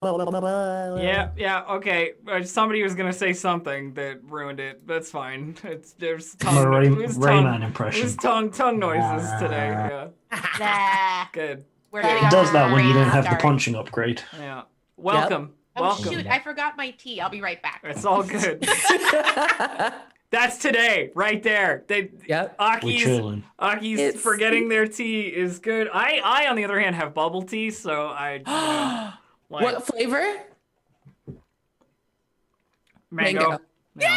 Yeah, okay. Somebody was gonna say something that ruined it. That's fine. There's My tongue. It was tongue. Rayman It was impression. tongue noises today. Yeah, Nah, good. we're Good. getting It off does to a that when you great don't have the start. punching upgrade. Yeah. Yep. Welcome. Oh Welcome. shoot, I forgot my tea. I'll be right back. It's all good. That's today, right there. Yep. We're Aki's chilling. It's- forgetting their tea is good. I on the other hand have bubble tea, so like What flavor? mango. Mango. Yeah.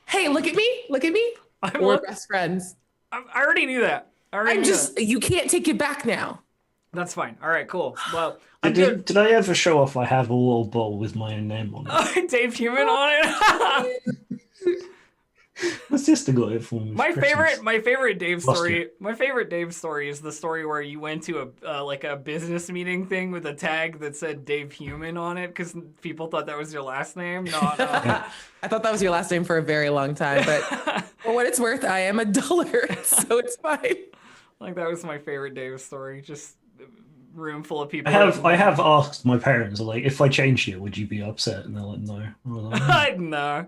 Hey, look at me. Look at me. I'm We're look- best friends. I already knew that. You can't take it back now. That's fine. All right, cool. Well, I'm good. Did I ever show off I have a little bowl with my own name on it? Dave Human on it. My sister got it for me. My for Christmas. favorite Dave Lost story. you. My favorite Dave story is the story where you went to a business meeting thing with a tag that said Dave Human on it because people thought that was your last name. No. I thought that was your last name for a very long time, but for what it's worth, I am a duller, so it's fine. Like that was my favorite Dave story. Just a room full of people. I have asked my parents, like, if I changed it, would you be upset? And they're like, no. I was like, No.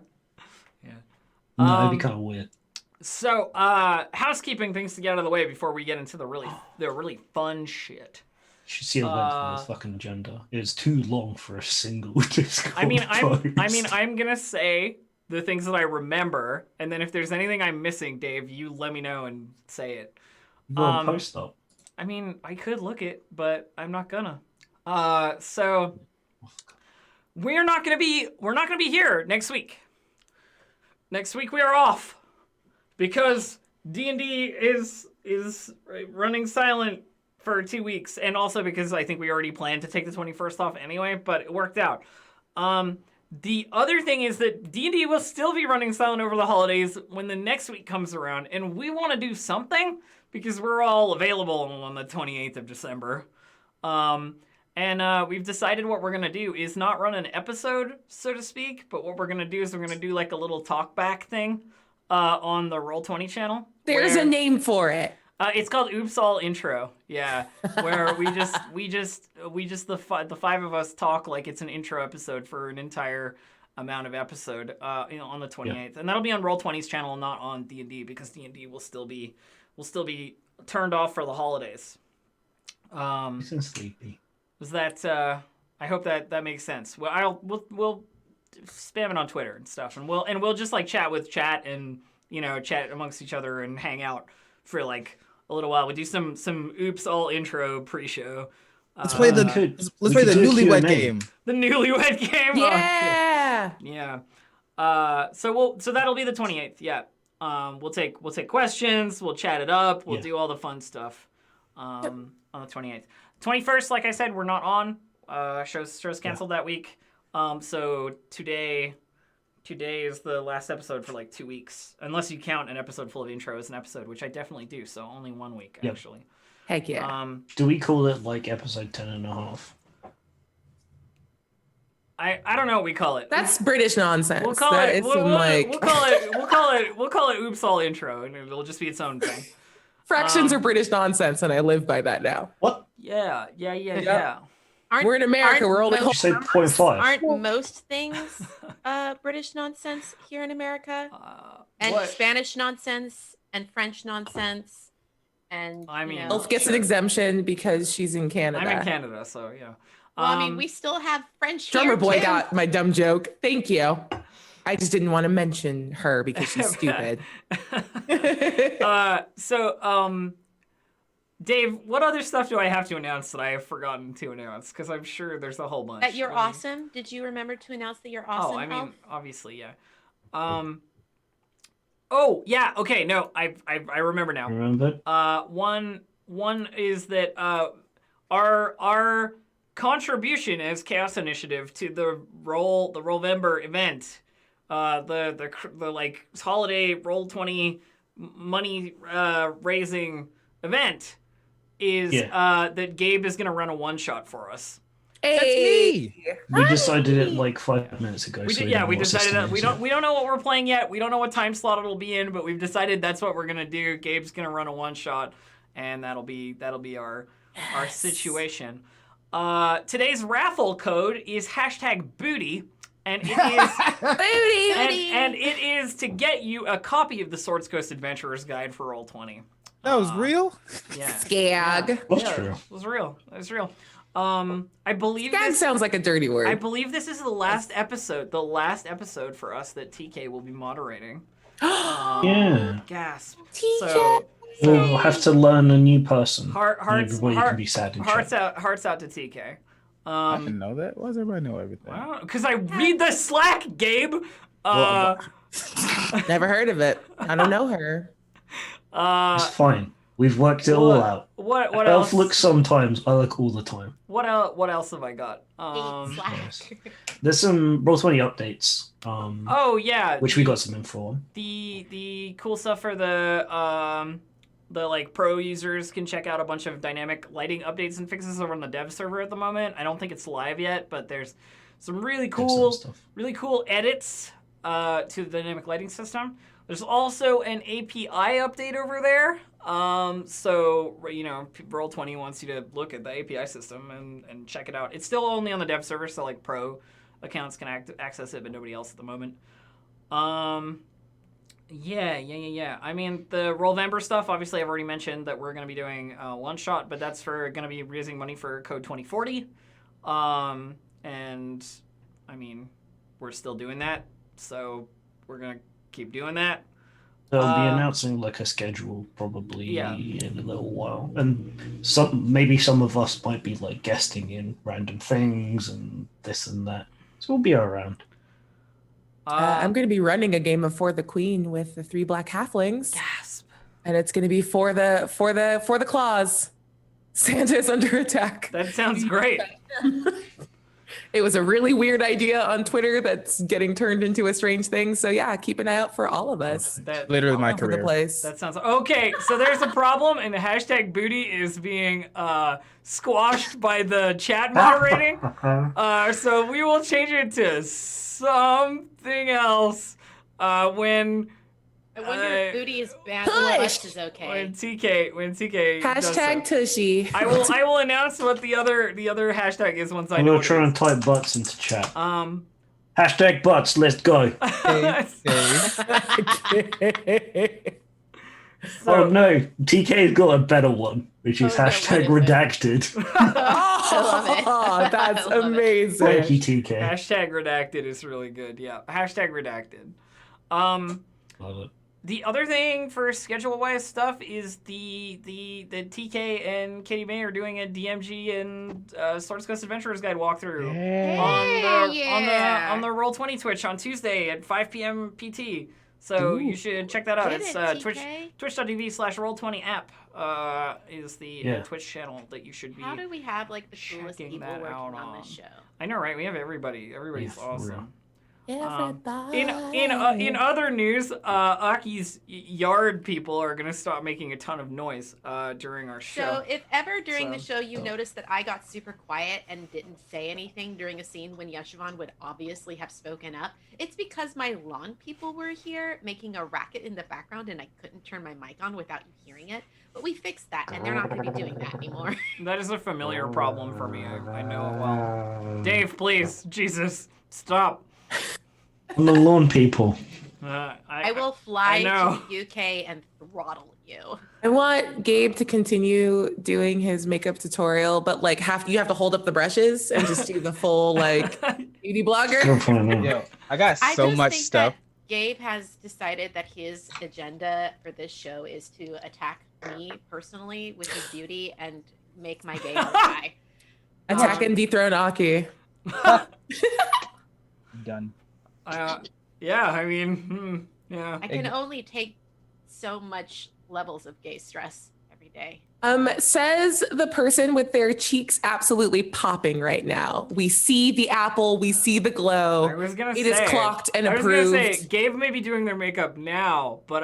no, it'd be kind of weird. So, housekeeping things to get out of the way before we get into the really fun shit. You should see the length of this fucking agenda. It's too long for a single Discord I'm gonna say the things that I remember, and then if there's anything I'm missing, Dave, you let me know and say it. Well, post up. I mean, I could look it, but I'm not gonna. So we're not gonna be here next week. Next week we are off because D&D is running silent for 2 weeks, and also because I think we already planned to take the 21st off anyway, but it worked out. The other thing is that D&D will still be running silent over the holidays when the next week comes around, and we want to do something because we're all available on the 28th of December. And we've decided what we're going to do is not run an episode, so to speak, but what we're going to do is we're going to do like a little talk back thing on the Roll20 channel. There's a name for it. It's called Oops All Intro. Yeah, where the five of us talk like it's an intro episode for an entire amount of episode on the 28th. Yeah. And that'll be on Roll20's channel, not on D&D, because D&D will still be turned off for the holidays. It's sleepy. Was that I hope that makes sense. Well, we'll spam it on Twitter and stuff, and we'll just like chat with chat and chat amongst each other and hang out for like a little while. We do some Oops All Intro pre-show. Let's play the newlywed game. The newlywed game. Yeah. Yeah. So that'll be the 28th. Yeah. We'll take questions. We'll chat it up. We'll do all the fun stuff. On the 28th. 21st, like I said, we're not on. Shows canceled that week. So today is the last episode for like 2 weeks, unless you count an episode full of intro as an episode, which I definitely do. So only 1 week actually. Heck yeah. Do we call it like episode 10 and a half? I don't know what we call it. That's British nonsense. We'll call it. We'll call it Oops All Intro, and it'll just be its own thing. Fractions are British nonsense, and I live by that now. What? Yeah. We're in America. We're only. Did you say 0.5? Aren't most things British nonsense here in America? And what? Spanish nonsense and French nonsense. And I mean, Elf gets an exemption because she's in Canada. I'm in Canada, so yeah. Well, I mean, we still have French Drummer here, boy too. got my dumb joke. Thank you. I just didn't want to mention her because she's stupid. Dave, what other stuff do I have to announce that I have forgotten to announce? Because I'm sure there's a whole bunch. That you're awesome. Did you remember to announce that you're awesome? Oh, I mean, obviously, yeah. Oh, yeah. Okay, no, I remember now. Remember? One is that our contribution as Chaos Initiative to the Rollvember event, the like holiday Roll20 money raising event, is that Gabe is gonna run a one shot for us. Hey. That's me. We decided it like 5 minutes ago. We decided that we don't know what we're playing yet. We don't know what time slot it'll be in, but we've decided that's what we're gonna do. Gabe's gonna run a one shot, and that'll be our situation. Today's raffle code is #booty, and it is Booty. and it is to get you a copy of the Swords Coast Adventurer's Guide for Roll20. That was real? Yeah. Skag. That's true. It was real. It was real. I believe Skag this sounds like a dirty word. I believe this is the last episode for us that TK will be moderating. Yeah. Gasp. TK. We'll have to learn a new person. Hearts Everybody can be sad in hearts chat. hearts out to TK. I didn't know that. Why does everybody know everything? Because I read the Slack, Gabe. Never heard of it. I don't know her. It's fine. We've worked it all out. What Elf else? looks sometimes, I look all the time. What else have I got? Yes. There's some Roll20 updates. Oh yeah. Which we got some info on. The cool stuff for the like pro users can check out a bunch of dynamic lighting updates and fixes over on the dev server at the moment. I don't think it's live yet, but there's some really cool edits to the dynamic lighting system. There's also an API update over there. So, you know, Roll20 wants you to look at the API system and check it out. It's still only on the dev server, so like pro accounts can access it, but nobody else at the moment. Yeah. I mean, the Rollvember stuff, obviously I've already mentioned that we're going to be doing one shot, but that's going to be raising money for Code 2040. And I mean, we're still doing that, so we're going to keep doing that. They'll be announcing like a schedule probably in a little while, and maybe some of us might be like guesting in random things and this and that. So we'll be around. I'm going to be running a game of For the Queen with the 3 black halflings. Gasp. And it's going to be for the claws. Santa's under attack. That sounds great. It was a really weird idea on Twitter that's getting turned into a strange thing. So yeah, keep an eye out for all of us. Literally my All over the career. place. That sounds okay. So there's a problem, and the #booty is being squashed by the chat moderating. So we will change it to something else when. I wonder if booty is bad or lust is okay. When TK does so. #Tushy. I will announce what the other hashtag is once I I'm know. gonna try and type butts into chat. #butts. Let's go. Oh no, TK's got a better one, which is #redacted. Oh, that's amazing. Thank you, TK. #redacted is really good. Yeah, #redacted. Love it. The other thing for schedule-wise stuff is the TK and Katie May are doing a DMG and Swords Coast Adventurer's Guide walkthrough on the Roll20 Twitch on Tuesday at 5 p.m. PT. So you should check that out. It's twitch.tv/roll20app is the Twitch channel that you should be. How do we have like the coolest people working on this show? I know, right? We have everybody. Everybody's awesome. Everybody. In other news, Aki's yard people are gonna stop making a ton of noise during our show. So if ever during the show you noticed that I got super quiet and didn't say anything during a scene when Yashivan would obviously have spoken up, it's because my lawn people were here making a racket in the background and I couldn't turn my mic on without you hearing it. But we fixed that and they're not going to be doing that anymore. That is a familiar problem for me. I know it well. Dave, please, Jesus, stop. I'm the lawn people. I will fly to the UK and throttle you. I want Gabe to continue doing his makeup tutorial, but like you have to hold up the brushes and just do the full like beauty blogger. Yo, I got so much stuff. Gabe has decided that his agenda for this show is to attack me personally with his beauty and make my gay die. Attack and dethrone Aki. Done. Yeah, I mean, yeah. I can only take so much levels of gay stress every day. Says the person with their cheeks absolutely popping right now. We see the apple, we see the glow. I was gonna say it is clocked and approved. I was gonna say Gabe may be doing their makeup now, but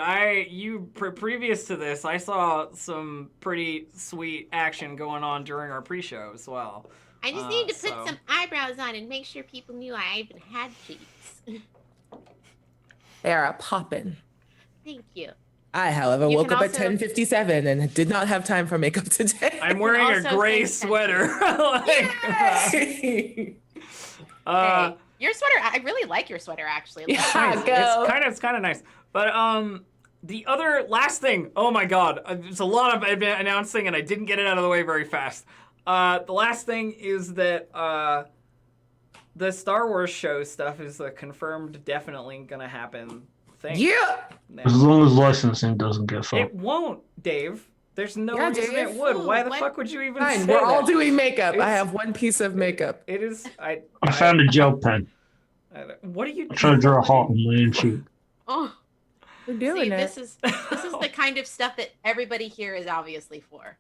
previous to this, I saw some pretty sweet action going on during our pre-show as well. I just need to put some eyebrows on and make sure people knew I even had cheeks. They are a poppin'. Thank you. I, however, You woke can up at also- 10:57 and did not have time for makeup today. I'm wearing a also gray pay sweater. Yay! uh, Hey, your sweater. I really like your sweater actually. It looks Yeah. nice. Go. It's kind of nice. But the other last thing. Oh my God, there's a lot of announcing, and I didn't get it out of the way very fast. The last thing is that the Star Wars show stuff is a confirmed, definitely gonna happen thing. Yeah. now. As long as licensing doesn't get It fucked. won't, Dave. There's no Yeah, reason Dave. it would. Why the What? fuck would you even Fine. say We're all that? doing makeup. I It's- have one piece of makeup. It is. I found a gel pen. What are you? I'm trying to draw a heart on my own cheek. Oh, We're doing see, it. this is the kind of stuff that everybody here is obviously for.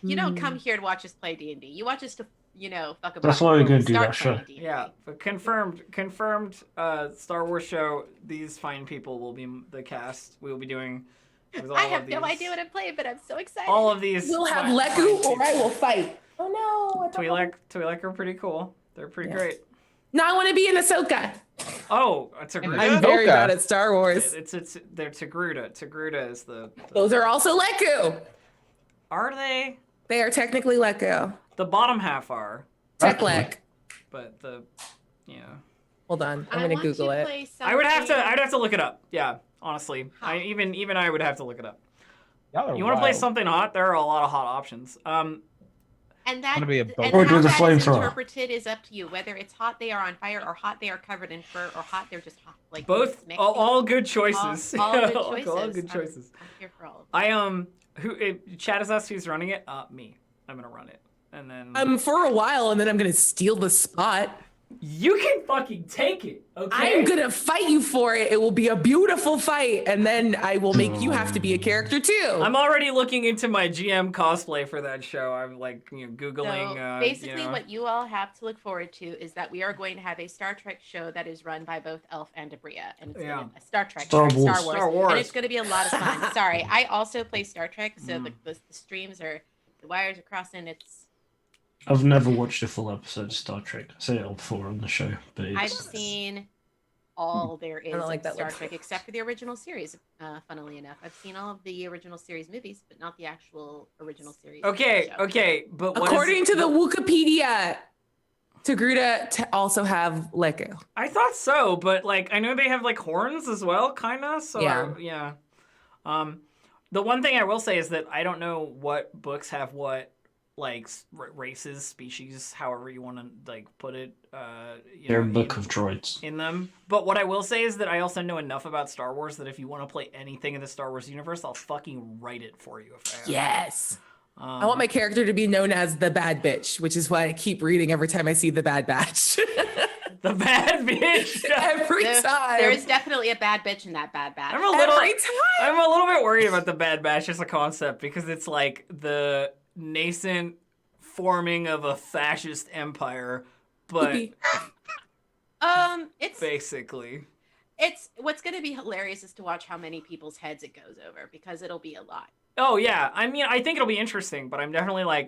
You don't come here to watch us play D&D. You watch us to, fuck about. That's why we're before gonna we do start that show. playing D&D. Yeah, but confirmed. Star Wars show. These fine people will be the cast. We will be doing. with all I of have no these- idea what I'm playing, but I'm so excited. All of these. We'll have fine Leku people. or I will fight. Oh no. I don't know. Twi'lek are pretty cool. They're pretty Yes. great. No, I want to be in Ahsoka. Oh, it's a And Gruda. I'm very Ahsoka. bad at Star Wars. They're Togruta. Togruta is the. Those are also Leku. Are they? They are technically Leku. The bottom half are, Tech Lek. but the. Yeah. Hold on. I'm I gonna want to Google it. play I would have to. something- I'd have to look it up. Yeah, honestly, Huh. even I would have to look it up. Y'all are You want to play wild. something hot? There are a lot of hot options. And that Wanna be a and boat. Or how do the that is flamethrower. interpreted is up to you. Whether it's hot they are on fire, or hot they are covered in fur, or hot they're just hot. Like Both, mixing. all good choices. All good All choices. good choices. I'm here for all of them. Chat is us. Who's running it? Me. I'm gonna run it, and then For a while, and then I'm gonna steal the spot. you can fucking take it. Okay. I'm gonna fight you for it. It will be a beautiful fight, and then I will make you have to be a character too. I'm already looking into my GM cosplay for that show. I'm like, googling. So basically, what you all have to look forward to is that we are going to have a Star Trek show that is run by both Elf and Abria, and it's gonna be a Star Trek, Star sorry, Wars. Star Wars. and it's going to be a lot of fun. Sorry, I also play Star Trek, so the streams are the wires are crossing. I've never watched a full episode of Star Trek. I said it before on the show, but I've it's... seen all there is don't like in that Star look. Trek except for the original series. Funnily enough, I've seen all of the original series movies, but not the actual original series. Okay, show. okay, but what According is, to the Wikipedia, Togruta also have Leku. I thought so, but like I know they have like horns as well, kind of. So Yeah. The one thing I will say is that I don't know what books have what like races, species, however you want to like put it. They're a book of droids. in them. But what I will say is that I also know enough about Star Wars that if you want to play anything in the Star Wars universe, I'll fucking write it for you. If I have. Yes. I want my character to be known as the bad bitch, which is why I keep reading every time I see the Bad Batch. The bad bitch. every time. There is definitely a bad bitch in that bad batch. I'm a little. Every time. I'm a little bit worried about the Bad Batch as a concept because it's like the nascent forming of a fascist empire, but It's basically. it's what's going to be hilarious is to watch how many people's heads it goes over because it'll be a lot. Oh yeah, I mean, I think it'll be interesting, but I'm definitely like.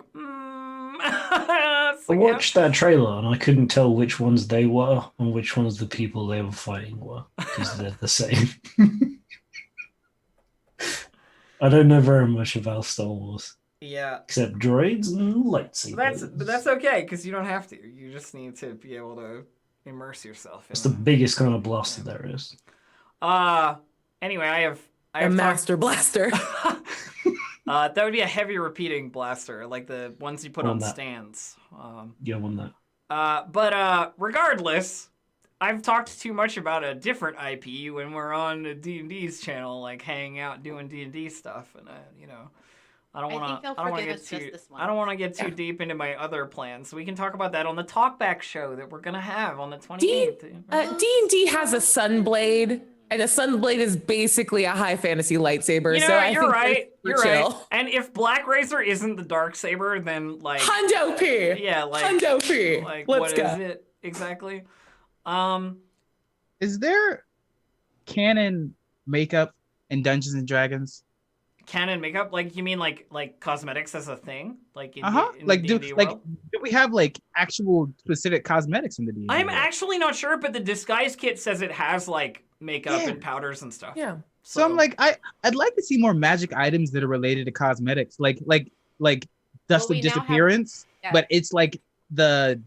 I watched that trailer and I couldn't tell which ones they were and which ones the people they were fighting were because they're the same. I don't know very much about Star Wars Yeah. except droids and lightsabers. But that's okay because you don't have to. You just need to be able to immerse yourself. It's the biggest kind of blaster there is. Anyway, I have a master blaster. that would be a heavy repeating blaster, like the ones you put on that. stands. Yeah, one that. But regardless, I've talked too much about a different IP when we're on the D&D's channel, like hanging out doing D&D stuff, and I don't I want think to. they'll I don't want to forgive get us too. just this I don't want to get too Yeah. deep into my other plans. So we can talk about that on the Talkback show that we're gonna have on the 28th. D&D has a sunblade, and a sunblade is basically a high fantasy lightsaber. You know, so I you're think right. we're You're right. chill. And if Black Razor isn't the dark saber, then like, Hundo P. yeah, like, Hundo P. like Let's what go. is it exactly? Is there canon makeup in Dungeons and Dragons? Canon makeup, like you mean like cosmetics as a thing, like in in Like the do D&D like world? do we have like actual specific cosmetics in the D&D? I'm world? actually not sure, but the disguise kit says it has like makeup Yeah. and powders and stuff. Yeah. So I'm like, I'd like to see more magic items that are related to cosmetics, like dust Well, of we now have- disappearance, yeah. but it's like the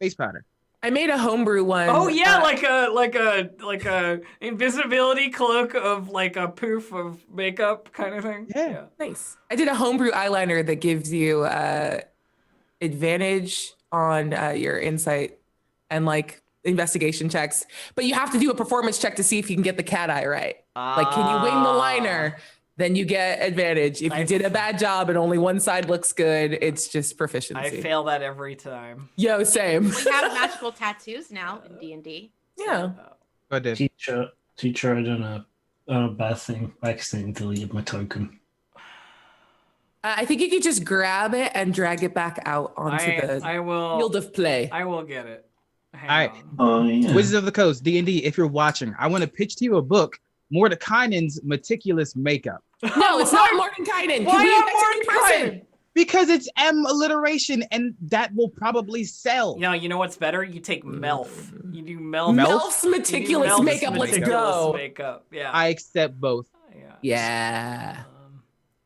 face powder. I made a homebrew one. Oh yeah, like a invisibility cloak of like a poof of makeup kind of thing. Yeah. Nice. I did a homebrew eyeliner that gives you advantage on your insight and like investigation checks, but you have to do a performance check to see if you can get the cat eye right. Like, can you wing the liner? Then you get advantage. If you did a bad job and only one side looks good, it's just proficiency. I fail that every time. Yo, same. We have magical tattoos now in D&D. Yeah. But if Teacher, I done a bad thing. I accidentally deleted my token. I think you could just grab it and drag it back out onto the I will field of play. I will get it. Hang Alright. on. Oh yeah. Wizards of the Coast, D&D, if you're watching, I want to pitch to you a book, Mordekainen's Meticulous Makeup. No, it's not Mordenkainen. Why Can we not invent a new person? Mordenkainen? Because it's M alliteration, and that will probably sell. No, you know what's better? You take Melf. You do Melf. Melf's you do meticulous Melf's makeup. Let's meticulous go. Makeup. Yeah. I accept both. Yeah. Yeah.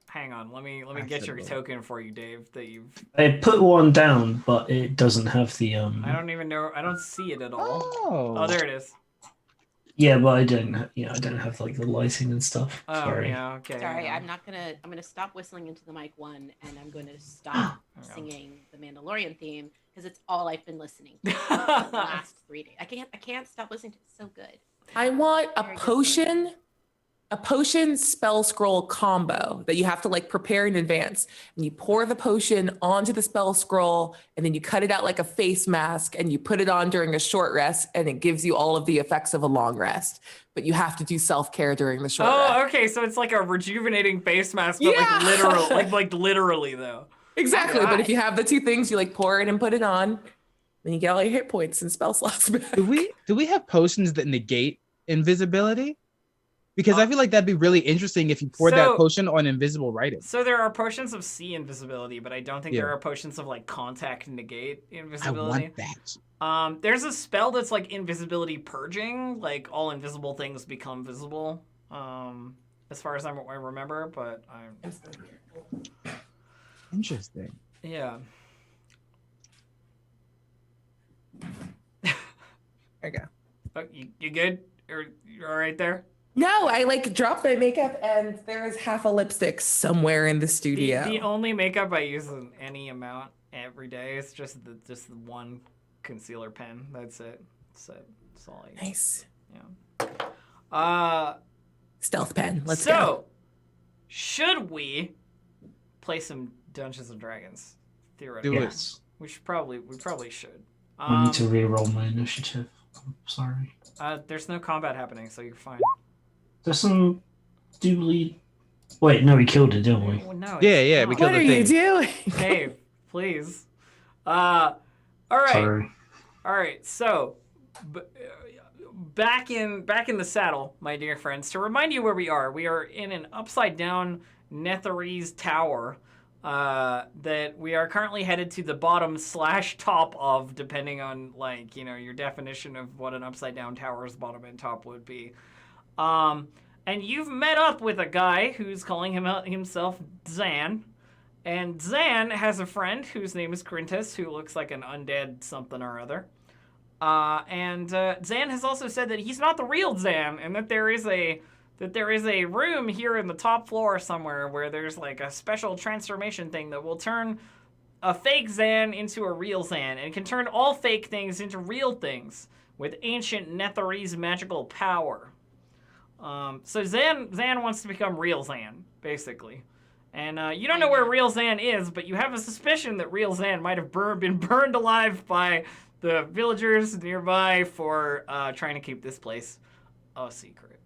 Hang on. Let me I get said your both. token for you, Dave. That you've. I put one down, but it doesn't have the I don't even know. I don't see it at all. Oh. Oh, there it is. Yeah, but I don't. I don't have like the lighting and stuff. Oh, Sorry. yeah. Okay. Sorry, hang I'm gonna stop whistling into the mic one, and I'm gonna stop singing the Mandalorian theme because it's all I've been listening to for the last 3 days. I can't stop listening to it. It's so good. I want a Very good. potion spell scroll combo that you have to like prepare in advance. And you pour the potion onto the spell scroll, and then you cut it out like a face mask, and you put it on during a short rest, and it gives you all of the effects of a long rest. But you have to do self-care during the short rest. Oh, okay. So it's like a rejuvenating face mask, but Yeah. like literally though. Exactly. But if Right. you have the two things, you like pour it and put it on, then you get all your hit points and spell slots back. Do we have potions that negate invisibility? Because I feel like that'd be really interesting if you poured So- that potion on invisible writing. So there are potions of sea invisibility, but I don't think there Yeah. are potions of like contact negate I invisibility. want that. There's a spell that's like invisibility purging, like all invisible things become visible. As far as I remember, but Interesting. yeah. There you go. Oh, you good? You're all right there? No, I like dropped my makeup and there is half a lipstick somewhere in the studio. The only makeup I use in any amount every day is just the one concealer pen. That's it. That's all I use. Nice. Yeah. Stealth pen. Let's so, go. should we play some Dungeons and Dragons? Theoretically, Do it. Yes. we probably should. I need to re-roll my initiative. I'm sorry. There's no combat happening, so you're fine. There's some duly. Wait, no, we killed it, didn't we? Well, no, Yeah, we not. killed What the are you thing. doing? Dave, please. All right. Sorry. All right, so back in the saddle, my dear friends. To remind you where we are in an upside down Netherese tower that we are currently headed to the bottom / top of, depending on like your definition of what an upside down tower's bottom and top would be. And you've met up with a guy who's calling himself Zan. And Zan has a friend whose name is Quintus, who looks like an undead something or other. And Zan has also said that he's not the real Zan, and that there is a room here in the top floor somewhere where there's like a special transformation thing that will turn a fake Zan into a real Zan, and can turn all fake things into real things with ancient Netherese magical power. So Zan wants to become real Zan, basically. And you don't know where real Zan is, but you have a suspicion that real Zan might have been burned alive by the villagers nearby for trying to keep this place a secret.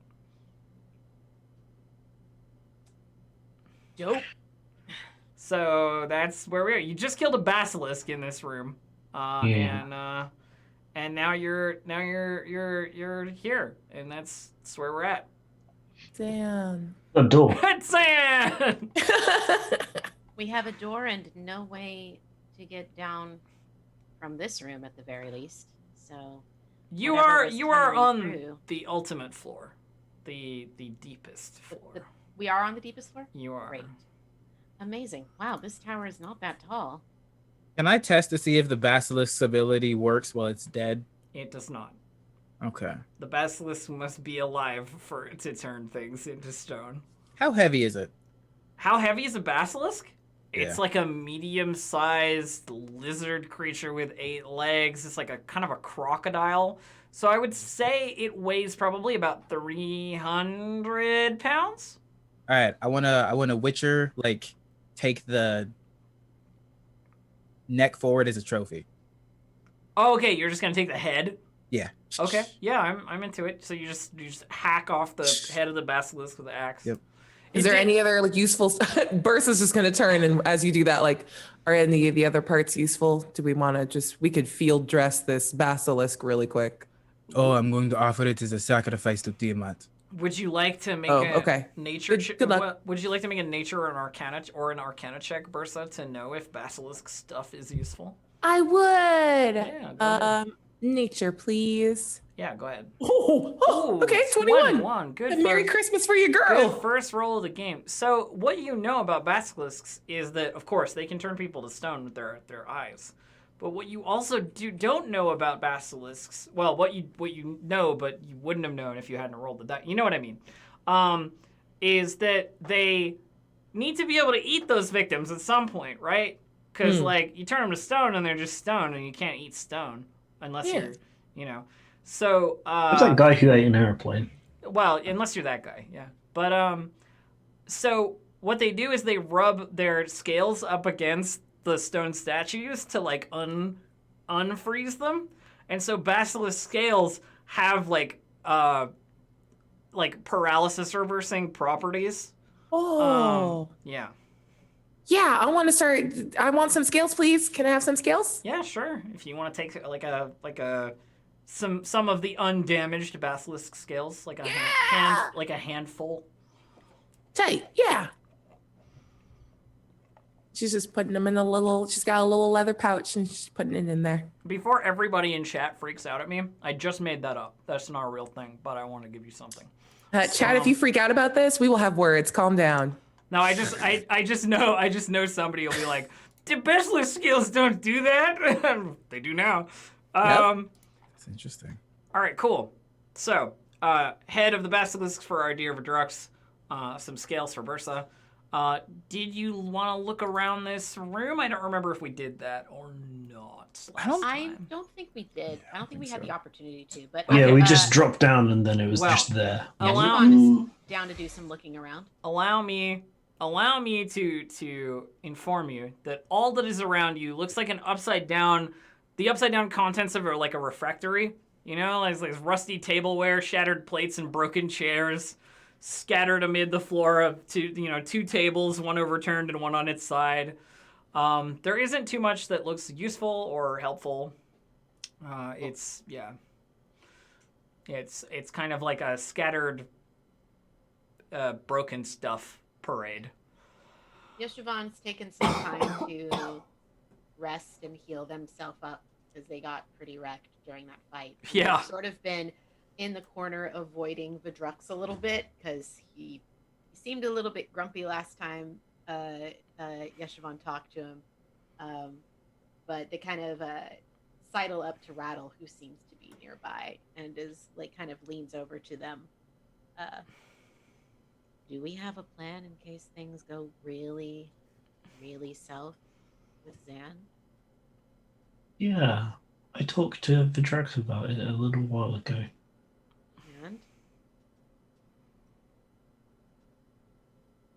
Dope. So that's where we are. You just killed a basilisk in this room, Yeah. and now you're here, and that's where we're at. Damn. A door. It's Zan. We have a door and no way to get down from this room at the very least. So You whatever are was you are on tunneling through. the ultimate floor, the deepest floor. We are on the deepest floor? You are. Great. Amazing. Wow, this tower is not that tall. Can I test to see if the basilisk's ability works while it's dead? It does not. Okay. The basilisk must be alive for it to turn things into stone. How heavy is it? How heavy is a basilisk? It's Yeah. like a medium-sized lizard creature with 8 legs. It's like a kind of a crocodile. So I would say it weighs probably about 300 pounds. All right. I wanna Witcher like take the neck forward as a trophy. Oh, okay, you're just gonna take the head. Yeah. Okay, yeah, I'm into it. So you just hack off the head of the basilisk with the axe. Yep. Is there any other like useful? Burst is just going to turn, and as you do that, like, are any of the other parts useful? Do we want to we could field dress this basilisk really quick? Oh, I'm going to offer it as a sacrifice to Tiamat. Would you like to make nature? Good luck. Would you like to make a nature or an arcana check, Bursa, to know if basilisk stuff is useful? I would. Yeah, go ahead. Nature, please. Yeah, go ahead. Oh, okay, 21. 21. Good. And Merry Christmas for your girl. Good first roll of the game. So what you know about basilisks is that, of course, they can turn people to stone with their eyes. But what you also don't know about basilisks, well, what you know, but you wouldn't have known if you hadn't rolled the die. You know what I mean? Is that they need to be able to eat those victims at some point, right? Because like you turn them to stone and they're just stone, and you can't eat stone unless you're, you know. So Who's that guy who ate an airplane? well, unless you're that guy, yeah. But so what they do is they rub their scales up against the stone statues to like unfreeze them, and so basilisk scales have like paralysis reversing properties. Oh, Yeah. yeah. I want to start. I want some scales, please. Can I have some scales? Yeah, sure. If you want to take some of the undamaged basilisk scales, like a handful. Tight. Yeah. She's just putting them in she's got a little leather pouch and she's putting it in there. Before everybody in chat freaks out at me, I just made that up. That's not a real thing, but I want to give you something. Chad, if you freak out about this, we will have words. Calm down. No, I just know somebody will be like, the basilisk scales don't do that. They do now. Nope. That's interesting. All right, cool. So, head of the basilisk for our dear Vidrux, some scales for Bursa. Did you want to look around this room? I don't remember if we did that or not. I don't think we did. I don't think we had the opportunity to. But Yeah, we just dropped down and then it was just there. Yeshivon is down to do some looking around. Allow me to inform you that all that is around you looks like the upside down contents of like a refectory. You know, like rusty tableware, shattered plates, and broken chairs scattered amid the floor of two tables, one overturned and one on its side. There isn't too much that looks useful or helpful. It's kind of like a scattered, broken stuff parade. Yeshivon's taken some time to rest and heal themselves up because they got pretty wrecked during that fight. Yeah. They've sort of been in the corner avoiding Vidrux a little bit because he seemed a little bit grumpy last time Yeshivon talked to him. But they kind of sidle up to Rattle, who seems to be nearby, and is like kind of leans over to them. Do we have a plan in case things go really, really south with Zan? Yeah, I talked to Vidrux about it a little while ago. And?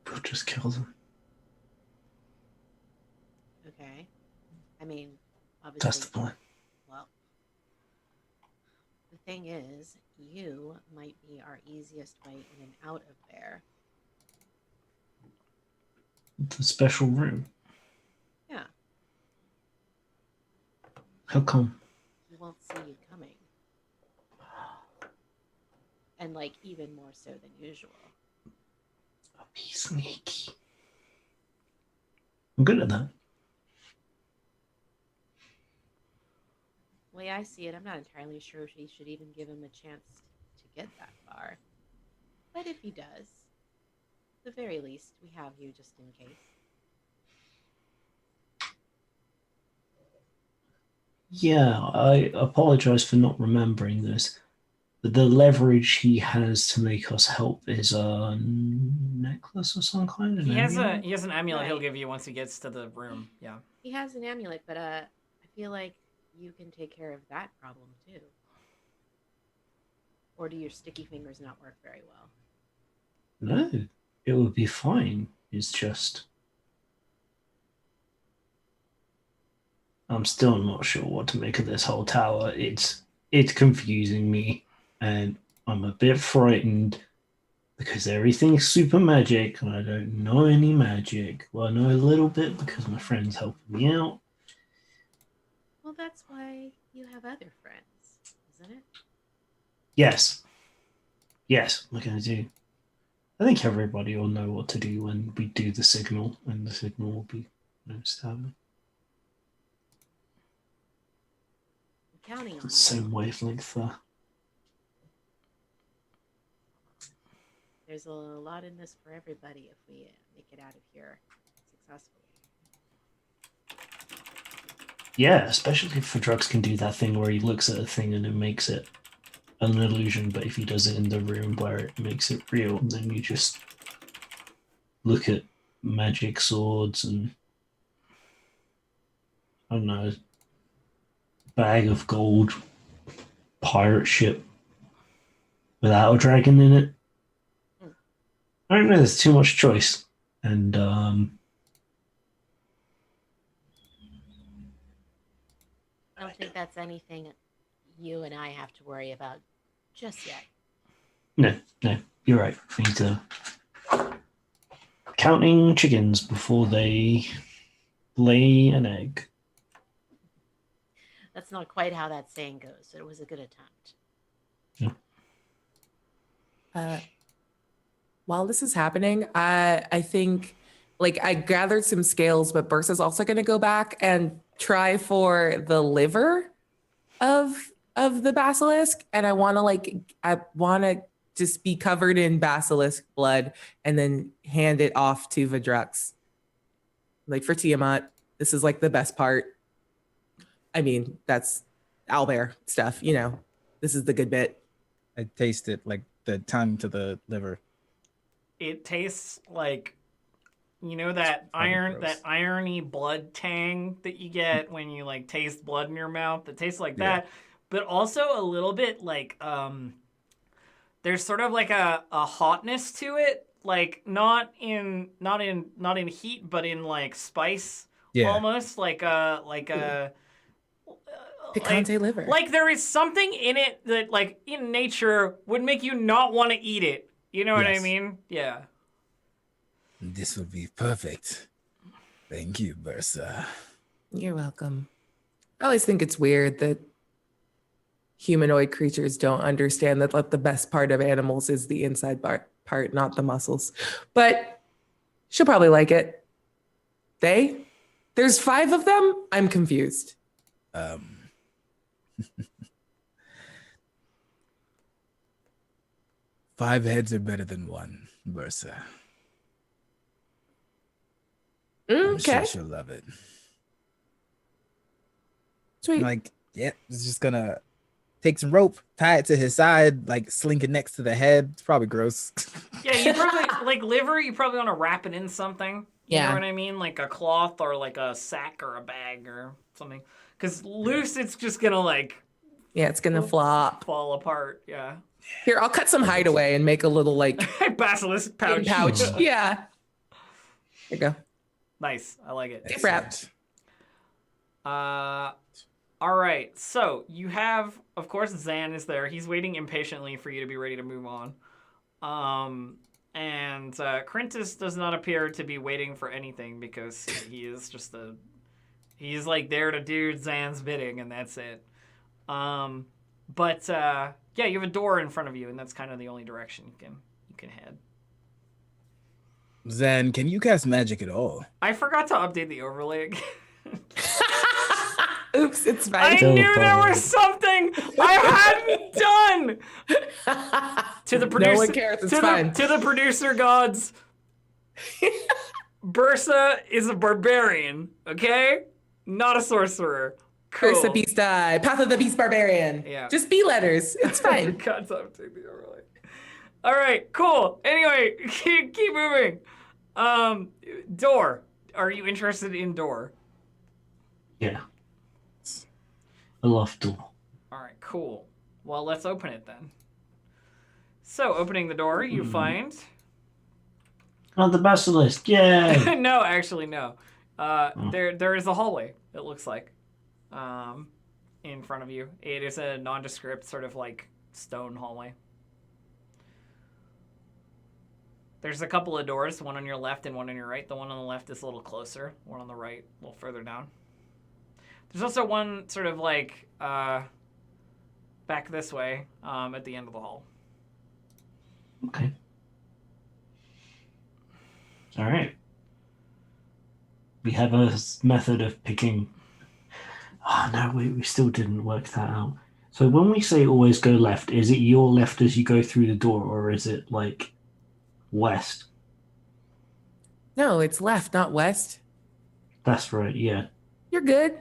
We'll just kill them. Okay. I mean, obviously. That's the plan. Well, the thing is, you might be our easiest way in and out of there. The special room. Yeah. How come? We won't see you coming. And like even more so than usual. I'll be sneaky. I'm good at that. way I see it, I'm not entirely sure if he should even give him a chance to get that far. But if he does, at the very least, we have you just in case. Yeah, I apologize for not remembering this. But the leverage he has to make us help is a necklace of some kind. He has an amulet he'll Right. give you once he gets to the room. Yeah. He has an amulet, but I feel like you can take care of that problem too. Or do your sticky fingers not work very well? No, it would be fine. It's just I'm still not sure what to make of this whole tower. It's confusing me, and I'm a bit frightened because everything's super magic, and I don't know any magic. Well, I know a little bit because my friend's helping me out. Well, that's why you have other friends, isn't it? Yes, we're gonna do. I think everybody will know what to do when we do the signal, and the signal will be established. I'm counting on you. Same wavelength there. There's a lot in this for everybody if we make it out of here successfully. Yeah, especially if drugs can do that thing where he looks at a thing and it makes it an illusion, but if he does it in the room where it makes it real, then you just look at magic swords and I don't know, bag of gold pirate ship without a dragon in it. I don't know, there's too much choice. And I don't think that's anything you and I have to worry about just yet. no, you're right. We need to counting chickens before they lay an egg. That's not quite how that saying goes, but it was a good attempt. While this is happening, I think like I gathered some scales, but Bursa's also going to go back and try for the liver of the basilisk, and I want to just be covered in basilisk blood and then hand it off to Vidrux. Like for Tiamat, this is like the best part. I mean, that's owlbear stuff, you know. This is the good bit. I tasted like the tongue to the liver. It tastes like, you know, that gross. irony blood tang that you get when you like taste blood in your mouth. It tastes like that, but also a little bit like there's sort of like a hotness to it, like not in heat, but in like spice, almost like a Picante liver. Like there is something in it that like in nature would make you not want to eat it. You know what I mean? Yeah. This would be perfect. Thank you, Bursa. You're welcome. I always think it's weird that humanoid creatures don't understand that like, the best part of animals is the inside part, not the muscles. But she'll probably like it. There's 5 of them? I'm confused. 5 heads are better than 1, Bursa. I'm sure she'll love it. Sweet. Like, yeah, it's just gonna take some rope, tie it to his side, like slink it next to the head. It's probably gross. Yeah, you probably like liver. You probably want to wrap it in something. You know what I mean, like a cloth or like a sack or a bag or something. Because loose, it's just gonna like. Yeah, it's gonna flop, fall apart. Yeah. Here, I'll cut some hide away and make a little like basilisk pouch. Yeah. There you go. Nice. I like it. Gift wrapped. All right. So you have, of course, Zan is there. He's waiting impatiently for you to be ready to move on. And Crintus does not appear to be waiting for anything because he is just he's like there to do Zan's bidding and that's it. But yeah, you have a door in front of you, and that's kind of the only direction you can head. Zan, can you cast magic at all? I forgot to update the overlay again. Oops, it's I fine. knew there was something I hadn't done. To the producer, No one cares. It's fine. to the producer gods. Bursa is a barbarian, okay? Not a sorcerer. Cool. Curse the Beast Die. Path of the Beast Barbarian. Yeah. Just B letters. It's fine. God, stop taking the overlay. All right, cool. Anyway, keep moving. Door. Are you interested in door? Yeah. I love door. All right, cool. Well, let's open it then. So, opening the door, you find... Oh, the basilisk! Yay! No, actually, no. There is a hallway, it looks like, in front of you. It is a nondescript sort of like stone hallway. There's a couple of doors, one on your left and one on your right. The one on the left is a little closer, one on the right a little further down. There's also one sort of like back this way at the end of the hall. Okay. All right. We have a method of picking. Oh, no, we still didn't work that out. So when we say always go left, is it your left as you go through the door, or is it like west? No, it's left, not west. That's right, yeah. You're good.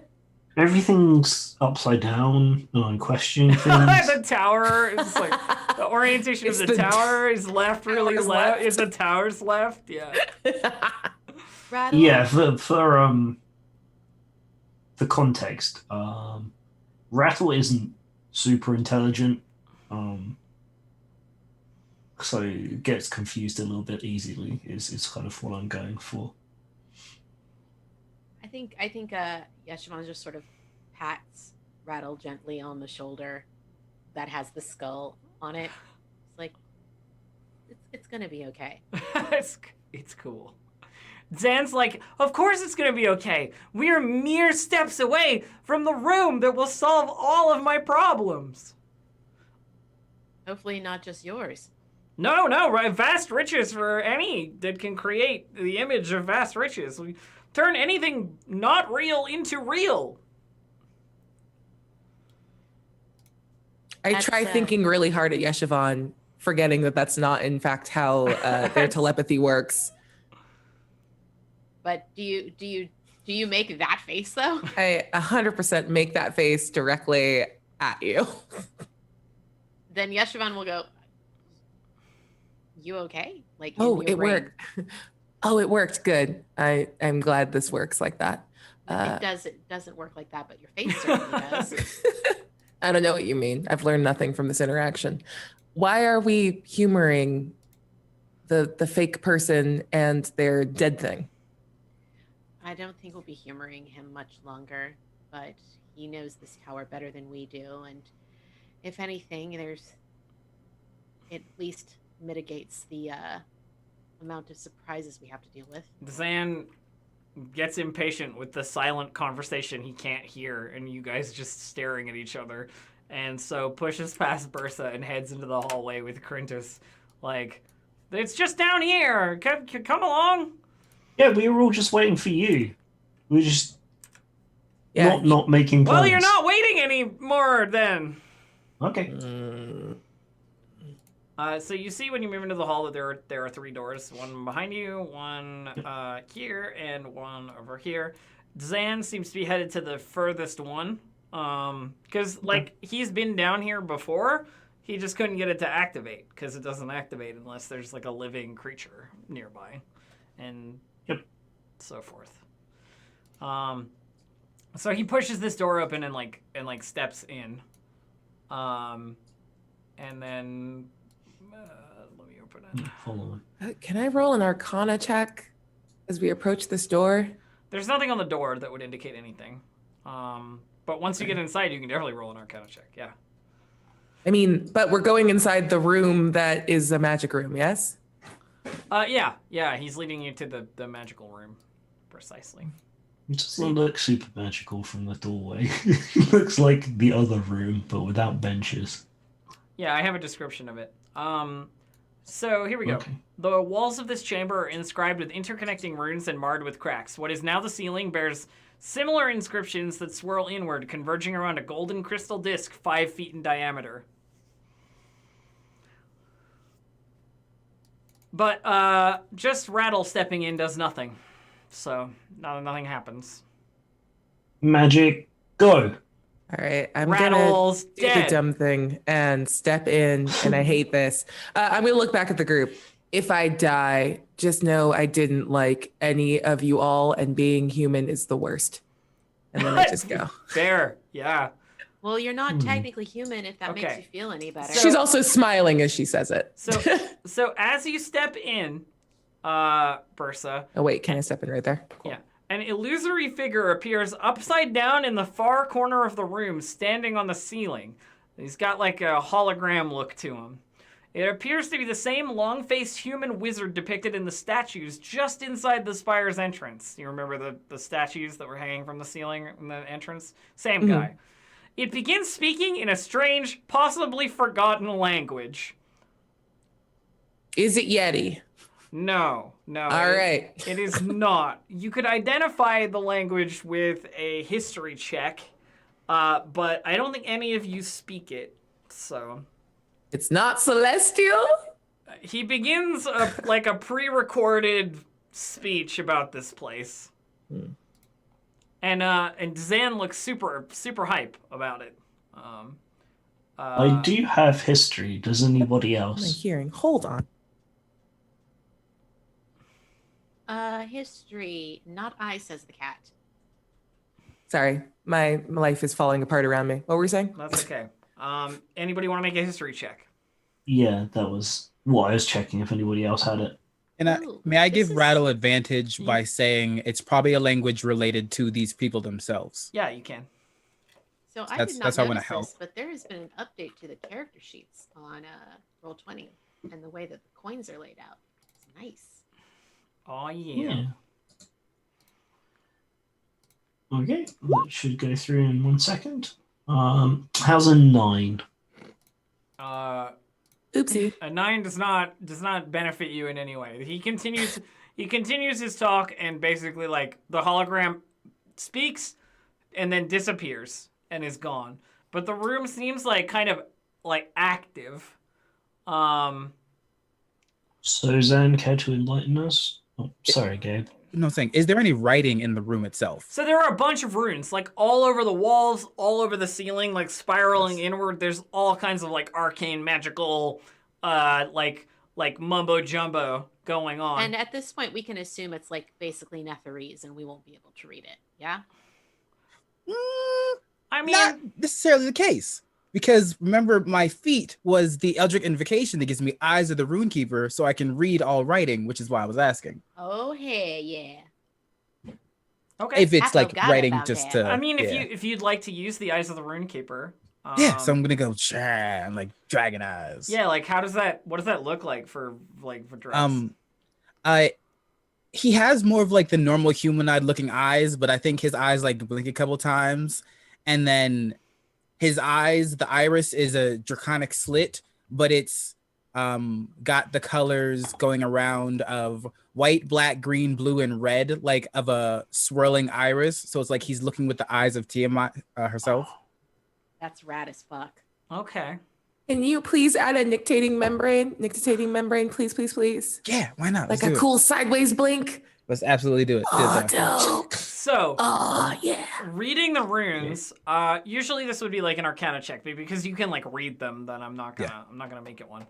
Everything's upside down. No one questioning things. The tower is like the orientation of the tower is left, really left. Is the tower's left? Yeah. Rattle. Yeah, for context, Rattle isn't super intelligent, so it gets confused a little bit easily. Is kind of what I'm going for. I think Yeshivon just sort of pats Rattle gently on the shoulder that has the skull on it. It's like, it's gonna be okay. It's cool. Zan's like, of course it's gonna be okay. We are mere steps away from the room that will solve all of my problems. Hopefully not just yours. No, right? Vast riches for any that can create the image of vast riches. We turn anything not real into real. I try thinking really hard at Yeshivon, forgetting that that's not, in fact, how their telepathy works. But do you make that face though? I 100% make that face directly at you. Then Yeshivon will go, you okay? Like, oh, it worked. Oh, it worked. Good. I'm glad this works like that. It doesn't work like that, but your face certainly does. I don't know what you mean. I've learned nothing from this interaction. Why are we humoring the fake person and their dead thing? I don't think we'll be humoring him much longer, but he knows this tower better than we do, and if anything, it at least mitigates the amount of surprises we have to deal with. Zan gets impatient with the silent conversation he can't hear, and you guys just staring at each other, and so pushes past Bursa and heads into the hallway with Crintus, like, it's just down here. Come along. Yeah, we were all just waiting for you. We were just not making plans. Well, you're not waiting anymore then. Okay. So you see when you move into the hall that there are three doors. One behind you, one here, and one over here. Zan seems to be headed to the furthest one. Because, he's been down here before. He just couldn't get it to activate, because it doesn't activate unless there's, a living creature nearby. And so forth. So he pushes this door open and steps in. And then let me open it. Follow Can I roll an Arcana check as we approach this door? There's nothing on the door that would indicate anything. But once you get inside, you can definitely roll an Arcana check. Yeah. I mean, but we're going inside the room that is a magic room, yes? Yeah. He's leading you to the magical room, precisely. It doesn't look super magical from the doorway. It looks like the other room, but without benches. Yeah, I have a description of it. So here we go. Okay. The walls of this chamber are inscribed with interconnecting runes and marred with cracks. What is now the ceiling bears Similar inscriptions that swirl inward, converging around a golden crystal disc 5 feet in diameter. But just Rattle stepping in does nothing. So nothing happens. Magic, go. All right, I'm Rattle's gonna do the dead. dumb thing and step in, and I hate this. I'm gonna look back at the group. If I die, just know I didn't like any of you all, and being human is the worst. And then I just go. Fair, yeah. Well, you're not technically human if that makes Okay. you feel any better. She's also smiling as she says it. So as you step in, Bursa. Oh wait, can I step in right there? Cool. Yeah. An illusory figure appears upside down in the far corner of the room, standing on the ceiling. He's got like a hologram look to him. It appears to be the same long-faced human wizard depicted in the statues just inside the spire's entrance. You remember the statues that were hanging from the ceiling in the entrance? Same guy. It begins speaking in a strange, possibly forgotten language. Is it Yeti? No. All right. It is not. You could identify the language with a history check, but I don't think any of you speak it, so... It's not celestial? He begins a pre-recorded speech about this place. And Zan looks super hype about it. I do have history. Does anybody What am I else? hearing? Hold on. History, not I, says the cat. Sorry, my life is falling apart around me. What were you saying? That's okay. Anybody want to make a history check? Yeah, that was what I was checking if anybody else had it. And Ooh, may I this give is- Rattle advantage by saying it's probably a language related to these people themselves? Yeah, you can. So I That's- did not that's how I notice wanna help. this, but there has been an update to the character sheets on Roll20 and the way that the coins are laid out. It's nice. Oh, yeah. Yeah. Okay, that should go through in 1 second. How's a 9? Oopsie. A 9 does not benefit you in any way. He continues his talk, and basically like the hologram speaks and then disappears and is gone. But the room seems like kind of like active. So Zan, care to enlighten us? Oh, sorry, Gabe. No, I'm saying, is there any writing in the room itself? So there are a bunch of runes, like all over the walls, all over the ceiling, like spiraling inward. There's all kinds of like arcane, magical, like mumbo jumbo going on. And at this point, we can assume it's like basically Netherese, and we won't be able to read it. Yeah. I mean, Not necessarily the case. Because remember, my feat was the Eldritch Invocation that gives me Eyes of the Runekeeper, so I can read all writing, which is why I was asking. Oh, hey, yeah. okay. If it's I like forgot writing about just that. to. I mean, yeah. if you'd like to use the Eyes of the Runekeeper. Yeah, so I'm gonna go and like dragon eyes. Yeah, like what does that look like for dress? He has more of like the normal humanoid looking eyes, but I think his eyes like blink a couple times, and then his eyes, the iris is a draconic slit, but it's got the colors going around of white, black, green, blue, and red, like of a swirling iris. So it's like he's looking with the eyes of Tiamat herself. That's rad as fuck. Okay. Can you please add a nictating membrane? Nictating membrane, please, please, please. Yeah, why not? Like Let's a do it. cool sideways blink. Let's absolutely do it. Oh, Do it, though. dope. So Oh, yeah. reading the runes, usually this would be like an Arcana check, but because you can like read them, then I'm not gonna make it one.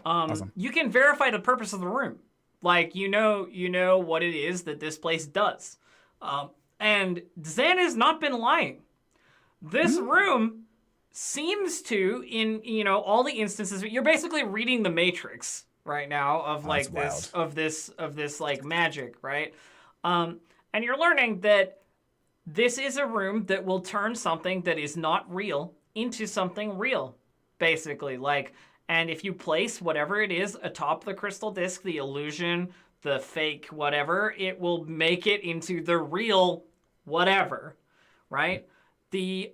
Awesome. You can verify the purpose of the room, like you know what it is that this place does, and Zan has not been lying. This room seems to, in all the instances, you're basically reading the Matrix right now of like That's this like magic, right? And you're learning that this is a room that will turn something that is not real into something real, basically. Like, and if you place whatever it is atop the crystal disc, the illusion, the fake whatever, it will make it into the real whatever, right? The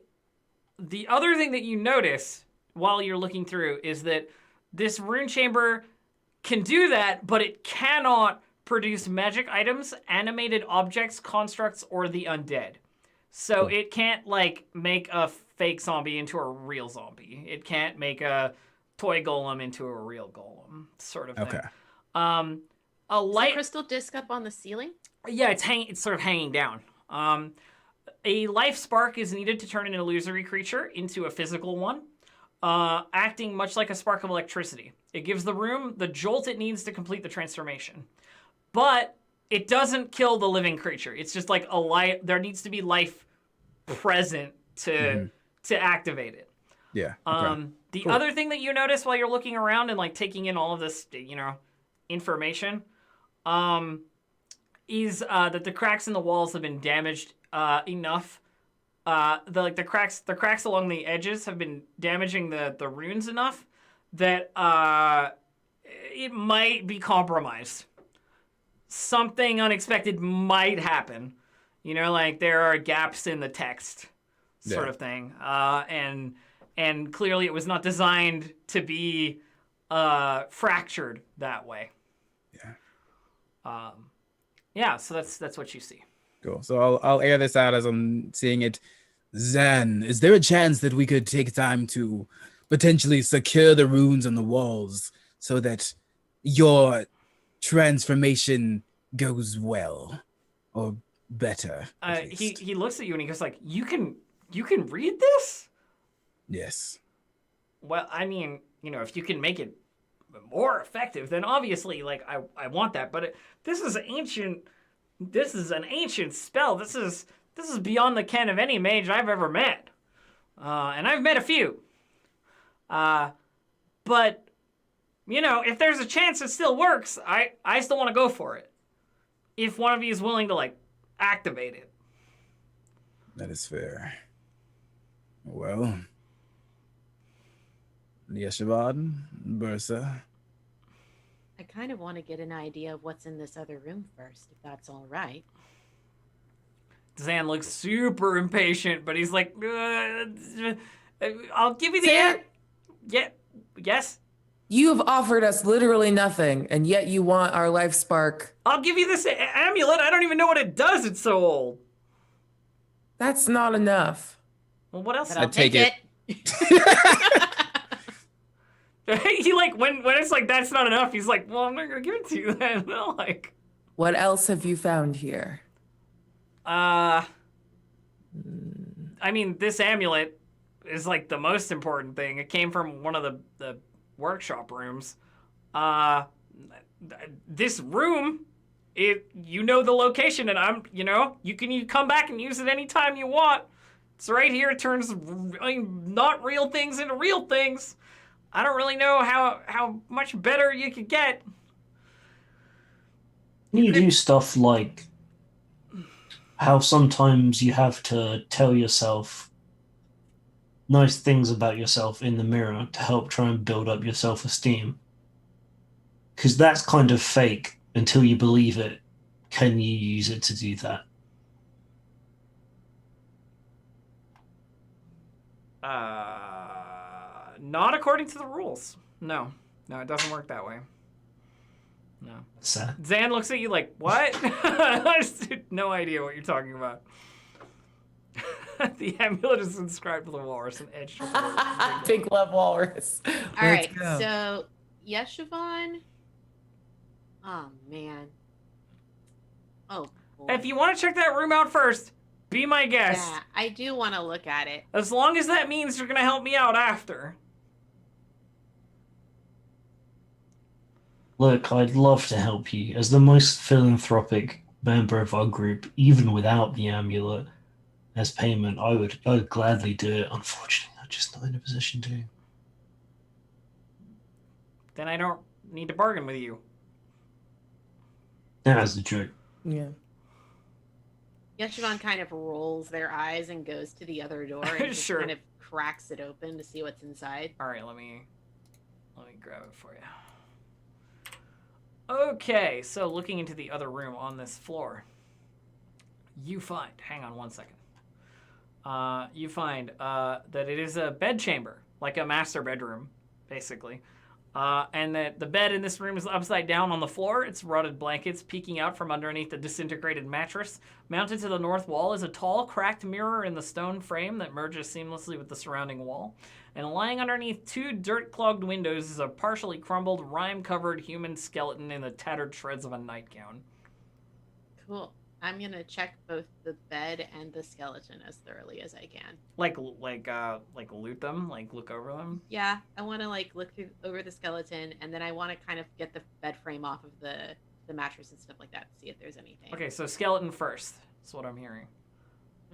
other thing that you notice while you're looking through is that this rune chamber can do that, but it cannot produce magic items, animated objects, constructs, or the undead. So it can't like make a fake zombie into a real zombie. It can't make a toy golem into a real golem, sort of thing. Okay. A Is light the crystal disc up on the ceiling? Yeah, it's sort of hanging down. A life spark is needed to turn an illusory creature into a physical one, acting much like a spark of electricity. It gives the room the jolt it needs to complete the transformation. But it doesn't kill the living creature. It's just like a life. There needs to be life present to activate it. Yeah. Okay. The Cool. other thing that you notice while you're looking around and like taking in all of this, information, is that the cracks in the walls have been damaged enough. The cracks along the edges have been damaging the runes enough that it might be compromised. Something unexpected might happen. Like there are gaps in the text, sort of thing. And clearly it was not designed to be fractured that way. Yeah. So that's what you see. Cool. So I'll air this out as I'm seeing it. Zan, is there a chance that we could take time to potentially secure the runes on the walls so that your transformation goes well or better? He looks at you and he goes like, you can read this? Yes. Well, I mean, if you can make it more effective, then obviously, like, I want that. But this is ancient. This is an ancient spell. This is beyond the ken of any mage I've ever met, and I've met a few. But if there's a chance it still works, I still want to go for it. If one of you is willing to like activate it. That is fair. Well, Yeshivad, Bursa. I kind of want to get an idea of what's in this other room first, if that's all right. Zan looks super impatient, but he's like, I'll give you the Zan? Yes? You have offered us literally nothing, and yet you want our life spark. I'll give you this amulet. I don't even know what it does. It's so old. That's not enough. Well, what else? But I'll take take it. He like when it's like that's not enough. He's like, well, I'm not gonna give it to you then. Like, What else have you found here? I mean, this amulet is like the most important thing. It came from one of the workshop rooms. This room, the location, and you can come back and use it anytime you want. It's right here. It turns not real things into real things. I don't really know how much better you could get. You do stuff like how sometimes you have to tell yourself nice things about yourself in the mirror to help try and build up your self-esteem. Because that's kind of fake until you believe it. Can you use it to do that? Not according to the rules. No, it doesn't work that way. No. Sad. Zan looks at you like, what? I just had no idea what you're talking about. The amulet is inscribed with a walrus and etched with a Big love walrus. All Let's right, go. so Yeshivan. Oh man. Oh. Boy. If you want to check that room out first, be my guest. Yeah, I do want to look at it. As long as that means you're going to help me out after. Look, I'd love to help you. As the most philanthropic member of our group, even without the amulet as payment, I'd gladly do it. Unfortunately, I'm just not in a position to. Then I don't need to bargain with you. That's the joke. Yeah. Yeshivan kind of rolls their eyes and goes to the other door and just Sure. kind of cracks it open to see what's inside. All right, let me grab it for you. Okay, so looking into the other room on this floor, you find, hang on one second. You find that it is a bed chamber, like a master bedroom, basically. And the bed in this room is upside down on the floor. Its rotted blankets peeking out from underneath the disintegrated mattress. Mounted to the north wall is a tall, cracked mirror in the stone frame that merges seamlessly with the surrounding wall. And lying underneath 2 dirt-clogged windows is a partially crumbled, rime-covered human skeleton in the tattered shreds of a nightgown. Cool. I'm gonna check both the bed and the skeleton as thoroughly as I can. Like loot them, like look over them. Yeah, I want to like look over the skeleton, and then I want to kind of get the bed frame off of the mattress and stuff like that to see if there's anything. Okay, so skeleton first. That's what I'm hearing.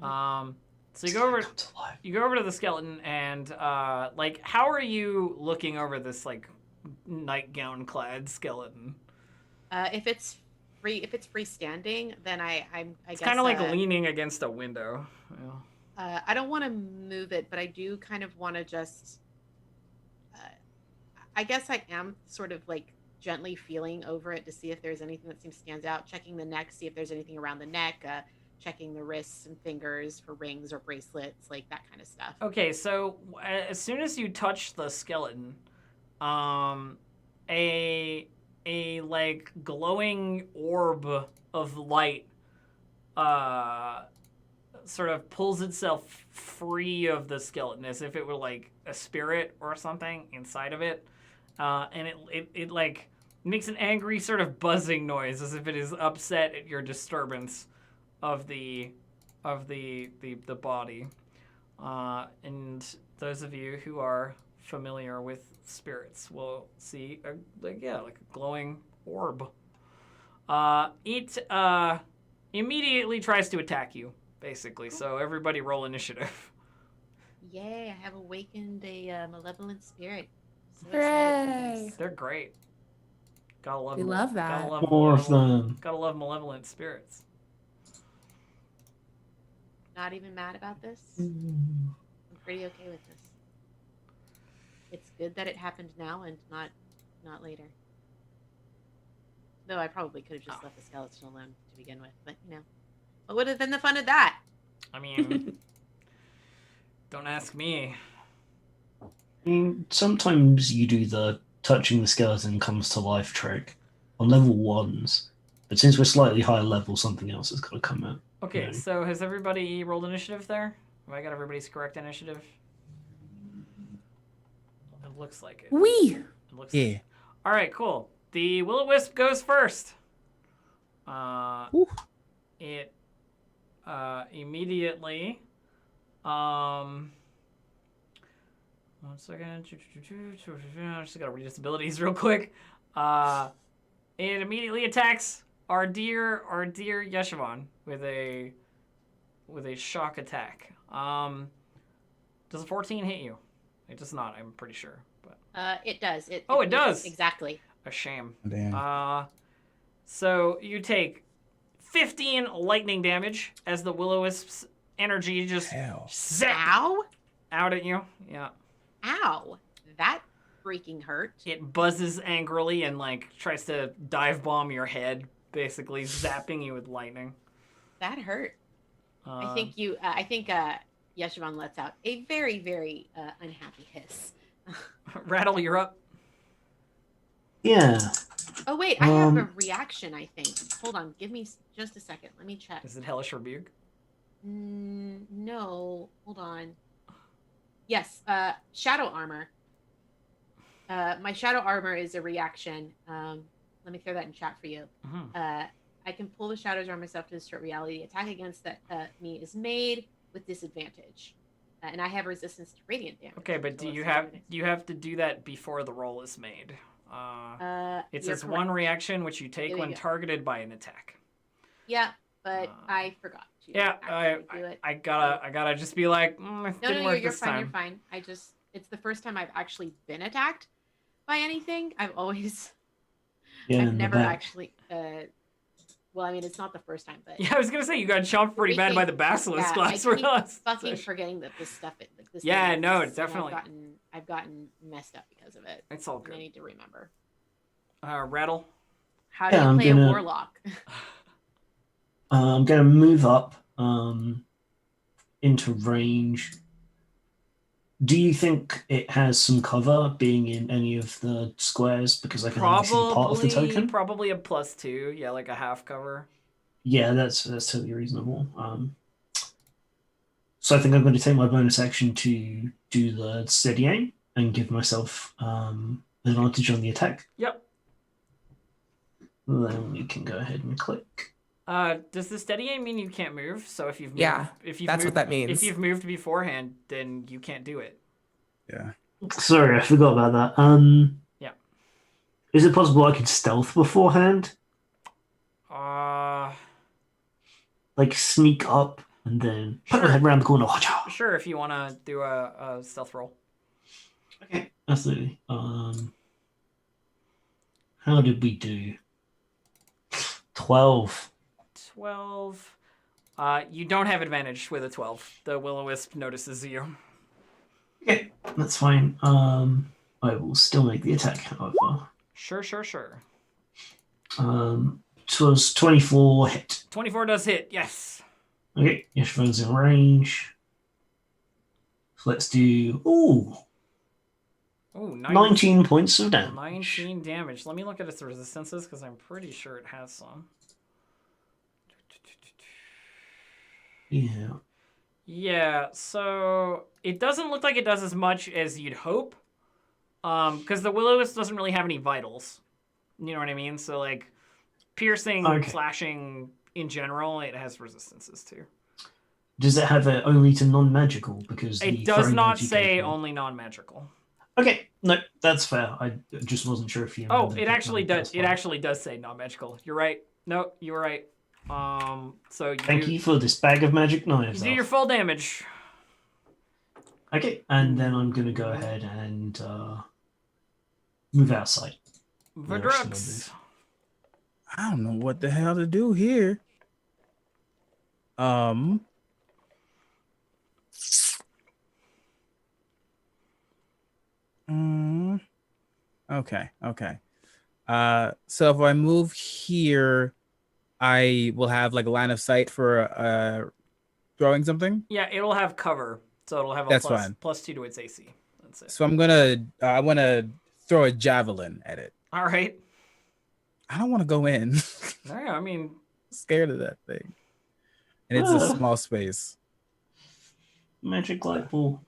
Mhm. So you go over to the skeleton, and like, how are you looking over this like nightgown clad skeleton? If it's freestanding, then I guess It's kind of like leaning against a window. Yeah. I don't want to move it, but I do kind of want to just. I guess I am sort of like gently feeling over it to see if there's anything that stands out. Checking the neck, see if there's anything around the neck. Checking the wrists and fingers for rings or bracelets, like that kind of stuff. Okay, so as soon as you touch the skeleton, a like glowing orb of light sort of pulls itself free of the skeleton as if it were like a spirit or something inside of it, and it like makes an angry sort of buzzing noise as if it is upset at your disturbance of the body, and those of you who are familiar with spirits will see like a glowing orb. It immediately tries to attack you, basically. So everybody roll initiative. Yay! I have awakened a malevolent spirit. So Hooray! They're great. Gotta love. We love that. Gotta love More of them. Gotta love malevolent spirits. Not even mad about this. Mm. I'm pretty okay with this. It's good that it happened now and not later. Though I probably could have just left the skeleton alone to begin with, but you know, what would have been the fun of that? I mean, don't ask me. I mean, sometimes you do the touching the skeleton comes to life trick on level 1s, but since we're slightly higher level, something else has got to come out. Okay, Yeah. so has everybody rolled initiative there? Have I got everybody's correct initiative? It looks like it. Wee! It looks Yeah. like it. All right, cool. The Will-O-Wisp goes first. Whew. It immediately. 1 second. I just gotta read its abilities real quick. It immediately attacks our dear Yeshivon with a shock attack. Does a 14 hit you? It does not. I'm pretty sure, but It does. It does. Exactly. a shame. Damn. So you take 15 lightning damage as the Will-O-Wisp's energy just Hell. zap Ow! out at you. Yeah. Ow! That freaking hurt. It buzzes angrily and like tries to dive bomb your head, basically zapping you with lightning. That hurt. I think Yeshivon lets out a very, very unhappy hiss. Rattle, you're up. Yeah. Oh wait, I have a reaction. I think. Hold on, give me just a second. Let me check. Is it Hellish Rebuke? No, hold on. Yes, shadow armor. My shadow armor is a reaction. Let me throw that in chat for you. Mm-hmm. I can pull the shadow's armor stuff to distort reality. Attack against me is made with disadvantage, and I have resistance to radiant damage. Okay, but do you have to do that before the roll is made? It says one reaction which you take when targeted by an attack. Yeah, but I forgot to. Yeah, do it. I gotta just be like, it didn't work you're this fine. time. You're fine. It's the first time I've actually been attacked by anything. I've never actually. Well, I mean, it's not the first time, but Yeah, I was gonna say you got chomped pretty bad by the basilisk last I round. keep fucking forgetting that this stuff, like this. Yeah, thing no, exists, it's definitely. and I've gotten messed up because of it. It's all And I good. need to remember. Rattle. How do you play a warlock? I'm going to move up into range Do you think it has some cover being in any of the squares because I can only see part of the token? Probably a +2. Yeah, like a half cover. Yeah, that's totally reasonable. So I think I'm going to take my bonus action to do the steady aim and give myself advantage on the attack. Yep. Then we can go ahead and click. Does the steady aim mean you can't move? So if you've moved, Yeah, that's what that means. If you've moved beforehand, then you can't do it. Yeah. Sorry, I forgot about that. Yeah. Is it possible I could stealth beforehand? Like sneak up and then put my head around the corner. Sure, if you want to do a stealth roll. Okay, absolutely. How did we do? 12. 12. You don't have advantage with a 12. The Willow Wisp notices you. Okay, that's fine. I will still make the attack, however. Sure. It was 24 hit. 24 does hit, yes. Okay, Yashvan's in range. So let's do... Ooh, 19 points of damage. 19 damage. Let me look at its resistances, because I'm pretty sure it has some. Yeah. Yeah, so it doesn't look like it does as much as you'd hope. Because the Will-O-Wisp doesn't really have any vitals. You know what I mean? So, like, piercing, slashing in general, it has resistances too. Does it have it only to non-magical? Because it does not say only non-magical. Okay, no, that's fair. I just wasn't sure if you. Oh, it actually does. It actually does say non-magical. You're right. No, you were right. So thank you for this bag of magic knives. You do your full damage. Okay, and then I'm gonna go ahead and move outside. Vadrux. I don't know what the hell to do here. Okay. So if I move here, I will have like a line of sight for throwing something. Yeah, it'll have cover, so it'll have a +2 to its AC. That's it. So I want to throw a javelin at it. All right. I don't want to go in. Yeah, I mean, scared of that thing, and it's a small space. Magic light ball.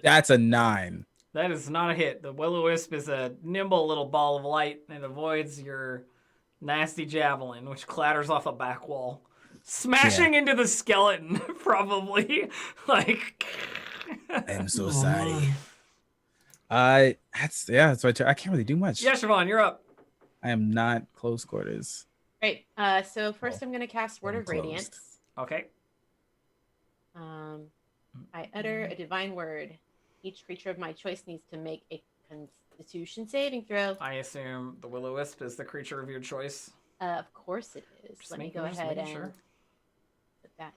That's a 9. That is not a hit. The Will-O-Wisp is a nimble little ball of light and avoids your nasty javelin, which clatters off a back wall, smashing into the skeleton, probably. Like, I'm so sorry. That's my turn. I can't really do much. Yeah, Siobhan, you're up. I am not close quarters. Great. So first I'm going to cast Word of Radiance. Okay. I utter a divine word. Each creature of my choice needs to make a Constitution saving throw. I assume the Will-O-Wisp is the creature of your choice. Of course it is. Let me go ahead and put that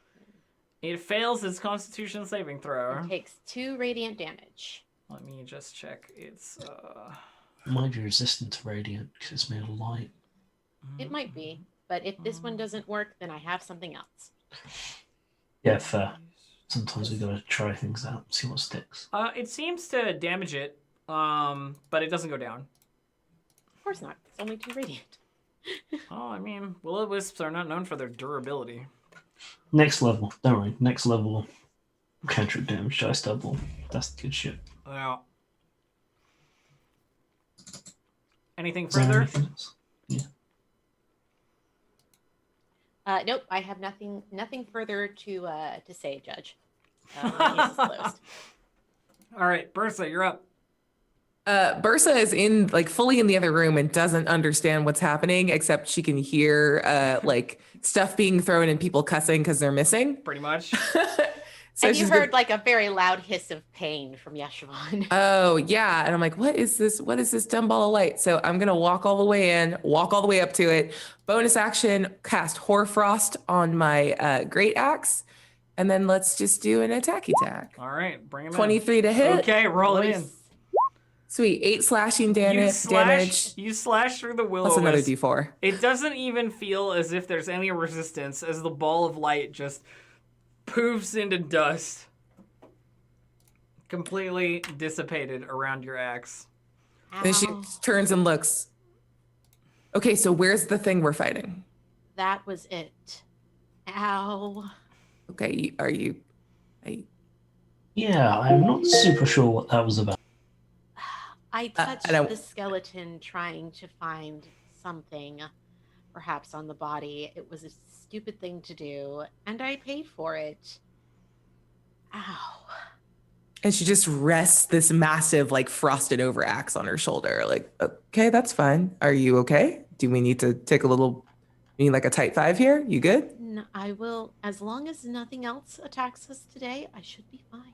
in. It fails its Constitution saving throw. It takes 2 radiant damage. Let me just check. It's might be resistant to radiant because it's made of light. It might be, but if this one doesn't work, then I have something else. Yeah, fair. Sometimes we gotta try things out, see what sticks. It seems to damage it, but it doesn't go down. Of course not. It's only 2 radiant. Oh, I mean, Will-O-Wisps are not known for their durability. Next level, don't worry. Next level, cantrip damage, dice double. That's good shit. Yeah. Anything further? Anything else? Yeah. Nope, I have nothing further to say, Judge. My case is closed. All right, Bertha, you're up. Bursa is in fully in the other room and doesn't understand what's happening, except she can hear stuff being thrown and people cussing because they're missing. Pretty much. So and you heard a very loud hiss of pain from Yeshvan. Oh yeah, and I'm like, what is this? What is this dumb ball of light? So I'm gonna walk all the way in, walk all the way up to it. Bonus action, cast Hoarfrost on my great axe, and then let's just do an attack. All right, bring him 23 to hit. Okay, roll it in. Sweet, 8 slashing damage. You slash through the Willow Plus another Wisp. D4. It doesn't even feel as if there's any resistance as the ball of light just poofs into dust. completely dissipated around your axe. Then she Ow. turns and looks. Okay, so where's the thing we're fighting? That was it. Ow. Okay, are you Yeah, I'm not super sure what that was about. I touched don't- the skeleton trying to find something, perhaps on the body. It was a stupid thing to do, and I paid for it. Ow. And she just rests this massive, like, frosted over axe on her shoulder. Like, okay, that's fine. Are you okay? Do we need to take a little, you need like a tight 5 here? You good? No, I will, as long as nothing else attacks us today, I should be fine.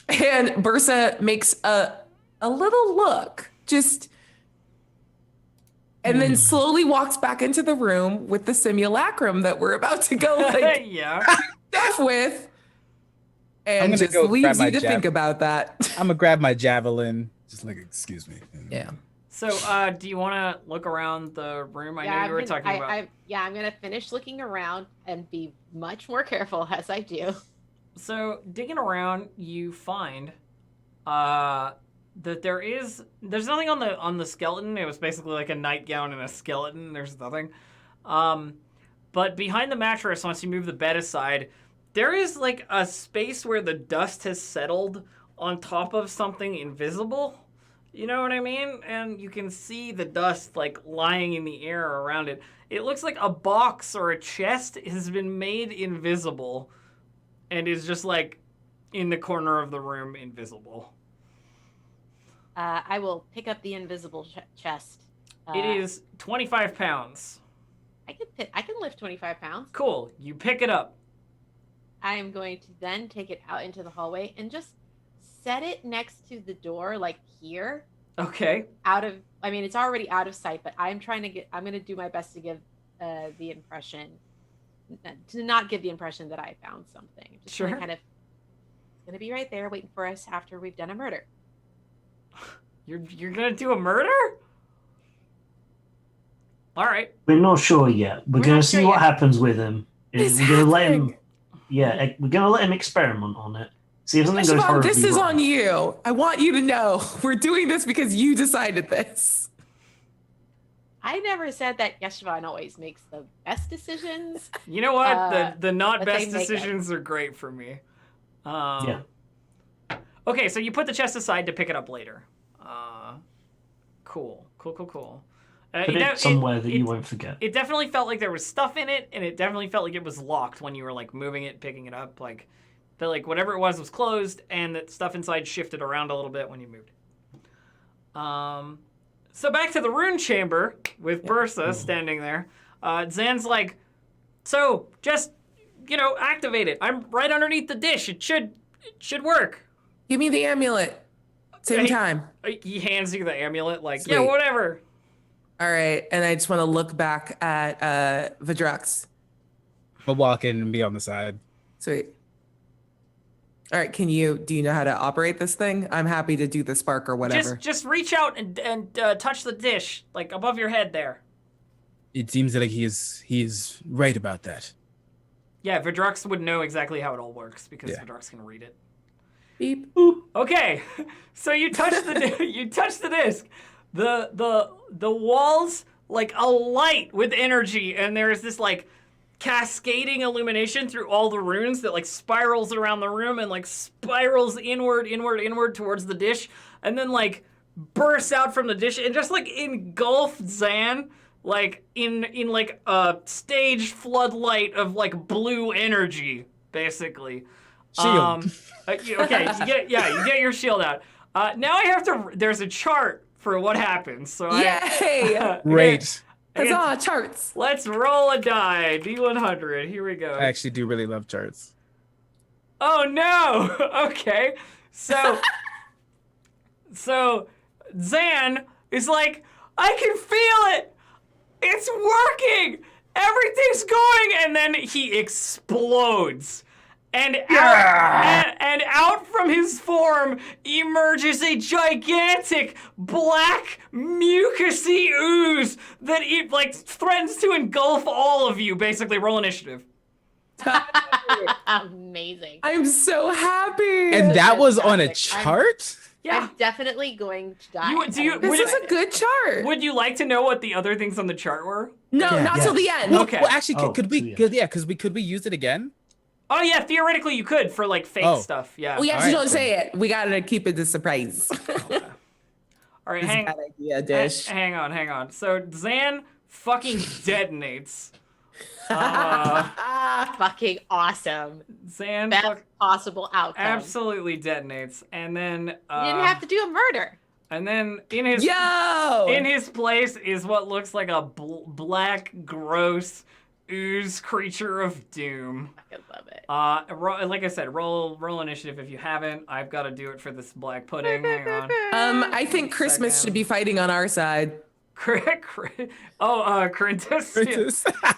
And Bursa makes a little look, just, and then slowly walks back into the room with the simulacrum that we're about to go like Yeah. stuff with, I'm and gonna just go grab leaves my you to jab. think about that. I'm gonna grab my javelin. Just like, excuse me. Yeah. So, do you want to look around the room? I know you were talking about. I'm gonna finish looking around and be much more careful as I do. So, digging around, you find that there's nothing on the skeleton. It was basically like a nightgown and a skeleton. There's nothing. But behind the mattress, once you move the bed aside, there is like a space where the dust has settled on top of something invisible. You know what I mean? And you can see the dust like lying in the air around it. It looks like a box or a chest has been made invisible and is just like in the corner of the room, invisible. I will pick up the invisible chest. It is 25 pounds. I can lift 25 pounds. Cool. You pick it up. I am going to then take it out into the hallway and just set it next to the door, like here. Okay. It's already out of sight, but I'm going to do my best to give the impression, to not give the impression that I found something. Just Sure. kind of, it's going to be right there waiting for us after we've done a murder. You're gonna do a murder? All right. We're not sure yet. We're We're going not to see sure what yet. happens with him. It's We're going to let him. happening. Yeah, we're going to let him experiment on it. See if something goes Siobhan, horribly this is wrong. on you. I want you to know we're doing this because you decided this. I never said that Yeshvan always makes the best decisions. You know what? The not but they best make it. decisions are great for me. Yeah. Okay, so you put the chest aside to pick it up later. Cool. Put it somewhere that you won't forget. It definitely felt like there was stuff in it, and it definitely felt like it was locked when you were like moving it, picking it up. Like, felt like whatever it was closed, and that stuff inside shifted around a little bit when you moved. So back to the rune chamber with Bursa standing there. Zan's like, so just activate it. I'm right underneath the dish. It should work. Give me the amulet. Same Hey. time. He hands you the amulet. Like, Sweet. yeah, whatever. All right. And I just want to look back at Vidrux. I'll walk in and be on the side. Sweet. All right. Do you know how to operate this thing? I'm happy to do the spark or whatever. Just reach out and touch the dish, like above your head there. It seems like he's right about that. Yeah, Vidrux would know exactly how it all works because Yeah. Vidrux can read it. Beep. Okay, so you touch the disc. The walls like alight with energy, and there's this like cascading illumination through all the runes that like spirals around the room and like spirals inward towards the dish, and then like bursts out from the dish and just like engulfs Zan like in like a stage floodlight of like blue energy, basically. Shield. You get your shield out. Now I have to. There's a chart for what happens. So Yay! Great. Huzzah, charts. Let's roll a die. D100. Here we go. I actually do really love charts. Oh no. Okay. So Zan is like, I can feel it. It's working. Everything's going, and then he explodes. And out from his form emerges a gigantic black mucusy ooze that it like threatens to engulf all of you. Basically, roll initiative. Amazing. I'm so happy. And that was on a Fantastic. chart? Yeah. I'm definitely going to die. This is a good chart. Would you like to know what the other things on the chart were? No, Yeah. not till the end. Well, Okay. well, actually, Oh, could we? yeah. Could we use it again? Oh yeah, theoretically you could for like fake Oh. stuff. Yeah. We All actually right, don't say it. We gotta keep it a surprise. All right, This is a hang. bad idea, Dish. Hang on. So Zan fucking detonates. fucking awesome. Zan Best possible outcome. absolutely detonates, and then You didn't have to do a murder. and then in his place is what looks like a black, gross ooze creature of doom. I love it. Like I said, roll initiative if you haven't. I've got to do it for this black pudding. Hang on. I think Christmas should be fighting on our side. Corinthus.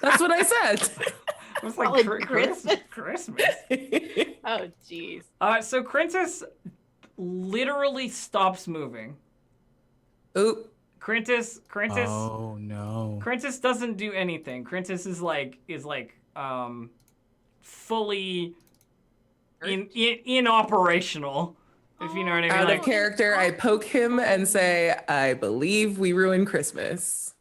That's what I said. I was like, Solid Christmas. Oh, jeez. So Corinthus literally stops moving. Oop. Corinthus. Oh no. Corinthus doesn't do anything. Corinthus is fully inoperational. If you know what I mean. Out Like, of character, I poke him and say, I believe we ruined Christmas.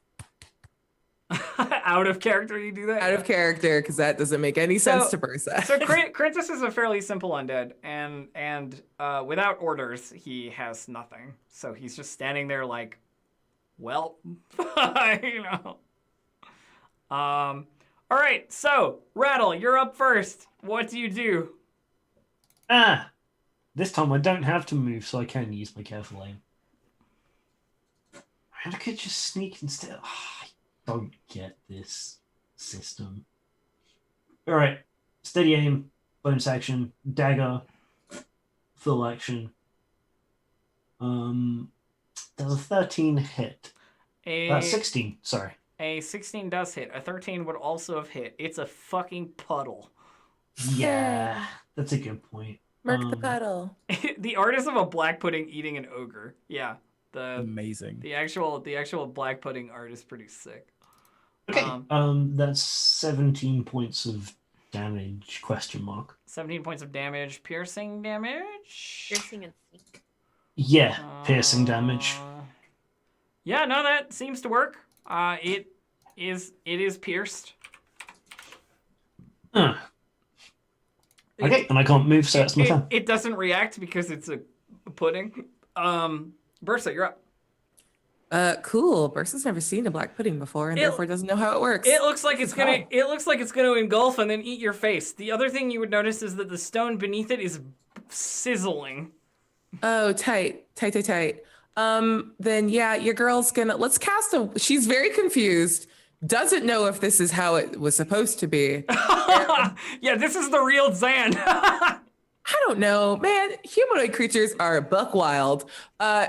out of character, you do that. Out of character, because that doesn't make any sense to Bersa. So Corinthus is a fairly simple undead, and without orders, he has nothing. So he's just standing there like, well, you know. All right, so Rattle, you're up first. What do you do? This time I don't have to move, so I can use my careful aim. And I could just sneak instead. I don't get this system. Alright. Steady aim, bonus action, dagger, full action. There's a 13 hit. 16, sorry. A 16 does hit. A 13 would also have hit. It's a fucking puddle. Yeah, that's a good point. Merc the puddle. The artist of a black pudding eating an ogre. Yeah, Amazing. the actual black pudding art is pretty sick. Okay, that's 17 points of damage, question mark. 17 points of damage. Piercing damage? Piercing and sneak. Yeah, piercing damage. Yeah, no, that seems to work. It is pierced. Okay, and I can't move, so that's my turn. It doesn't react because it's a pudding. Bersa, you're up. Cool. Bersa's never seen a black pudding before, and therefore doesn't know how it works. It looks like it's gonna engulf and then eat your face. The other thing you would notice is that the stone beneath it is sizzling. Oh, tight. Then yeah, your girl's let's cast she's very confused. Doesn't know if this is how it was supposed to be. Yeah, this is the real Zan. I don't know, man. Humanoid creatures are buck wild.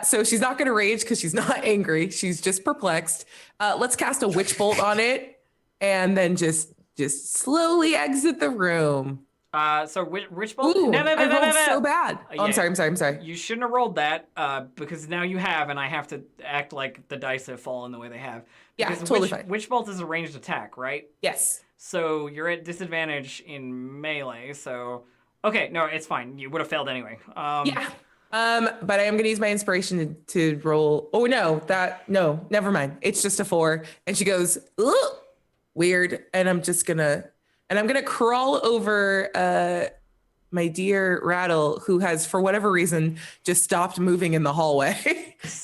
So she's not going to rage because she's not angry. She's just perplexed. Let's cast a witch bolt on it and then just slowly exit the room. So witch bolt? Ooh, No. I rolled so bad. Oh, I'm Yeah. sorry. You shouldn't have rolled that because now you have, and I have to act like the dice have fallen the way they have. Yeah, Because totally fine. Witch bolt is a ranged attack, right? Yes. So you're at disadvantage in melee. So okay, no, it's fine. You would have failed anyway. Yeah. But I am going to use my inspiration to roll. Oh, no, never mind. It's just a 4. And she goes, ugh, weird. And I'm going to crawl over my dear Rattle, who has, for whatever reason, just stopped moving in the hallway.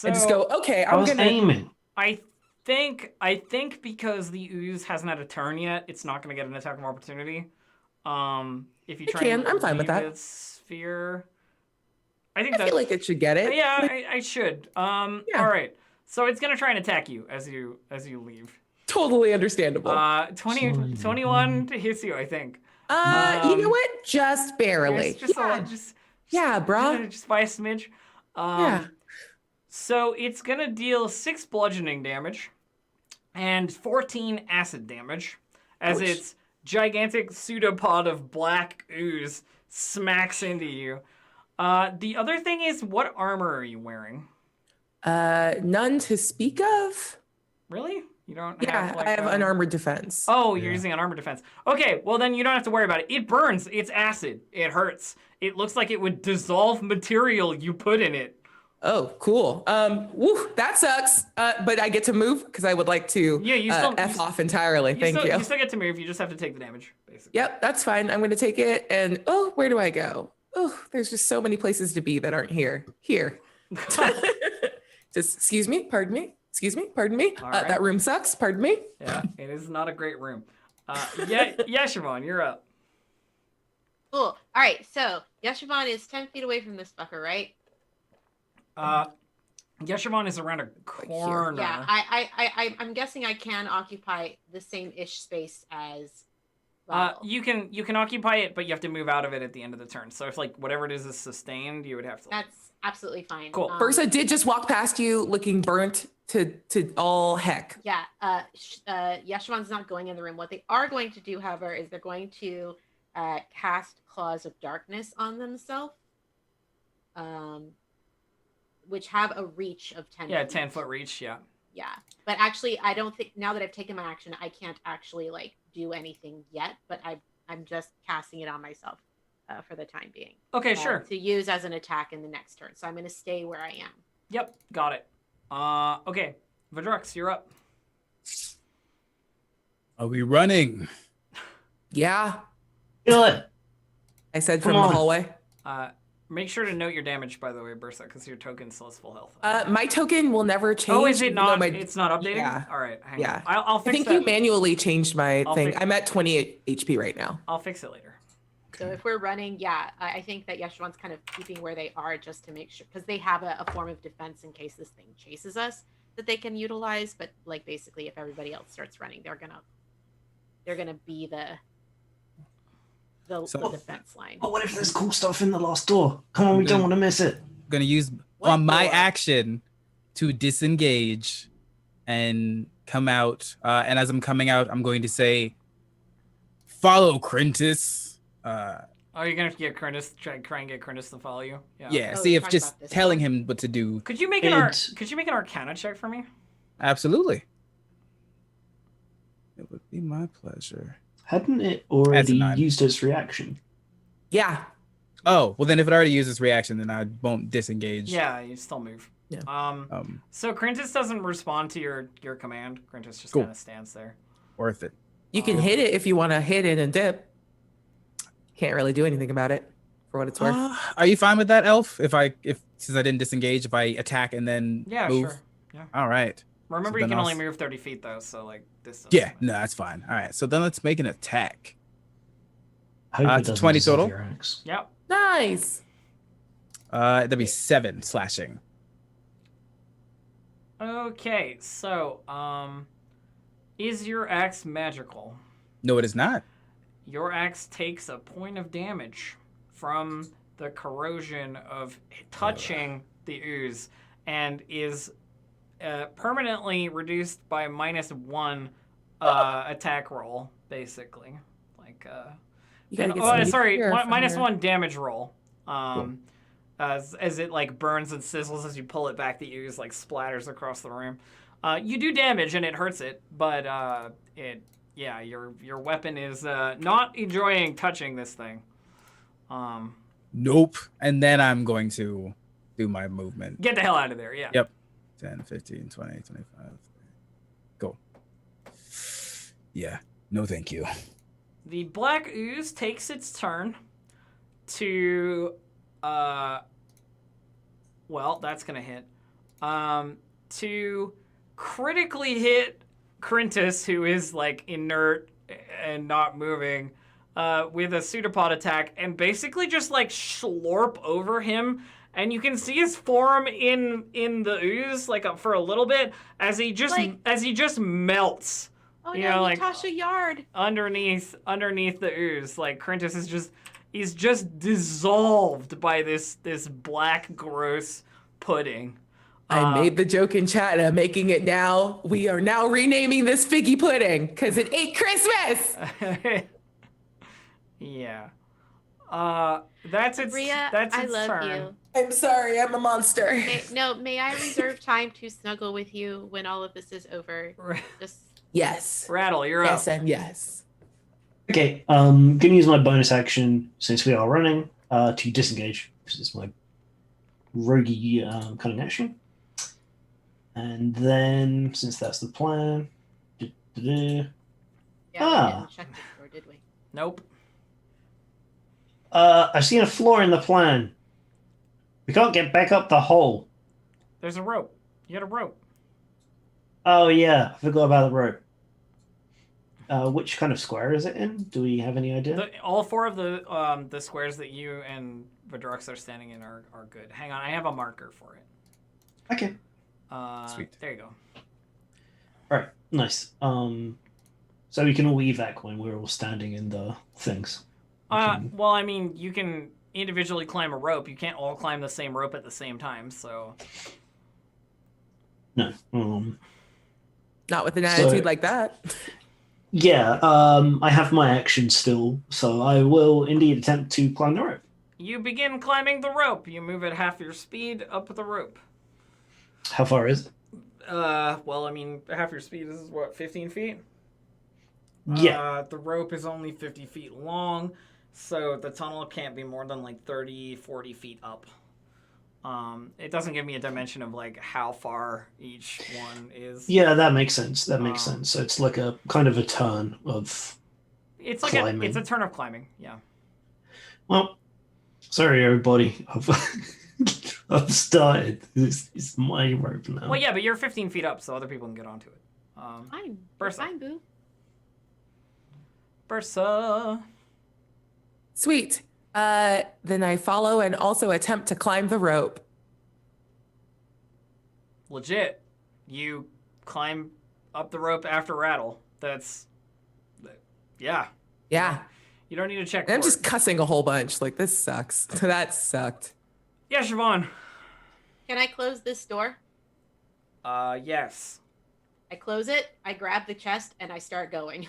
And just go, okay, I was aiming. I think because the ooze hasn't had a turn yet, it's not going to get an attack of opportunity. If you try and I'm fine with leave that. its sphere. I feel like it should get it. Yeah, I should. All right. So it's gonna try and attack you as you leave. Totally understandable. 21 to hit you, I think. You know what? Just barely. Just bruh. Just by a smidge. Yeah. So it's gonna deal 6 bludgeoning damage and 14 acid damage as Ouch. its gigantic pseudopod of black ooze smacks into you. The other thing is, what armor are you wearing? None to speak of. Really? You don't Yeah, have like I have unarmored defense. Oh, you're Yeah. using unarmored defense. Okay, well then you don't have to worry about it. It burns. It's acid. It hurts. It looks like it would dissolve material you put in it. Oh, cool. Woo, that sucks. But I get to move because I would like to Yeah, you still F off entirely. Thank you. You still get to move. You just have to take the damage, basically. Yep, that's fine. I'm going to take it. And where do I go? Oh, there's just so many places to be that aren't here. Here. Just excuse me. Pardon me. Excuse me. Pardon me. All right. That room sucks. Pardon me. Yeah, it is not a great room. Yeah, Siobhan, you're up. Cool. All right. So Yeshivon is 10 feet away from this fucker, right? Siobhan is around a corner. Yeah. I'm guessing I can occupy the same ish space as. You can occupy it, but you have to move out of it at the end of the turn. So if like whatever it is sustained, you would have to. That's absolutely fine. Cool. Bursa did just walk past you looking burnt to all heck. Yeah. Yeshivon's not going in the room. What they are going to do, however, is they're going to cast Claws of Darkness on themselves. Which have a reach of 10 Yeah, feet. 10-foot reach. Yeah. Yeah, but actually, I don't think now that I've taken my action, I can't actually like do anything yet. But I'm just casting it on myself for the time being. Okay, sure. To use as an attack in the next turn. So I'm going to stay where I am. Yep, got it. Okay, Vadrux, you're up. Are we running? Yeah, Kill it. I said Come from the on. hallway. Make sure to note your damage, by the way, Bursa, because your token still has full health. My token will never change. Oh, is it even though not? It's not updating? Yeah. All right, hang Yeah. on. I'll I fix think that. you manually changed my I'll thing. fix- I'm at 28 HP right now. I'll fix it later. So if we're running, yeah, I think that Yeshivon's kind of keeping where they are just to make sure, because they have a form of defense in case this thing chases us that they can utilize. But like basically, if everybody else starts running, they're gonna be the defense line. Oh, what if there's cool stuff in the last door? Come on, we don't want to miss it. Gonna use What on my door? action to disengage and come out. And as I'm coming out, I'm going to say, "Follow Crintus." Oh, you're gonna get Crintus, try and get Crintus to follow you? Yeah, Oh, see you're if talking just about this telling one. him what to do. Could you make an Arcana check for me? Absolutely. It would be my pleasure. Hadn't it That's a already 9. used its reaction? Yeah. Oh, well then if it already uses reaction, then I won't disengage. Yeah, you still move. Yeah. So Crintus doesn't respond to your command. Crintus just Cool. kind of stands there. Worth it. You can hit it if you want to hit it and dip. Can't really do anything about it for what it's worth. Are you fine with that, Elf? If since I didn't disengage, if I attack and then Yeah, move? sure. Yeah. All right. Remember, So you then can I'll only s- move 30 feet though, so like this. Yeah, no, that's fine. All right, so then let's make an attack. I hope it It's doesn't 20 dissolve total. your axe. Yep. Nice. That'd be 7 slashing. Okay, so is your axe magical? No, it is not. Your axe takes a point of damage from the corrosion of touching the ooze and is permanently reduced by -1 attack roll, basically. Like, You gotta get some sorry, gear from minus your- 1 damage roll. As it like burns and sizzles as you pull it back, the ooze like splatters across the room. You do damage and it hurts it, but your weapon is not enjoying touching this thing. Nope. And then I'm going to do my movement. Get the hell out of there, yeah. Yep. 10, 15, 20, 25. Go. Yeah. No, thank you. The black ooze takes its turn to well, that's gonna hit. To critically hit Crintus, who is like inert and not moving, with a pseudopod attack, and basically just like slurp over him. And you can see his form in the ooze like for a little bit as he just melts. Oh You no, know, like- Natasha Yard. Underneath the ooze, like Crintus is just dissolved by this black gross pudding. I made the joke in chat and I'm making it now. We are now renaming this Figgy pudding because it ate Christmas. Yeah. That's its Bria, that's I its love turn. you. I'm sorry, I'm a monster. May I reserve time to snuggle with you when all of this is over? Just Yes. Rattle, you're Yes up. and yes. Okay, gonna use my bonus action since we are running to disengage because it's my roguey cunning action. And then, since that's the plan, Yeah, we didn't check this door, did we? Nope. I've seen a flaw in the plan. We can't get back up the hole. There's a rope. You got a rope. Oh yeah, I forgot about the rope. Which kind of square is it in? Do we have any idea? All four of the squares that you and Vidrux are standing in are good. Hang on, I have a marker for it. Okay. Sweet. There you go. All right. Nice. So we can all evac when we're all standing in the things. Well, I mean, you can individually climb a rope. You can't all climb the same rope at the same time, so. No. Not with an attitude like that. Yeah. I have my action still, so I will indeed attempt to climb the rope. You begin climbing the rope. You move at half your speed up the rope. How far is it? Well, I mean, half your speed is what, 15 feet? Yeah. The rope is only 50 feet long, so the tunnel can't be more than like 30, 40 feet up. It doesn't give me a dimension of like how far each one is. Yeah, that makes sense. That makes sense. So it's like a kind of a turn of It's like climbing. it's a turn of climbing, yeah. Well, sorry everybody. I've started. It's my rope now. Well, yeah, but you're 15 feet up, so other people can get onto it. Fine. Bursa. Fine, boo. Bursa. Sweet. Then I follow and also attempt to climb the rope. Legit. You climb up the rope after Rattle. That's... Yeah. Yeah. You don't need to check And I'm for just it. cussing a whole bunch. Like, this sucks. That sucked. Yeah, Siobhan. Can I close this door? Yes. I close it, I grab the chest, and I start going.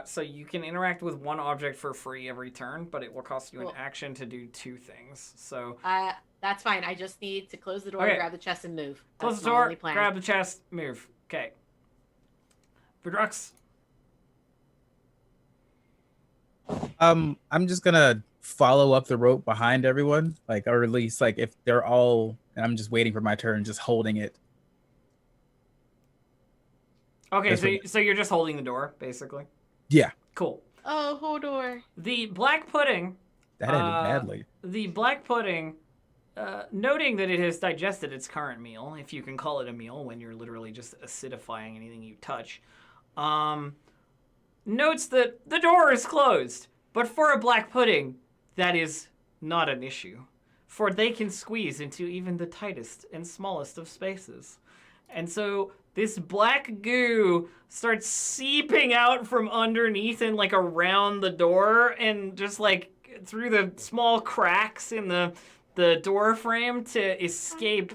So you can interact with one object for free every turn, but it will cost you Cool. an action to do two things. So That's fine. I just need to close the door, Okay. grab the chest, and move. close That's the my door, only plan. grab the chest, move. Okay. Vidrux. I'm just gonna follow up the rope behind everyone, like, or at least like if they're all, and I'm just waiting for my turn, just holding it. Okay, That's so you're just holding the door, basically. Yeah, Cool. Oh, Hodor. The black pudding. that ended badly. The black pudding, noting that it has digested its current meal, if you can call it a meal when you're literally just acidifying anything you touch, notes that the door is closed. But for a black pudding, that is not an issue, for they can squeeze into even the tightest and smallest of spaces. And so this black goo starts seeping out from underneath and like around the door and just like through the small cracks in the door frame to escape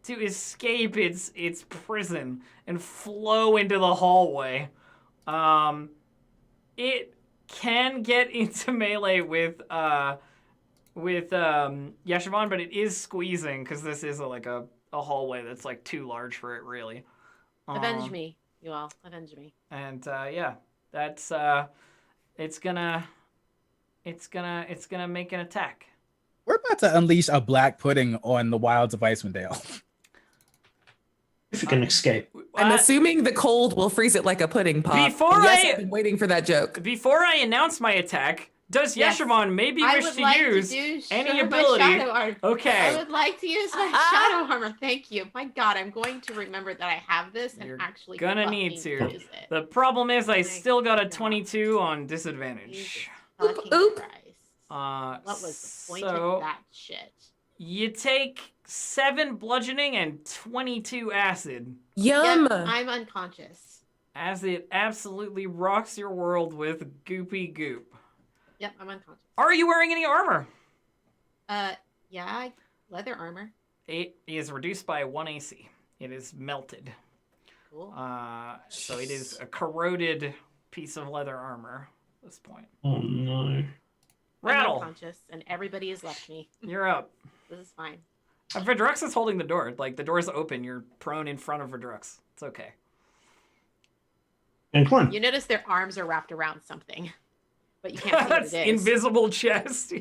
its prison and flow into the hallway. It can get into melee with Yeshivan, but it is squeezing because this is a hallway that's like too large for it, really. Avenge me, you all. Avenge me. And yeah, that's it's gonna make an attack. We're about to unleash a black pudding on the wilds of Icewind Dale. If you can escape. I'm assuming the cold will freeze it like a pudding pop. I've been waiting for that joke. Before I announce my attack, does Yes. Yeshivan maybe I wish would to like use to do any my ability? shadow armor. Okay. I would like to use my shadow armor. Thank you. My God, I'm going to remember that I have this and You're actually gonna fucking need to. use it. The problem is I My still got a God. 22 on disadvantage. Fucking oop. Christ. What was the point so of that shit? you take 7 bludgeoning and 22 acid Yum. Yep, I'm unconscious. as it absolutely rocks your world with goopy goop. Yep, I'm unconscious. Are you wearing any armor? Yeah, leather armor. It is reduced by 1 AC. It is melted. Cool. So it is a corroded piece of leather armor at this point. Oh no. I'm Rattle, unconscious, and everybody has left me. you're up. This is fine. Vidrux is holding the door. Like, the door's open. You're prone in front of Vidrux. It's okay. and climb. You notice their arms are wrapped around something, but you can't see what That's it is. invisible chest.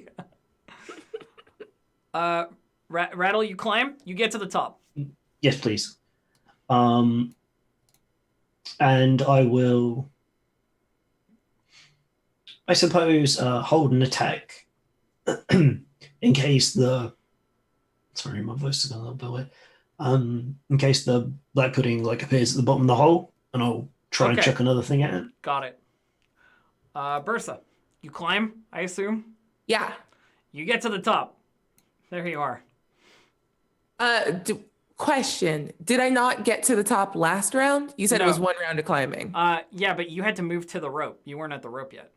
Yeah. Rattle, you climb. You get to the top. Yes, please. And I will, I suppose, hold an attack in case the. Sorry, my voice is going a little bit weird. In case the black pudding appears at the bottom of the hole, and I'll try and chuck another thing at it. Got it. Bursa, you climb, I assume? Yeah. You get to the top. There you are. Question. Did I not get to the top last round? You said it was 1 round of climbing. Yeah, but you had to move to the rope. You weren't at the rope yet.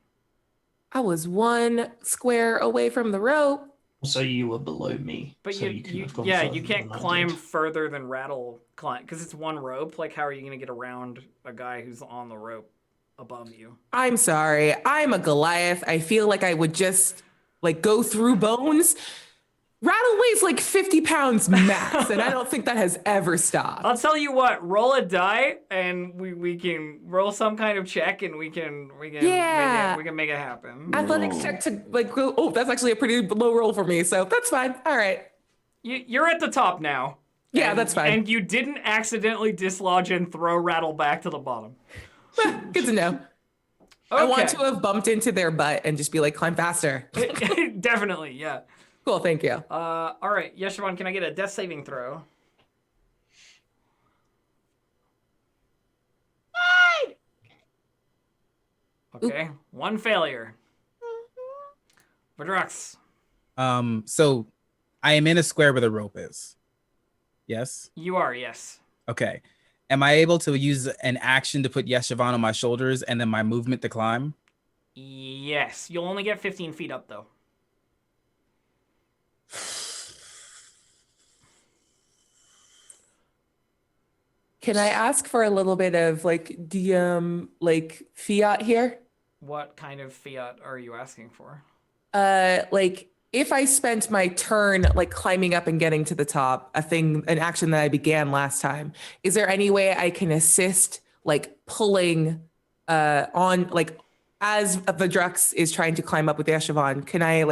I was 1 square away from the rope. So you were below me. But so you couldn't have gone yeah, further you can't than I climb did. further than Rattle climb because it's 1 rope. Like, how are you going to get around a guy who's on the rope above you? I'm sorry. I'm a Goliath. I feel like I would just go through bones. Rattle weighs 50 pounds max, and I don't think that has ever stopped. I'll tell you what. Roll a die, and we can roll some kind of check, and we can Yeah. make it happen. Athletics check to go. Oh, that's actually a pretty low roll for me, so that's fine. All right. You're at the top now. Yeah, that's fine. And you didn't accidentally dislodge and throw Rattle back to the bottom. Good to know. Okay. I want to have bumped into their butt and just be like, climb faster. Definitely, yeah. Cool, thank you. All right, Yeshivon, can I get a death saving throw? Fine. Okay, 1 failure. Vadrux. So I am in a square where the rope is. Yes? You are, yes. Okay. Am I able to use an action to put Yeshivan on my shoulders and then my movement to climb? Yes. You'll only get 15 feet up, though. Can I ask for a little bit of DM fiat here? What kind of fiat are you asking for? If I spent my turn climbing up and getting to the top, an action that I began last time, is there any way I can assist pulling on as Vadrux is trying to climb up with Yeshivan, can I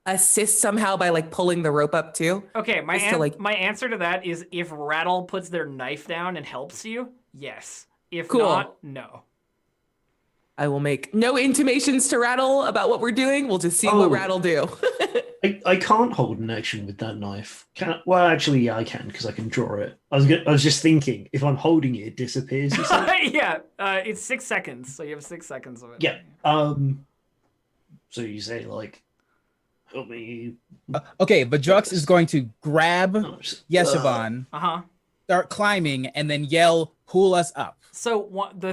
assist somehow by pulling the rope up too? Okay, my Just to, my answer to that is if Rattle puts their knife down and helps you, yes. If Cool. not, no. I will make no intimations to Rattle about what we're doing. We'll just see Oh. what Rattle do. I can't hold an action with that knife. Well, actually, yeah, I can because I can draw it. I was just thinking, if I'm holding it, it disappears. Or something. Yeah, it's 6 seconds, so you have 6 seconds of it. Yeah. So you say help me. Okay, Vadrux is going to grab Yeshivan. Yeshivan, start climbing, and then yell, pull us up. So the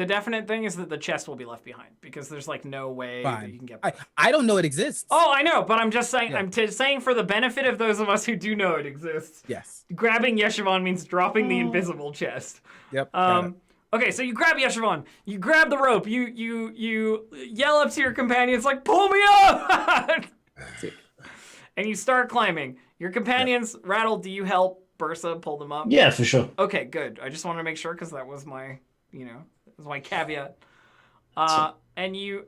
definite thing is that the chest will be left behind because there's no way that you Fine. can get. I don't know it exists. Oh, I know, but I'm just saying. Yeah. I'm saying for the benefit of those of us who do know it exists. Yes. Grabbing Yeshivan means dropping the invisible chest. Yep. got it. Okay, so you grab Yeshivan, you grab the rope, you yell up to your companions pull me up, and you start climbing. Your companions, Rattle, do you help Bursa pull them up? Yeah, for sure. Okay, good. I just want to make sure because that was my, that was my caveat. And you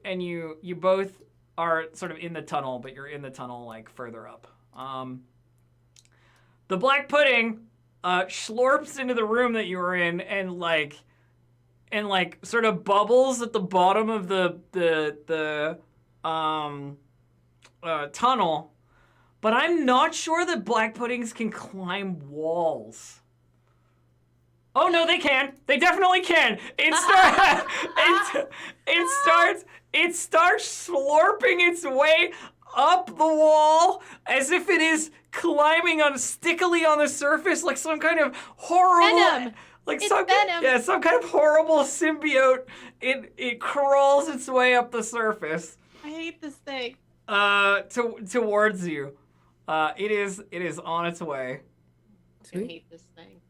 both are sort of in the tunnel, but you're in the tunnel further up. The black pudding slurps into the room that you were in and sort of bubbles at the bottom of the tunnel. But I'm not sure that black puddings can climb walls. Oh no, they can. They definitely can. It starts slurping its way up the wall as if it is climbing stickily on the surface like some kind of horrible Venom. Venom. some kind of horrible symbiote. It crawls its way up the surface. I hate this thing. Towards you. It is on its way. I hate this thing.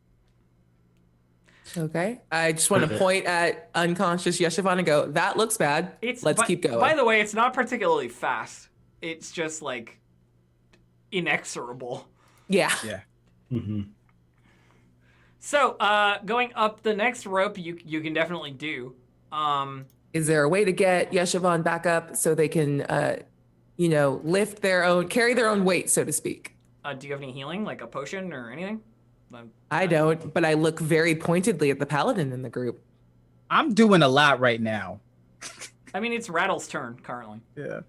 Okay. I just want to point at unconscious Yeshivan and go, that looks bad. Let's keep going. By the way, it's not particularly fast. It's just inexorable. Yeah. Yeah. Mm-hmm. So, going up the next rope, you can definitely do. Is there a way to get Yeshivon back up so they can, carry their own weight, so to speak? Do you have any healing, like a potion or anything? I don't, but I look very pointedly at the paladin in the group. I'm doing a lot right now. I mean, it's Rattle's turn currently. Yeah.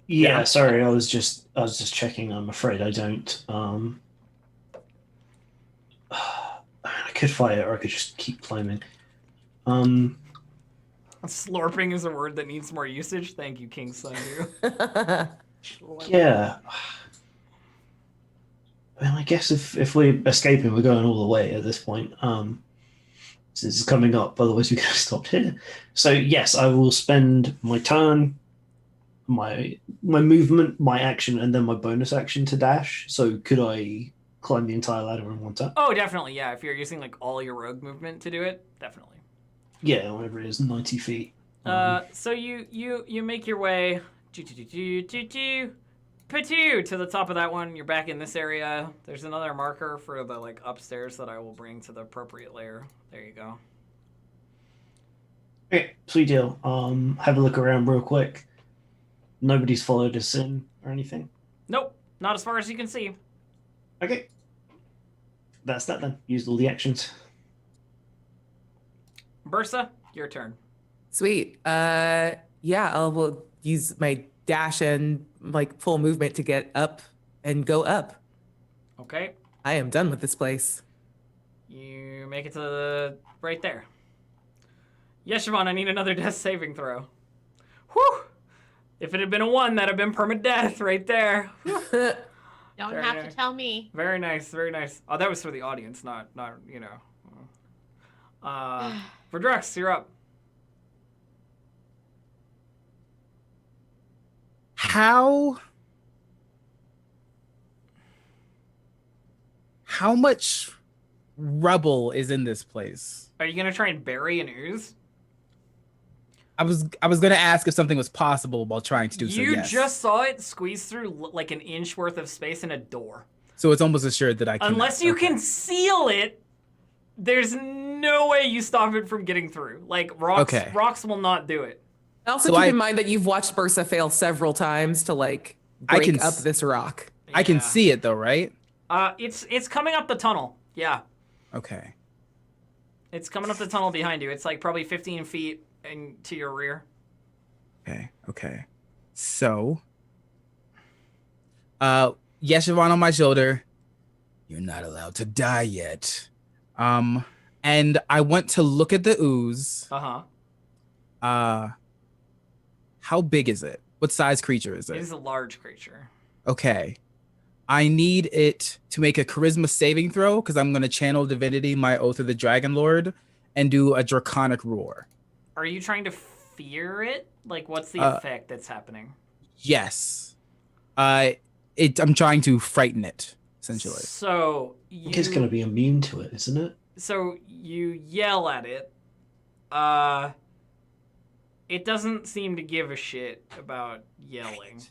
Yeah, sorry, I was just checking. I'm afraid I don't. I could fight it, or I could just keep climbing. Slurping is a word that needs more usage. Thank you, King Sundu. Yeah. Well, I guess if we're escaping, we're going all the way at this point. This is coming up, otherwise we could have stopped here. So yes, I will spend my turn, my movement, my action, and then my bonus action to dash. So could I climb the entire ladder in one turn? Oh, definitely, yeah. If you're using like all your rogue movement to do it, definitely. Yeah, whatever it is, 90 feet. So you make your way to the top of that one. You're back in this area. There's another marker for the like upstairs that I will bring to the appropriate layer. There you go. Okay, sweet deal. Have a look around real quick. Nobody's followed us in or anything. Nope, not as far as you can see. Okay. That's that then. Used all the actions. Bursa, your turn. Sweet. I will use my dash and like full movement to get up and go up. Okay. I am done with this place. You make it to right there. Yeshivon, I need another death saving throw. Whew! If it had been a 1, that'd have been permadeath right there. Don't Very have nice. to tell me. Very nice, very nice. Oh, that was for the audience, not you know. For Drex, you're up. How much rubble is in this place? Are you gonna try and bury an ooze? I was gonna ask if something was possible while trying to do so. You Yes. just saw it squeeze through like an inch worth of space in a door. So it's almost assured that I can. Unless you can seal it, there's no way you stop it from getting through. Like rocks will not do it. Also keep in mind that you've watched Bursa fail several times to like break up this rock. I can see it though, right? It's coming up the tunnel. Yeah. Okay. It's coming up the tunnel behind you. It's like probably 15 feet to your rear. Okay. So, Yeshivon on my shoulder. You're not allowed to die yet. And I went to look at the ooze. How big is it? What size creature is it? It is a large creature. Okay. I need it to make a charisma saving throw because I'm going to channel divinity, my Oath of the Dragon Lord, and do a draconic roar. Are you trying to fear it? Like, what's the effect that's happening? Yes. I'm trying to frighten it, essentially. So It's going to be immune to it, isn't it? So you yell at it. It doesn't seem to give a shit about yelling.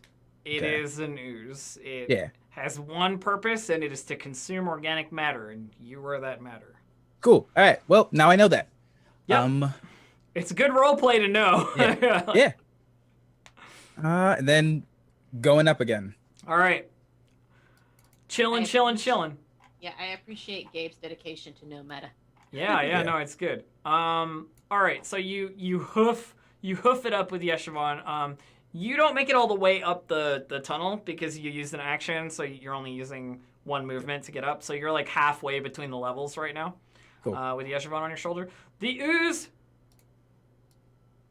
It is an ooze. It has one purpose, and it is to consume organic matter, and you are that matter. Cool. All right. Well, now I know that. Yep. It's a good role play to know. Yeah. And then going up again. All right. Chilling. Yeah, I appreciate Gabe's dedication to no meta. Yeah, no, it's good. All right, so you hoof it up with Yeshivon. You don't make it all the way up the tunnel because you used an action, so you're only using one movement to get up. So you're like halfway between the levels right now. Cool. With Yeshivon on your shoulder. The ooze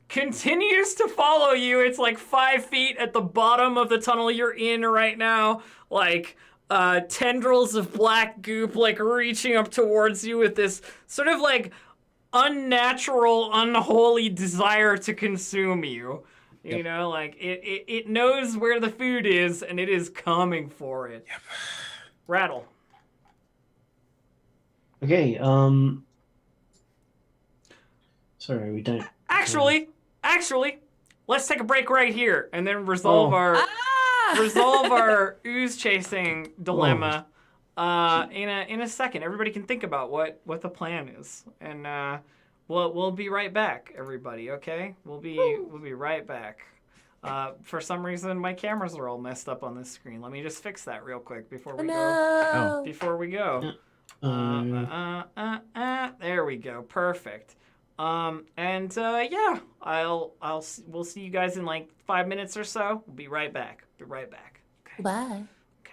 continues to follow you. It's like 5 feet at the bottom of the tunnel you're in right now. Like tendrils of black goop like reaching up towards you with this sort of like unnatural, unholy desire to consume you. You know, like it knows where the food is and it is coming for it. Yep. Rattle. Okay, sorry, we don't... Actually, let's take a break right here and then resolve our ooze chasing dilemma in a second. Everybody can think about what the plan is, and We'll be right back, everybody. Okay, we'll be right back. For some reason, my cameras are all messed up on this screen. Let me just fix that real quick before we go. Before we go. There we go. Perfect. Yeah, we'll see you guys in like 5 minutes or so. We'll be right back. Be right back. Okay. Bye. Okay.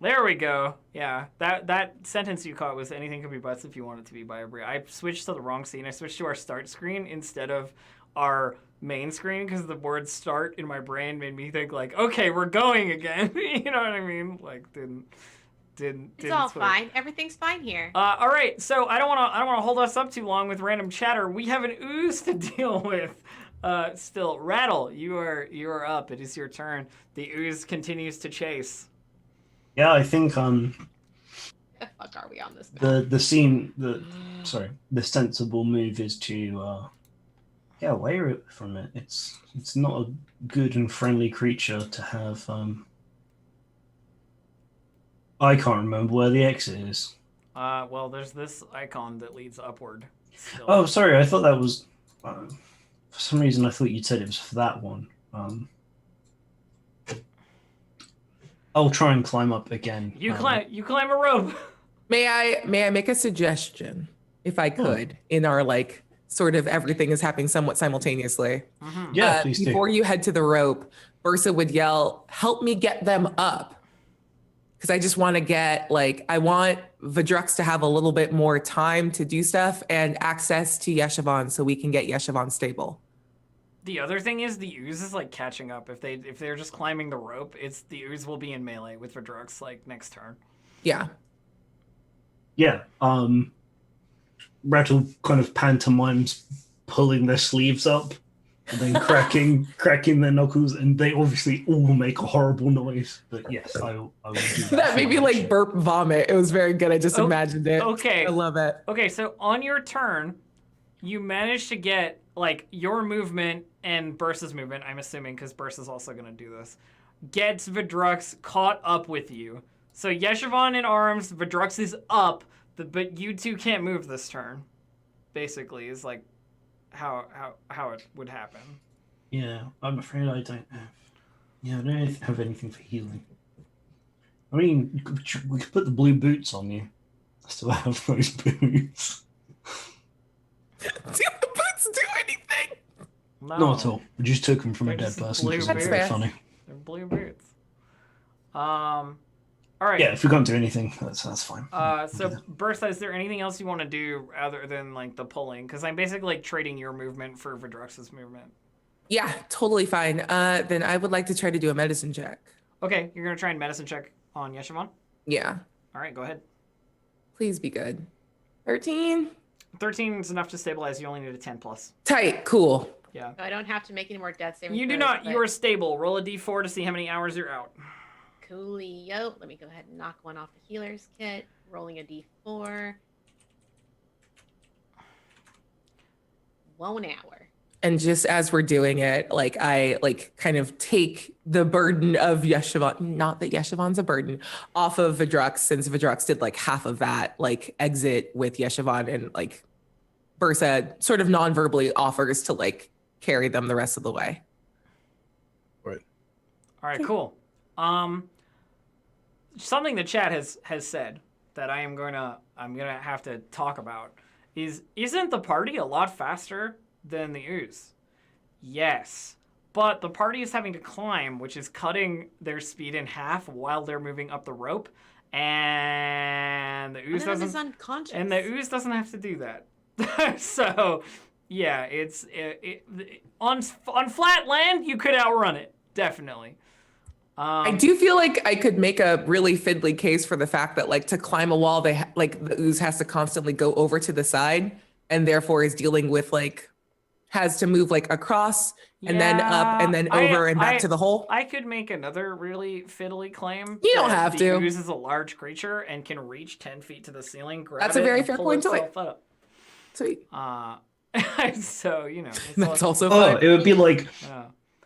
There we go. Yeah, that sentence you caught was anything could be butts if you want it to be by every. I switched to the wrong scene. I switched to our start screen instead of our main screen because the word start in my brain made me think like, okay, we're going again. You know what I mean? Like didn't It's all fine. Everything's fine here. All right, so I don't want to hold us up too long with random chatter. We have an ooze to deal with. Still, Rattle, you are up. It is your turn. The ooze continues to chase. Yeah, I think The fuck are we on this? the sensible move is to get away from it. It's not a good and friendly creature to have. I can't remember where the exit is. Well, there's this icon that leads upward. Still. Oh, sorry. I thought that was. For some reason, I thought you said it was for that one. I'll try and climb up again. You climb a rope. May I make a suggestion, if I could, in our like sort of everything is happening somewhat simultaneously. Mm-hmm. Yeah, please do. Before you head to the rope, Bursa would yell, "Help me get them up." Because I just want to I want Vidrux to have a little bit more time to do stuff and access to Yeshivon so we can get Yeshivon stable. The other thing is the ooze is like catching up. If they're just climbing the rope, the ooze will be in melee with Vidrux like next turn. Yeah. Yeah. Rattle kind of pantomimes pulling their sleeves up and then cracking their knuckles, and they obviously all make a horrible noise. But yes, I will do that. That made me like burp vomit. It was very good. I just imagined it. Okay. I love it. Okay, so on your turn, you managed to get like your movement and Bursa's movement, I'm assuming, because Bursa's also going to do this, gets Vidrux caught up with you. So Yeshivon in arms, Vidrux is up, but you two can't move this turn, basically, is like how it would happen. Yeah, I'm afraid I don't have. Yeah, I don't have anything for healing. I mean, we could put the blue boots on you. I still have those boots. Do the boots do anything? No. Not at all. We just took them from They're a dead just person blue because it's boots. very funny. They're blue boots. All right. Yeah, if we can't do anything, that's fine. So Bursa, is there anything else you want to do other than like the pulling? Because I'm basically like trading your movement for Vidrux's movement. Yeah, totally fine. Then I would like to try to do a medicine check. Okay, you're gonna try and medicine check on Yeshivon? Yeah. All right, go ahead. Please be good. 13. 13 is enough to stabilize. You only need a 10 plus. Tight. Cool. Yeah. So I don't have to make any more death saving You do throws, not. but- You are stable. Roll a d4 to see how many hours you're out. Coolio. Let me go ahead and knock one off the healer's kit. Rolling a d4. 1 hour. And just as we're doing it, I kind of take the burden of Yeshivon, not that Yeshivon's a burden, off of Vidrux, since Vidrux did half of that exit with Yeshivon, and Bursa sort of non-verbally offers to carry them the rest of the way. Right. All right, cool. Something the chat has said that I'm gonna have to talk about isn't the party a lot faster than the ooze? Yes, but the party is having to climb, which is cutting their speed in half while they're moving up the rope, and the ooze doesn't. Unconscious. And the ooze doesn't have to do that. So, yeah, it's on flat land you could outrun it, definitely. I do feel like I could make a really fiddly case for the fact that to climb a wall, the ooze has to constantly go over to the side, and therefore is dealing with has to move across and then up and then over and back to the hole. I could make another really fiddly claim. You don't have to. The ooze is a large creature and can reach 10 feet to the ceiling. That's a very fair point to it. Sweet. So, That's also Oh, fine. it would be like.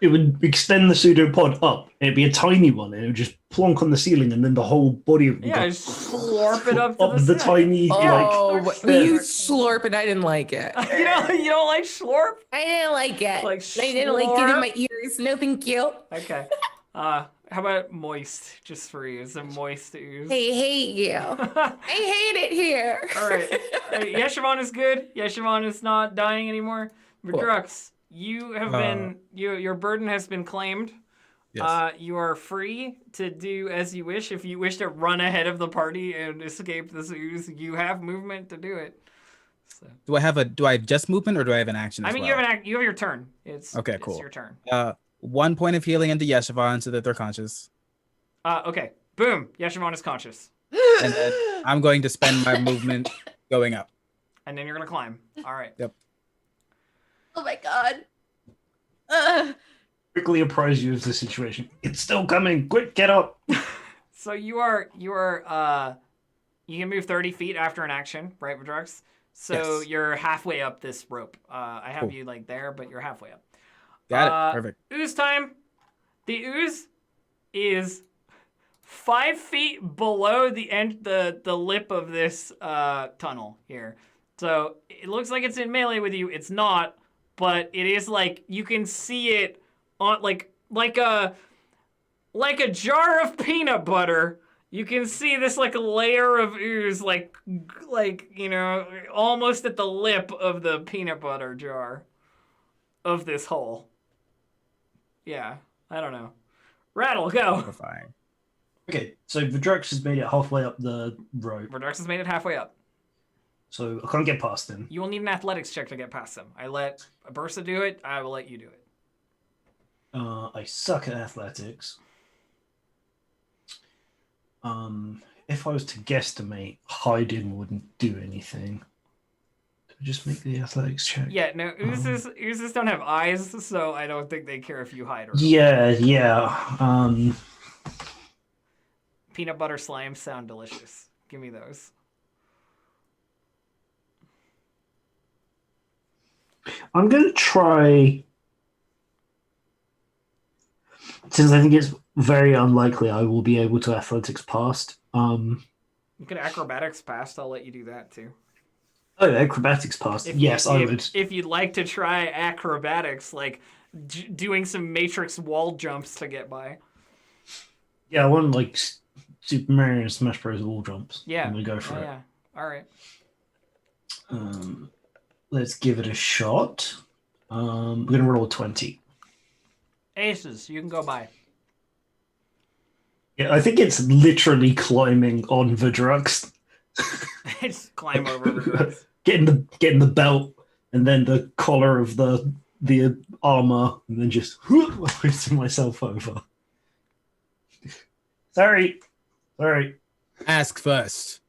it would extend the pseudopod up. It'd be a tiny one, and it would just plonk on the ceiling, and then the whole body would Yeah, go just slurp it up to the the ceiling. tiny Oh, like. you slurp and I didn't like it. You don't like slurp? I didn't like it. Like I didn't like it in slurp? my ears. No, thank you. Okay. How about moist, just for you? Some moist ooze. I hate you. I hate it here. All right. Yeshivon is good. Yeshivon is not dying anymore. Vidrux, you have been your burden has been claimed. Yes. You are free to do as you wish. If you wish to run ahead of the party and escape this ooze, you have movement to do it. So. Do I have just movement or do I have an action? As well? you have your turn. It's okay, cool. It's your turn. 1 point of healing into Yeshivon so that they're conscious. Okay. Boom. Yeshivon is conscious. And then I'm going to spend my movement going up. And then you're gonna climb. All right. Yep. Oh my god. Quickly apprise you of the situation. It's still coming. Quick, get up. So you can move 30 feet after an action, right, Vidrux? So Yes. you're halfway up this rope. I have Cool. you like there, but you're halfway up. Got it. Perfect. Ooze time. The ooze is 5 feet below the end, the lip of this tunnel here. So it looks like it's in melee with you. It's not, but it is like you can see it on like a jar of peanut butter. You can see this like a layer of ooze, like almost at the lip of the peanut butter jar of this hole. Yeah, I don't know. Rattle, go. Fine. Okay, so Vidrux has made it halfway up the rope, Vidrux has made it halfway up. so I can't get past him. You will need an athletics check to get past him. I let Bursa do it. I will let you do it. I suck at athletics. If I was to guesstimate, hiding wouldn't do anything. Do I just make the athletics check? Yeah, no, oozes don't have eyes, so I don't think they care if you hide or not. Yeah. Peanut butter slimes sound delicious. Give me those. I'm gonna try. Since I think it's very unlikely I will be able to athletics past. You could acrobatics past. I'll let you do that too. Oh, acrobatics past. Yes, I would. If you'd like to try acrobatics, like doing some Matrix wall jumps to get by. Yeah, I want like Super Mario and Smash Bros. Wall jumps. Yeah. I'm gonna go for it. Yeah. All right. Let's give it a shot. We're gonna roll 20. Aces, you can go by. Yeah, I think it's literally climbing on Vidrux. Just climb over Vidrux. getting the belt and then the collar of the armor, and then just hoisting myself over. Sorry. Ask first.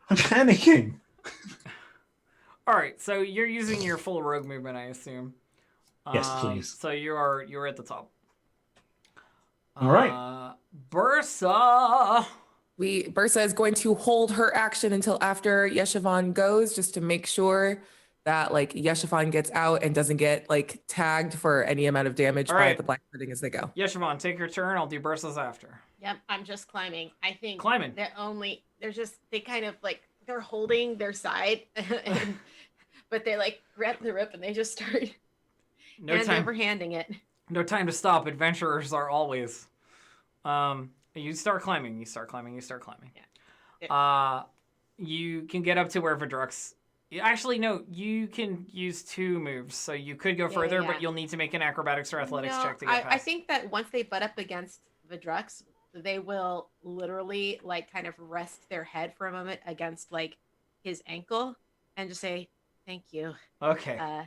I'm panicking. All right, so you're using your full rogue movement, I assume. Yes, please. So you're at the top. All right. Bursa. Bursa is going to hold her action until after Yeshivon goes, just to make sure that like Yeshivon gets out and doesn't get like tagged for any amount of damage by the black pudding as they go. Yeshivon, take your turn. I'll do Bursa's after. Yep, I'm just climbing. I think Climbing. They kind of like they're holding their side, but they like grab the rope and they just start over handing it. No time to stop. Adventurers are always. You start climbing. You start climbing. Yeah. You can get up to where Vidrux. Actually, no. You can use 2 moves, so you could go further, but you'll need to make an acrobatics or athletics check to get past. I think that once they butt up against Vidrux, they will literally like kind of rest their head for a moment against like his ankle and just say thank you. Okay.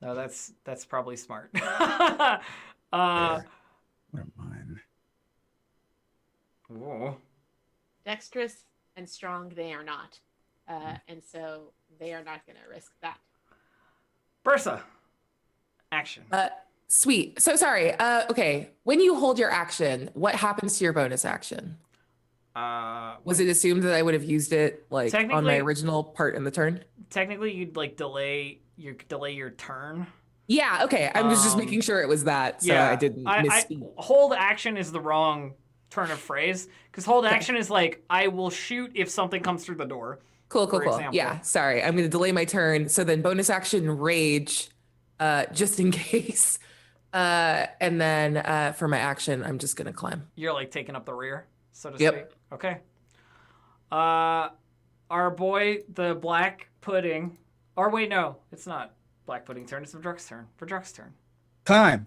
No, that's probably smart. Never mind. Whoa. Dexterous and strong they are not. And so they are not going to risk that. Bursa. Action. Sweet. So sorry. Okay. When you hold your action, what happens to your bonus action? Was it assumed that I would have used it like on my original part in the turn? Technically, you'd like delay your turn. Yeah, okay. I was just making sure it was that, so I didn't misspeak. Hold action is the wrong turn of phrase, because hold action is like, I will shoot if something comes through the door. Cool. Example. Yeah, sorry. I'm going to delay my turn. So then bonus action rage, just in case. And then for my action, I'm just going to climb. You're like taking up the rear, so to speak. Okay. Our boy, the Black Pudding. Or wait, no, it's not Black Pudding turn. It's Verdruck's turn. Verdruck's turn. Climb.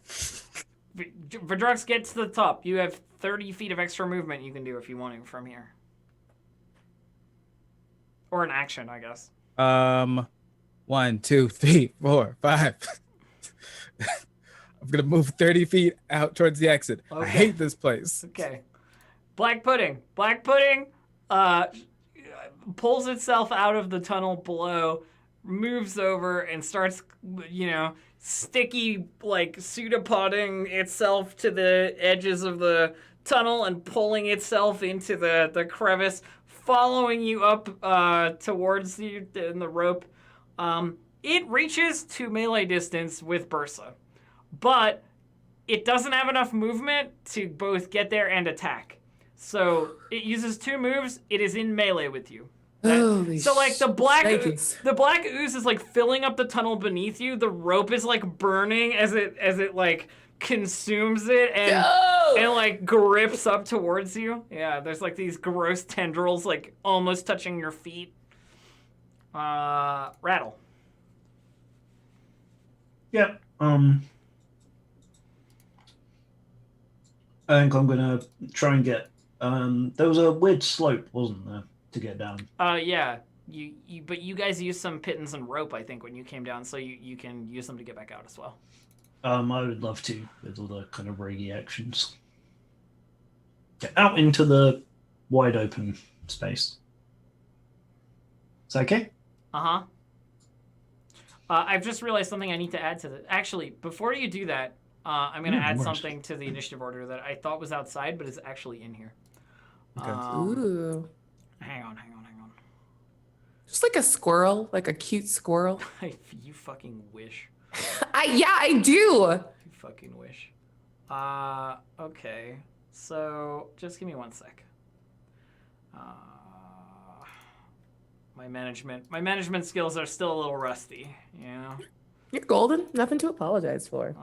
Verdruck's get to the top. You have 30 feet of extra movement you can do if you want to from here. Or an action, I guess. 1, 2, 3, 4, 5. I'm gonna move 30 feet out towards the exit. Okay. I hate this place. Okay. Black Pudding pulls itself out of the tunnel below, moves over, and starts, sticky, like, pseudopoding itself to the edges of the tunnel and pulling itself into the crevice, following you up towards you in the rope. It reaches to melee distance with Bursa, but it doesn't have enough movement to both get there and attack. So it uses 2 moves. It is in melee with you. So like the black ooze is like filling up the tunnel beneath you. The rope is like burning as it like consumes it and like grips up towards you. Yeah, there's like these gross tendrils like almost touching your feet. Rattle. Yep. I think I'm gonna try and get. There was a weird slope, wasn't there, to get down? Yeah. But you guys used some pittance and rope, I think, when you came down, so you can use them to get back out as well. I would love to, with all the kind of raggy actions. Get out into the wide open space. Is that okay? Uh-huh. I've just realized something I need to add to the... Actually, before you do that, I'm going to add something to the initiative order that I thought was outside, but is actually in here. Okay. Ooh. Hang on. Just like a squirrel, like a cute squirrel. You fucking wish. I do. You fucking wish. Okay. So, just give me 1 sec. My management skills are still a little rusty, You're golden. Nothing to apologize for.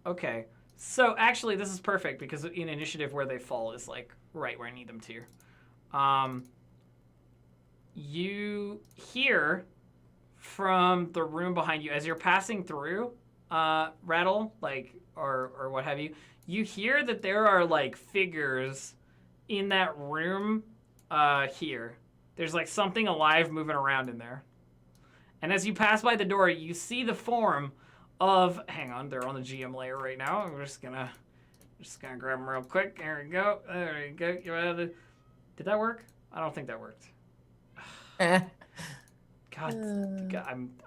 Okay. So actually, this is perfect because in initiative where they fall is like right where I need them to. You hear from the room behind you as you're passing through, Rattle, like or what have you. You hear that there are like figures in that room here. There's like something alive moving around in there. And as you pass by the door, you see the form of... Hang on, they're on the GM layer right now. I'm just gonna grab them real quick. There we go. There we go. Did that work? I don't think that worked. God,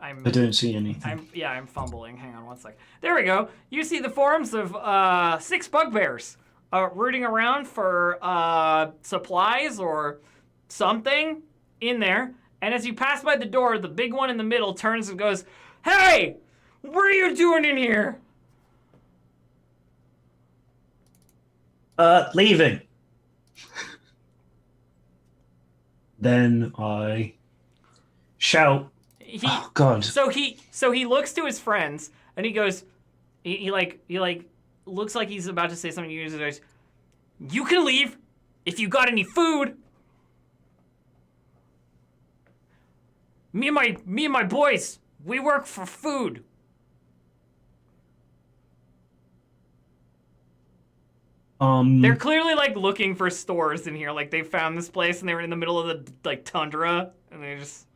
I don't see anything. I'm fumbling. Hang on 1 sec. There we go. You see the forms of 6 bugbears rooting around for supplies or something in there. And as you pass by the door, the big one in the middle turns and goes, "Hey, what are you doing in here?" Leaving. Then I shout, "Oh God!" So he looks to his friends and he goes, he looks like he's about to say something. He goes, "You can leave if you got any food. Me and my boys, we work for food." They're clearly like looking for stores in here. Like they found this place and they were in the middle of the like tundra and they just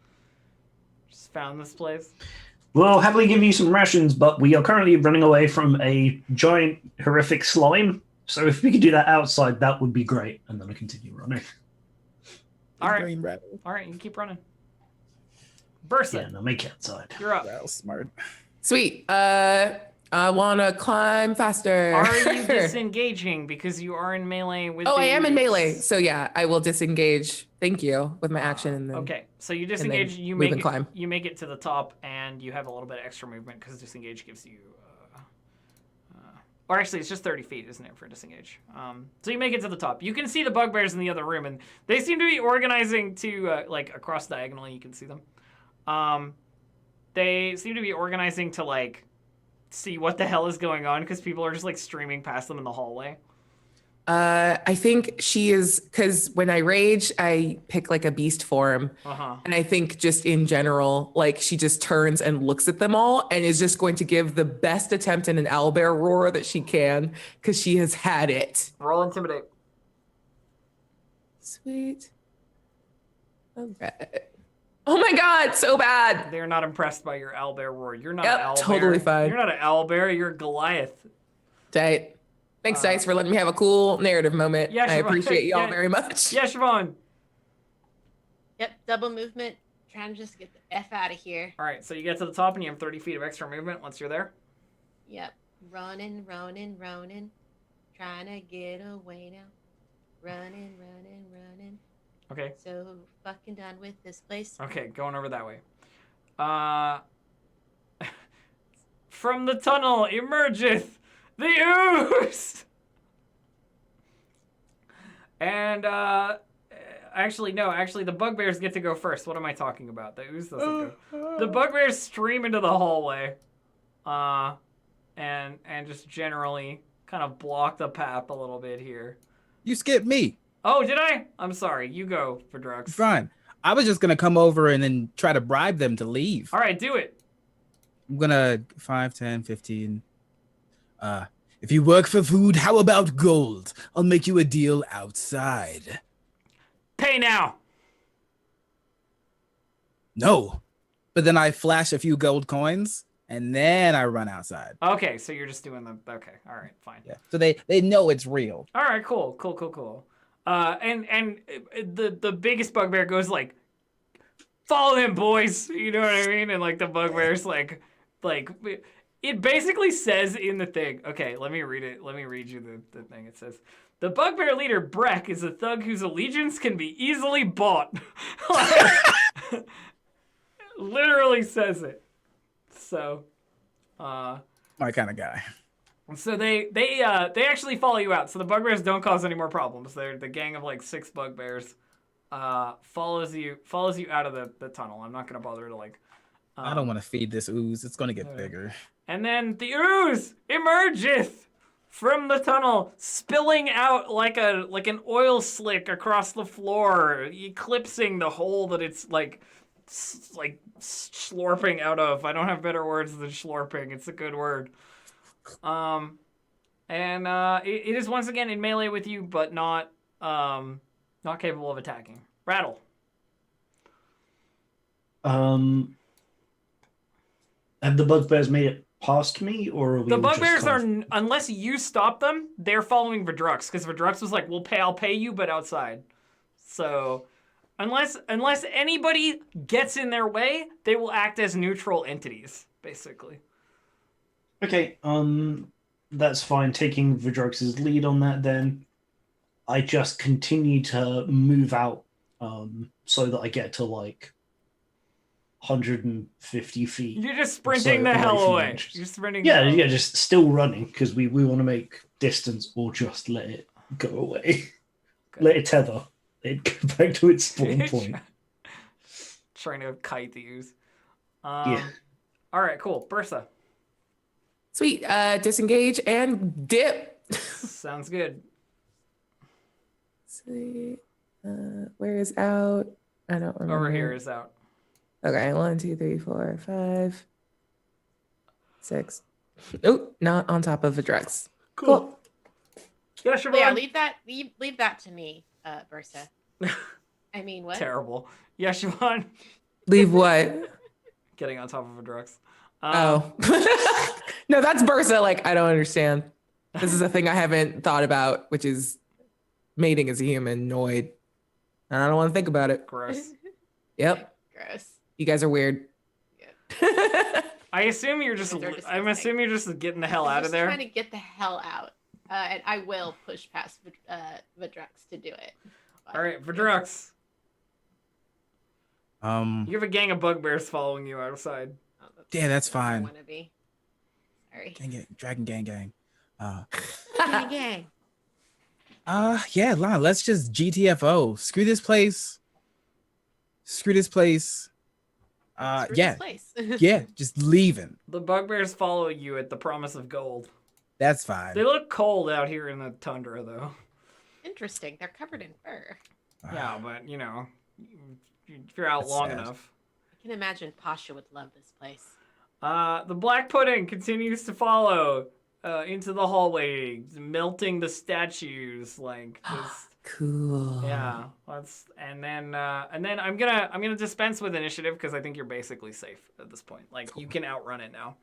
found this place. We'll happily give you some rations, but we are currently running away from a giant horrific slime. So if we could do that outside, that would be great. And then we continue running. All right, you can keep running. Bursa. Yeah, no, make it outside. You're up. Well, smart. Sweet. I want to climb faster. Are you disengaging because you are in melee with I am in melee. So yeah, I will disengage. Thank you with my action. And then, okay, so you disengage. You make it to the top, and and you have a little bit of extra movement because disengage gives you. Or actually, it's just 30 feet, isn't it, for disengage? So you make it to the top. You can see the bugbears in the other room, and they seem to be organizing to like across diagonally. You can see them. They seem to be organizing to like see what the hell is going on because people are just like streaming past them in the hallway. I think she is, because when I rage, I pick like a beast form. And I think just in general, like she just turns and looks at them all and is just going to give the best attempt in an owlbear roar that she can because she has had it. Roll intimidate. Sweet. Okay. Oh my God, so bad. They're not impressed by your owlbear roar. You're not an owlbear. Totally fine. You're not an owlbear. You're Goliath. Tight. Thanks, Dice, for letting me have a cool narrative moment. Yeah, I appreciate y'all very much. Yeah, Siobhan. Yep, double movement. Trying to just get the F out of here. All right, so you get to the top and you have 30 feet of extra movement once you're there. Yep, running. Trying to get away now. Running. Okay. So fucking done with this place. Okay, going over that way. From the tunnel emergeth the ooze! And, actually, the bugbears get to go first. What am I talking about? The ooze doesn't go. The bugbears stream into the hallway, and just generally kind of block the path a little bit here. You skipped me. Oh, did I? I'm sorry. You go, Vidrux. Fine. I was just gonna come over and then try to bribe them to leave. All right, do it. I'm gonna 5, 10, 15. If you work for food, how about gold? I'll make you a deal outside. Pay now. No. But then I flash a few gold coins and then I run outside. Okay, so you're just doing the... Okay, all right, fine. Yeah. So they know it's real. All right, cool. And the biggest bugbear goes like, follow him, boys. You know what I mean? And like the bugbear's like it basically says in the thing. Okay, let me read it. Let me read you the thing. It says, the bugbear leader Breck is a thug whose allegiance can be easily bought. Literally says it. So, My kind of guy. So they actually follow you out. So the bugbears don't cause any more problems. They're the gang of like 6 bugbears. Follows you out of the tunnel. I'm not gonna bother to like. I don't want to feed this ooze. It's gonna get bigger. And then the ooze emergeth from the tunnel, spilling out like an oil slick across the floor, eclipsing the hole that it's like slurping out of. I don't have better words than slurping. It's a good word. And it is once again in melee with you, but not capable of attacking. Rattle. Have the bugbears made it past me, or are we The all bugbears just kind are, unless you stop them, they're following Vidrux, because Vidrux was like, I'll pay you, but outside. So, unless anybody gets in their way, they will act as neutral entities, basically. Okay, that's fine. Taking Vidrux's lead on that, then I just continue to move out, so that I get to like 150 feet. You're just sprinting the hell away. You're sprinting. Yeah, just still running because we want to make distance, or just let it go away. Okay. Let it tether. Let it go back to its spawn point. Trying to kite the ooze. Yeah. All right, cool. Bertha. Sweet. Disengage and dip. Sounds good. Sweet. Where is out? I don't remember. Over here is out. Okay, 1, 2, 3, 4, 5, 6. Oh, not on top of a Vidrux. Cool. Yeah, Siobhan. Yeah, leave that to me, Bertha. I mean, what? Terrible. Yeah, Siobhan. Leave what? Getting on top of a Vidrux. Oh. No, that's Bertha. Like, I don't understand. This is a thing I haven't thought about, which is mating as a humanoid. And I don't want to think about it. Gross. Yep. Gross. You guys are weird. Yeah. I assume you're just. I'm assuming you're just getting the hell out of there. Trying to get the hell out, and I will push past Vidrux to do it. But, all right, Vidrux. You have a gang of bugbears following you outside. Oh Yeah, that's fine. Wannabe. Sorry. Dragon gang. Gang. Yeah, Lana, let's just GTFO. Screw this place. Screw this place. Yeah, just leaving. The bugbears follow you at the promise of gold. That's fine. They look cold out here in the tundra, though. Interesting. They're covered in fur. Yeah, but, you know, if you're out That's long sad. enough. I can imagine Pasha would love this place. The black pudding continues to follow into the hallway, melting the statues like this. Cool. Yeah, and then I'm gonna dispense with initiative because I think you're basically safe at this point. Like you can outrun it now.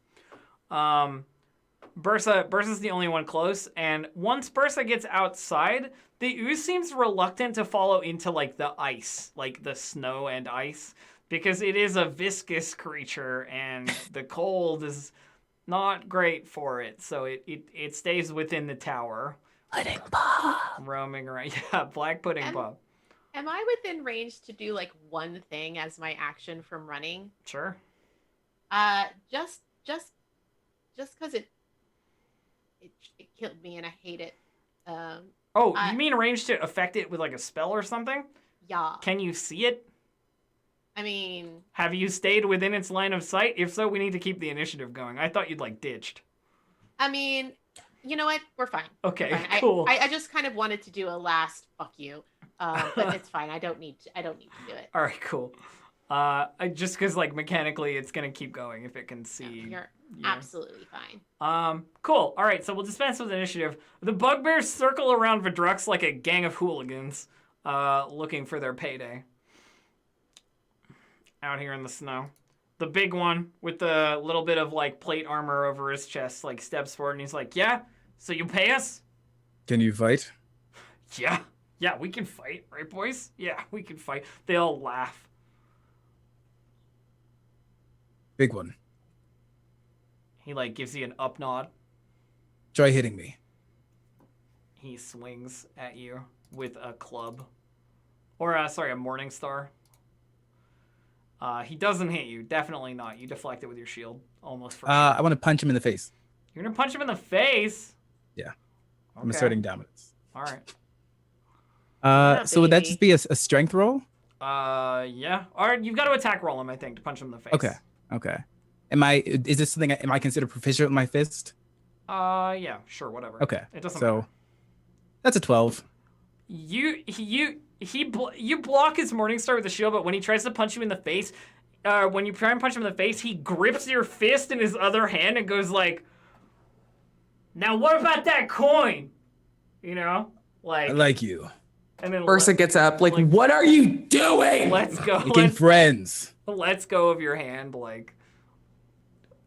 Bursa's the only one close, and once Bursa gets outside, the ooze seems reluctant to follow into like the ice, like the snow and ice, because it is a viscous creature and the cold is not great for it. So it stays within the tower. Pudding Bob. Roaming around. Yeah, black pudding Bob. Am I within range to do like one thing as my action from running? Sure. Just because it killed me and I hate it. You mean range to affect it with like a spell or something? Yeah. Can you see it? I mean... Have you stayed within its line of sight? If so, we need to keep the initiative going. I thought you'd like ditched. I mean... You know what? We're fine. Okay, We're fine. cool. I just kind of wanted to do a last fuck you, but it's fine. I don't need to do it. All right, cool. Just because like mechanically, it's gonna keep going if it can see. No, you're absolutely fine. Cool. All right, so we'll dispense with initiative. The bugbears circle around Vidrux like a gang of hooligans, looking for their payday. Out here in the snow. The big one with the little bit of like plate armor over his chest like steps forward and he's like, yeah, so you pay us? Can you fight? Yeah, we can fight, right boys? Yeah, we can fight. They all laugh. Big one. He like gives you an up nod. Try hitting me. He swings at you with a club. Or, a morning star. He doesn't hit you. Definitely not. You deflect it with your shield. Almost for sure. I want to punch him in the face. You're going to punch him in the face? Yeah. Okay. I'm asserting dominance. All right. So would that just be a strength roll? Yeah. All right, you've got to attack roll him, I think, to punch him in the face. Okay. Is this something, am I considered proficient with my fist? Yeah, sure, whatever. Okay. It doesn't matter. That's a 12. You block his Morningstar with a shield, but when he tries to punch you in the face, when you try and punch him in the face, he grips your fist in his other hand and goes like, now what about that coin? You know? Like, I like you. And then Ursa gets up, like, what are you doing? Let's go. Making friends. Let's go of your hand, like,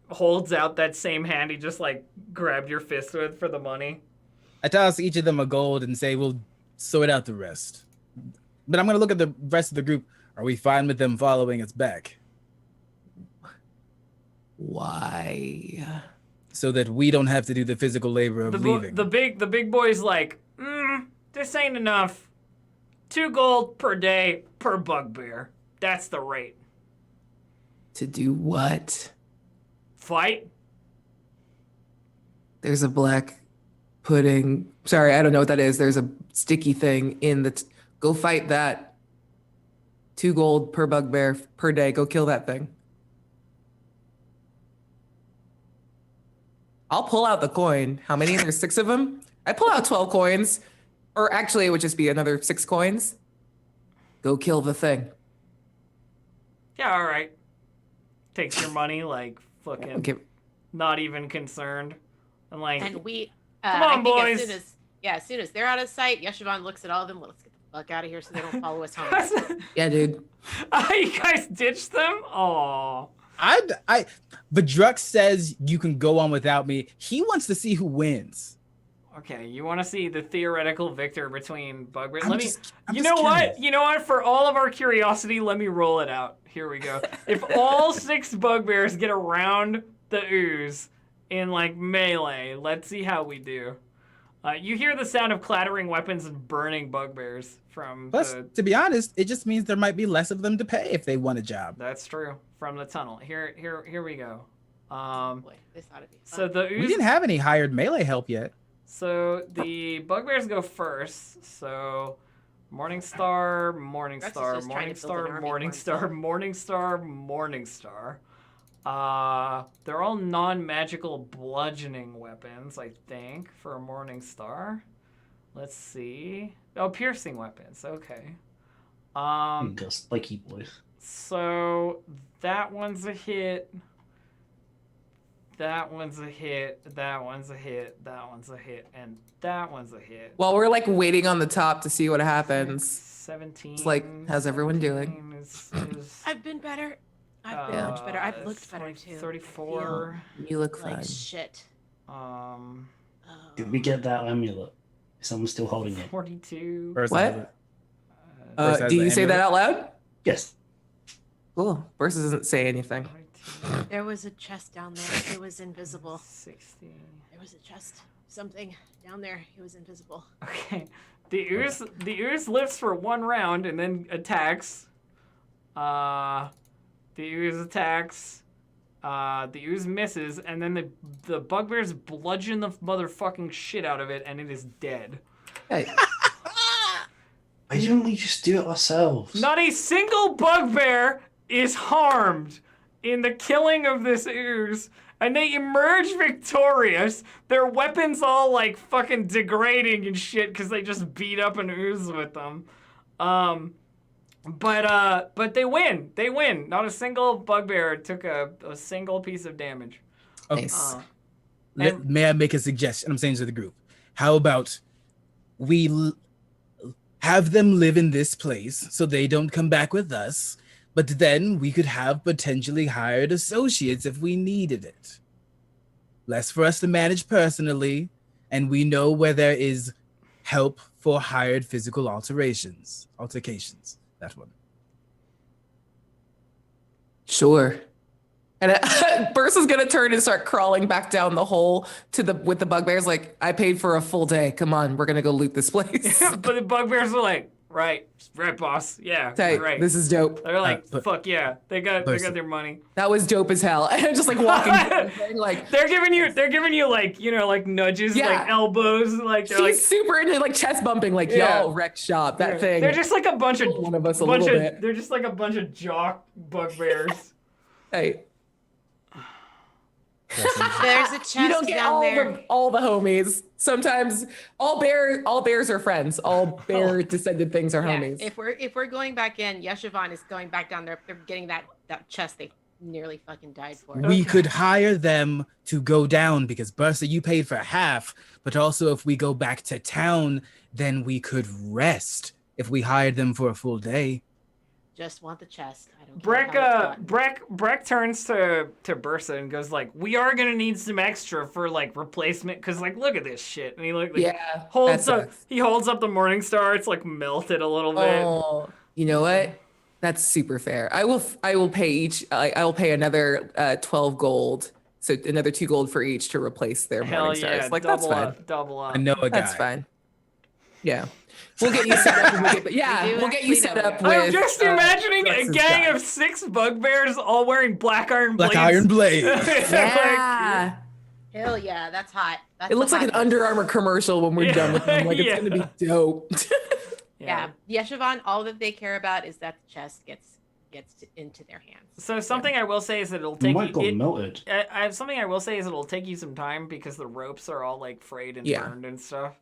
holds out that same hand he just, like, grabbed your fist with for the money. I toss each of them a gold and say, we'll sort out the rest. But I'm going to look at the rest of the group. Are we fine with them following us back? Why? So that we don't have to do the physical labor of leaving. The big boy's like, this ain't enough. 2 gold per day per bugbear. That's the rate. To do what? Fight? There's a black pudding. Sorry, I don't know what that is. There's a sticky thing in the... Go fight that. 2 gold per bugbear per day. Go kill that thing. I'll pull out the coin. How many? There's 6 of them. I pull out 12 coins. Or actually, it would just be another 6 coins. Go kill the thing. Yeah, all right. Takes your money, like, fucking Okay. not even concerned. And like, And we... come on, I think boys. as soon as they're out of sight, Yeshivan looks at all of them. Let's get the fuck out of here so they don't follow us home. Yeah, dude. You guys ditched them? Aw. Vidrux says you can go on without me. He wants to see who wins. Okay, you want to see the theoretical victor between Bugbear? I'm Let me. just You know curious. what? You know what? For all of our curiosity, let me roll it out. Here we go. If all 6 bugbears get around the ooze in like melee, let's see how we do. You hear the sound of clattering weapons and burning bugbears from Plus, the... to be honest, it just means there might be less of them to pay if they want a job. That's true. From the tunnel. Here we go. Boy, this ought to be fun. So the We ooze... didn't have any hired melee help yet. So the bugbears go first. So Morningstar, Rex is Morningstar, just trying to build an Morningstar, army for Morningstar, himself. Morningstar. They're all non-magical bludgeoning weapons, I think, for a Morningstar. Let's see. Oh, piercing weapons. Okay. Got spiky boys. So that one's a hit. That one's a hit. That one's a hit. That one's a hit. And that one's a hit. While we're like waiting on the top to see what happens. 17. It's like, how's everyone doing? I've been better. I've been much better. I've looked better too. 34. You look Like fine. shit. Did we get that amulet? Is someone still holding it? 42. Versus What? Versus Do the you say that amulet? out loud? Yes. Cool. Versus doesn't say anything. 42, There was a chest down there. It was invisible. 60. There was a chest. Something down there. It was invisible. Okay. The ooze lives for 1 round and then attacks. The ooze attacks. The ooze misses, and then the bugbears bludgeon the motherfucking shit out of it, and it is dead. Hey, Why didn't we just do it ourselves? Not a single bugbear is harmed in the killing of this ooze, and they emerge victorious. Their weapons all like fucking degrading and shit because they just beat up an ooze with them. But they win. They win. Not a single bugbear took a single piece of damage. Okay. nice. May I make a suggestion? I'm saying to the group. How about we have them live in this place so they don't come back with us, but then we could have potentially hired associates if we needed it. Less for us to manage personally, and we know where there is help for hired physical altercations. That one. Sure. And Bursa's gonna turn and start crawling back down the hole with the bugbears. Like, I paid for a full day. Come on, we're gonna go loot this place. But the bugbears are like, right, boss. Yeah, Tight. right. This is dope. They're like, but- fuck yeah. They got their money. That was dope as hell. And I'm just like walking, like They're giving you like, you know, like nudges, Yeah. like elbows, like they're she's like super into like chest bumping. Like, Yeah. yo, wreck shop that thing. They're just like a bunch of One of us a little bit. They're just like a bunch of jock bugbears. Hey, There's a chest you don't get down there. all the homies. Sometimes all bears are friends. All bear descended things are Yeah, homies. if we're going back in, Yeshivan is going back down there. They're getting that chest they nearly fucking died for. We could hire them to go down because Bursa, you paid for half, but also if we go back to town, then we could rest if we hired them for a full day. Just want the chest. I don't care how it's gotten. Breck turns to Bursa and goes like, "We are gonna need some extra for like replacement, cause like look at this shit." And he like Yeah, holds that up sucks. he holds up the Morningstar. It's like melted a little bit. Oh, you know what? That's super fair. I will pay I will pay another 12 gold. So another 2 gold for each to replace their Hell morning stars. yeah, Like that's double fine. up, double up. I know a guy. That's fine. Yeah. We'll get you set up. We'll get you set up with. I'm just imagining a Rex's gang guy. of 6 bugbears all wearing black iron blades. Black Iron Blade. Yeah. Hell yeah, that's hot. That's It looks a like an hot one. Under Armour commercial when we're done with them. Like Yeah. it's gonna be dope. Yeah, Yeshivan, all that they care about is that the chest gets into their hands. So something I will say is that it'll You take might you. got melted. I have something I will say is it'll take you some time because the ropes are all like frayed and Yeah. burned and stuff.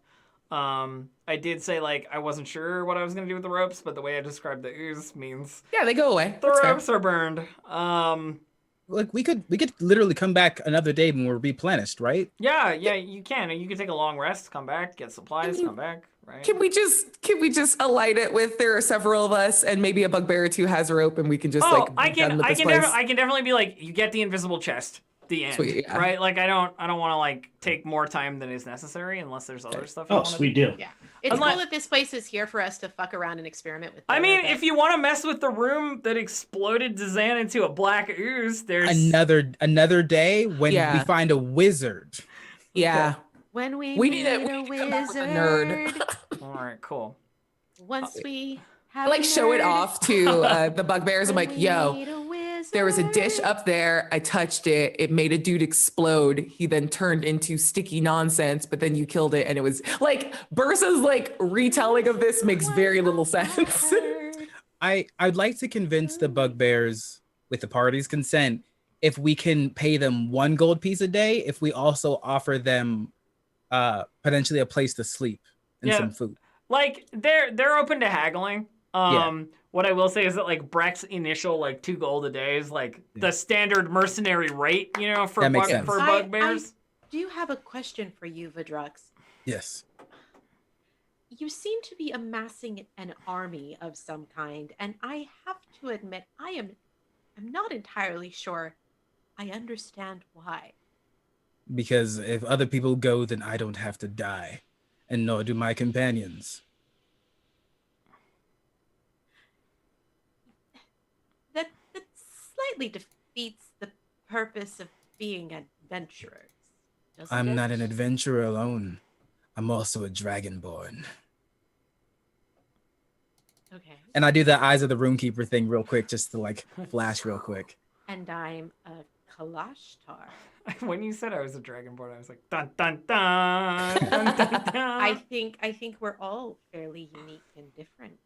I did say like I wasn't sure what I was gonna do with the ropes, but the way I described the ooze means Yeah, they go away. the That's fair. ropes are burned. Like we could literally come back another day when we're replenished, right? Yeah, you can. You can take a long rest, come back, get supplies, come back, right? Can we just alight it with there are several of us and maybe a bugbear or 2 has a rope and we can just Oh, like I be done can with I this can place? I can definitely be like you get the invisible chest. The end. Sweet, yeah. Right? Like I don't want to like take more time than is necessary unless there's other stuff you Oh, want to sweet deal. Yeah, it's Unless- cool that this place is here for us to fuck around and experiment with. I there, mean, but- if you want to mess with the room that exploded Dazan into a black ooze, there's Another day when Yeah. we find a wizard. Yeah. When we We meet need a to come up with a nerd. wizard, All right, cool. once we I have like a show it nerd, off to the bugbears. I'm when like, we yo, meet a there was a dish wizard. up there. I touched it. It made a dude explode. He then turned into sticky nonsense, but then you killed it. And it was like Bursa's like retelling of this makes very little sense. I'd like to convince the bugbears, with the party's consent, if we can pay them 1 gold piece a day, if we also offer them potentially a place to sleep and some food. Like they're open to haggling. What I will say is that like Breck's initial like 2 gold a day is like the standard mercenary rate, you know, for That makes sense. for bugbears. I do have a question for you, Vidrux. Yes. You seem to be amassing an army of some kind, and I have to admit I'm not entirely sure I understand why. Because if other people go, then I don't have to die, and nor do my companions. That slightly defeats the purpose of being adventurers. Doesn't I'm it? not an adventurer alone. I'm also a dragonborn. Okay. And I do the eyes of the roomkeeper thing real quick, just to like flash real quick. And I'm a Kalashtar. When you said I was a dragonborn, I was like dun dun dun dun dun dun. I think we're all fairly unique and different.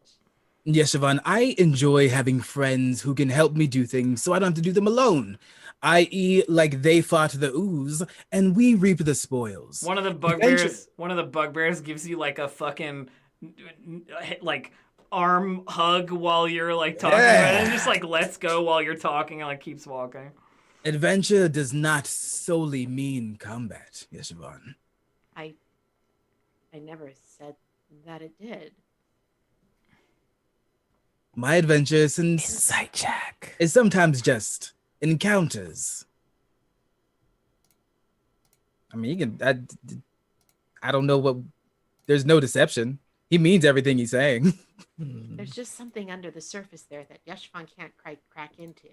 Yes, Siobhan, I enjoy having friends who can help me do things so I don't have to do them alone. I.e., like they fought the ooze and we reap the spoils. One of the bugbears gives you like a fucking like arm hug while you're like talking about it, and just like lets go while you're talking and like keeps walking. Adventure does not solely mean combat, yes, Siobhan. I never said that it did. My adventure is Insight check. is sometimes just encounters. I mean, you can. I don't know what. There's no deception. He means everything he's saying. There's just something under the surface there that Yeshvan can't crack into.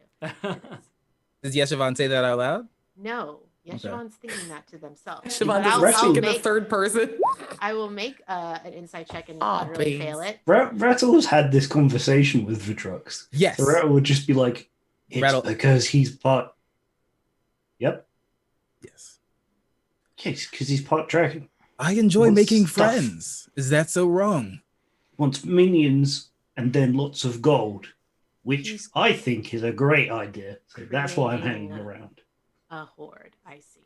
Does Yeshavan say that out loud? No, Yeshvan's thinking that to themselves. Siobhan But I'll doesn't speak in the make- third person. I will make an insight check and Aw, utterly beans. fail it. Rattle's had this conversation with Vidrux. Yes. So Rattle would just be like, it's Rattle- because he's part. Yep. Yes. Yes, because he's part dragon. I enjoy Wants making stuff. friends. Is that so wrong? Wants minions and then lots of gold, which He's I think is a great idea. So that's why I'm hanging creating around. A horde, I see.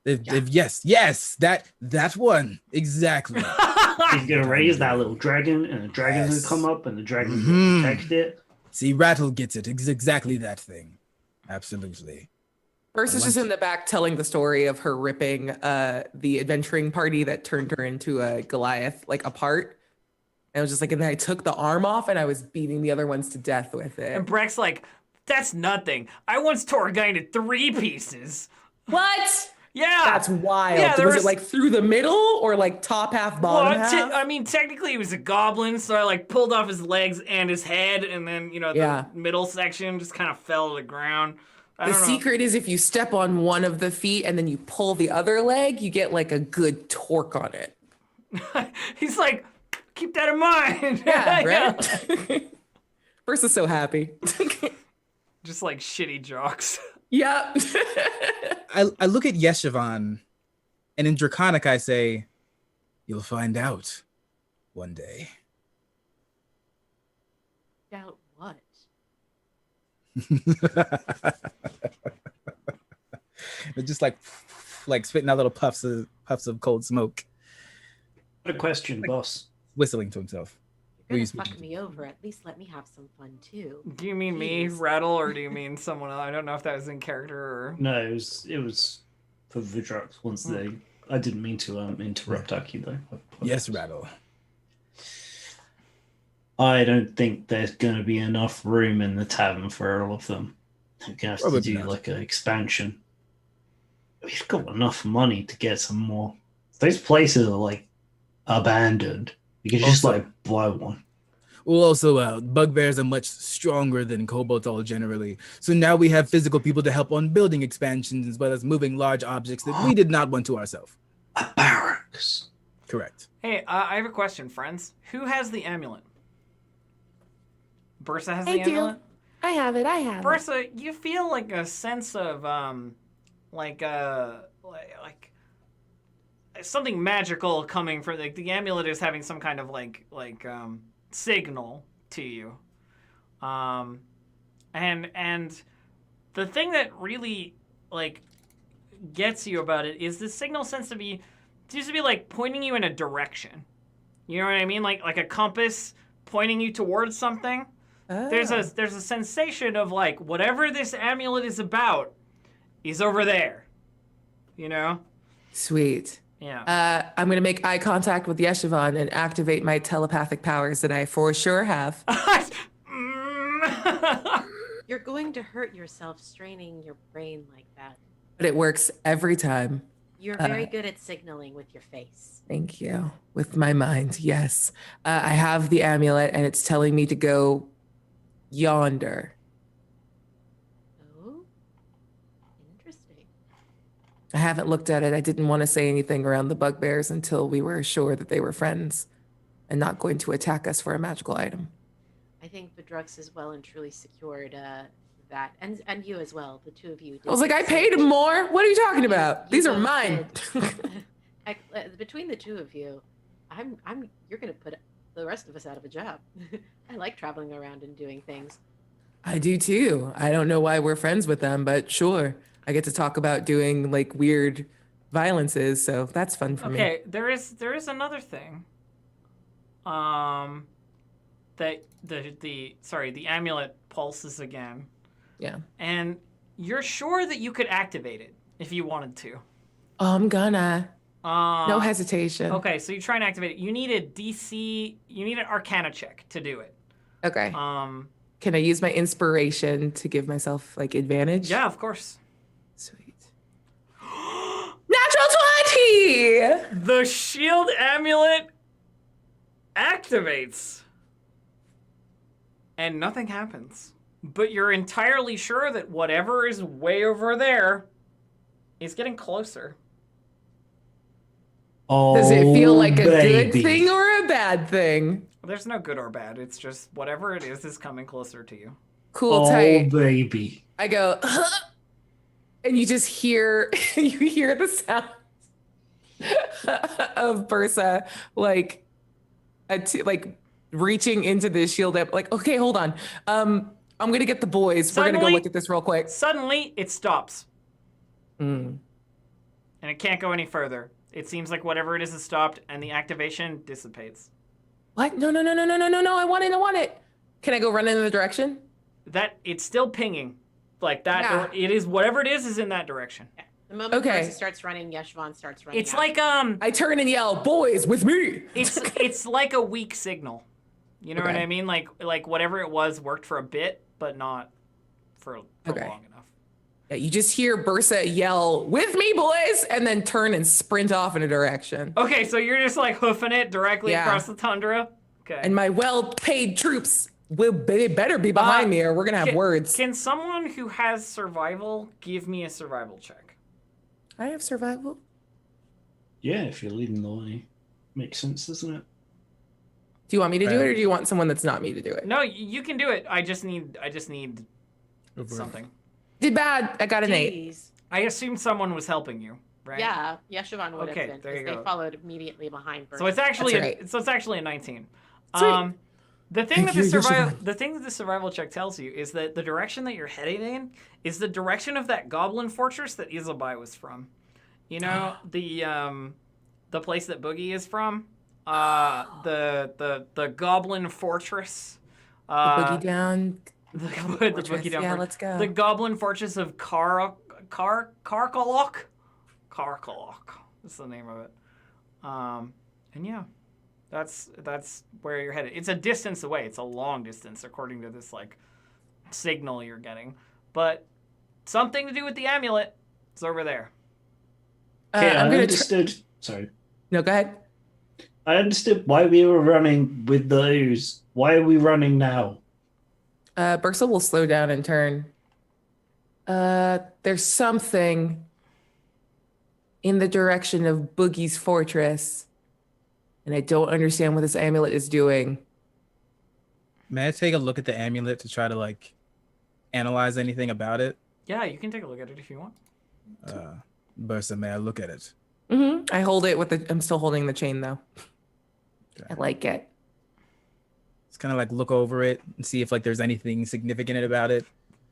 If yes, that one exactly. He's gonna raise that little dragon, and the dragon's Yes. gonna come up, and the dragon's Mhm. gonna protect it. See, Rattle gets it. It's exactly that thing. Absolutely. Bursa's just in the back telling the story of her ripping the adventuring party that turned her into a Goliath, like apart. And I was just like, and then I took the arm off and I was beating the other ones to death with it. And Breck's like, that's nothing. I once tore a guy into 3 pieces. What? Yeah. That's wild. Yeah, there was was- it like through the middle or like top half, bottom half? I mean, technically he was a goblin, so I like pulled off his legs and his head, and then, you know, the Yeah. middle section just kind of fell to the ground. I The don't know. secret is if you step on one of the feet and then you pull the other leg, you get like a good torque on it. He's like, keep that in mind. Yeah, right? Bursa's so happy. Just like shitty jocks. Yep. I look at Yeshavan, and in Draconic I say, "You'll find out one day." Doubt what? They're just like spitting out little puffs of cold smoke, What a question, boss. whistling to himself. You're Who gonna you fuck me over. At least let me have some fun too. Do you mean me, Jeez. Rattle, or do you mean someone else? I don't know if that was in character or... No, it was for Vidrux once they. I didn't mean to interrupt Aki though. Yes, Rattle. I don't think there's going to be enough room in the tavern for all of them. We're going to have Probably to do not. like an expansion. We've got enough money to get some more. Those places are like abandoned. You can just Also- like buy one. Well, also, bugbears are much stronger than kobolds all generally. So now we have physical people to help on building expansions as well as moving large objects that we did not want to ourselves. A barracks. Correct. Hey, I have a question, friends. Who has the amulet? Bursa has the amulet? I have it. Bursa, you feel like a sense of like something magical coming from the amulet is having some kind of like signal to you. And the thing that really like gets you about it is the signal seems to be like pointing you in a direction. You know what I mean? Like a compass pointing you towards something. Oh. There's a sensation of like whatever this amulet is about is over there. You know? Sweet. Yeah. I'm going to make eye contact with Yeshivon and activate my telepathic powers that I for sure have. You're going to hurt yourself straining your brain like that. But it works every time. You're very good at signaling with your face. Thank you. With my mind, yes. I have the amulet and it's telling me to go yonder. Oh, interesting. I haven't looked at it. I didn't want to say anything around the bugbears until we were sure that they were friends and not going to attack us for a magical item. I think Bedrux is well and truly secured that, and you as well. The two of you. I was like, I paid him more. What are you talking about? These are both mine. Between the two of you, you're gonna put the rest of us out of a job. I like traveling around and doing things. I do too. I don't know why we're friends with them, but sure. I get to talk about doing like weird violences, so that's fun for me. Okay, there is another thing. That the amulet pulses again. Yeah. And you're sure that you could activate it if you wanted to. I'm gonna. No hesitation. Okay, so you try and activate it. You need an Arcana check to do it. Okay. Can I use my inspiration to give myself like advantage? Yeah, of course. Sweet. Natural 20! The shield amulet activates. And nothing happens. But you're entirely sure that whatever is way over there is getting closer. Oh, Does it feel like a baby. good thing or a bad thing? There's no good or bad. It's just whatever it is coming closer to you. Cool, Oh, tight. baby. I go, and you just hear, you hear the sound of Bursa, like reaching into the shield up, like, okay, hold on. I'm gonna get the boys. We're gonna go look at this real quick. Suddenly, it stops. Mm. And it can't go any further. It seems like whatever it is has stopped, and the activation dissipates. What? No, I want it. Can I go run in the direction? That it's still pinging. Like that, Yeah. it is whatever it is in that direction. Yeah. The moment Okay. Percy starts running, Yeshvan starts running. It's out. like I turn and yell, boys, with me. it's like a weak signal. You know what Okay. I mean? Like whatever it was worked for a bit, but not for Okay. long enough. Yeah, you just hear Bursa yell, with me, boys, and then turn and sprint off in a direction. Okay, so you're just like hoofing it directly Yeah. across the tundra. Okay. And my well-paid troops they better be behind me or we're going to have words. Can someone who has survival give me a survival check? I have survival. Yeah, if you're leading the way. Makes sense, doesn't it? Do you want me to do it or do you want someone that's not me to do it? No, you can do it. I just need something. Did bad. I got an 8. Jeez. I assumed someone was helping you, right? Yeah, Yeshvan would Okay, have been there you because they go. followed immediately behind. So it's actually That's it's actually a 19. Sweet. The thing Thank you, the thing that the survival check tells you is that the direction that you're heading in is the direction of that goblin fortress that Izabai was from. You know, the place that Boogie is from? The goblin fortress. Boogie down. The Fortress. Boogie down. Yeah, fortress. let's go. The goblin fortress of Karkalok. Karkalok. That's the name of it. And yeah, that's where you're headed. It's a distance away. It's a long distance according to this like signal you're getting, but something to do with the amulet. It's over there. Okay, I'm I gonna understood. Sorry. No, go ahead. I understood why we were running with those. Why are we running now? Bursa will slow down and turn. There's something in the direction of Boogie's fortress. And I don't understand what this amulet is doing. May I take a look at the amulet to try to like analyze anything about it? Yeah, you can take a look at it if you want. Bursa, may I look at it? I hold it with I'm still holding the chain though. Okay. I like it. Just kind of like look over it and see if like there's anything significant about it.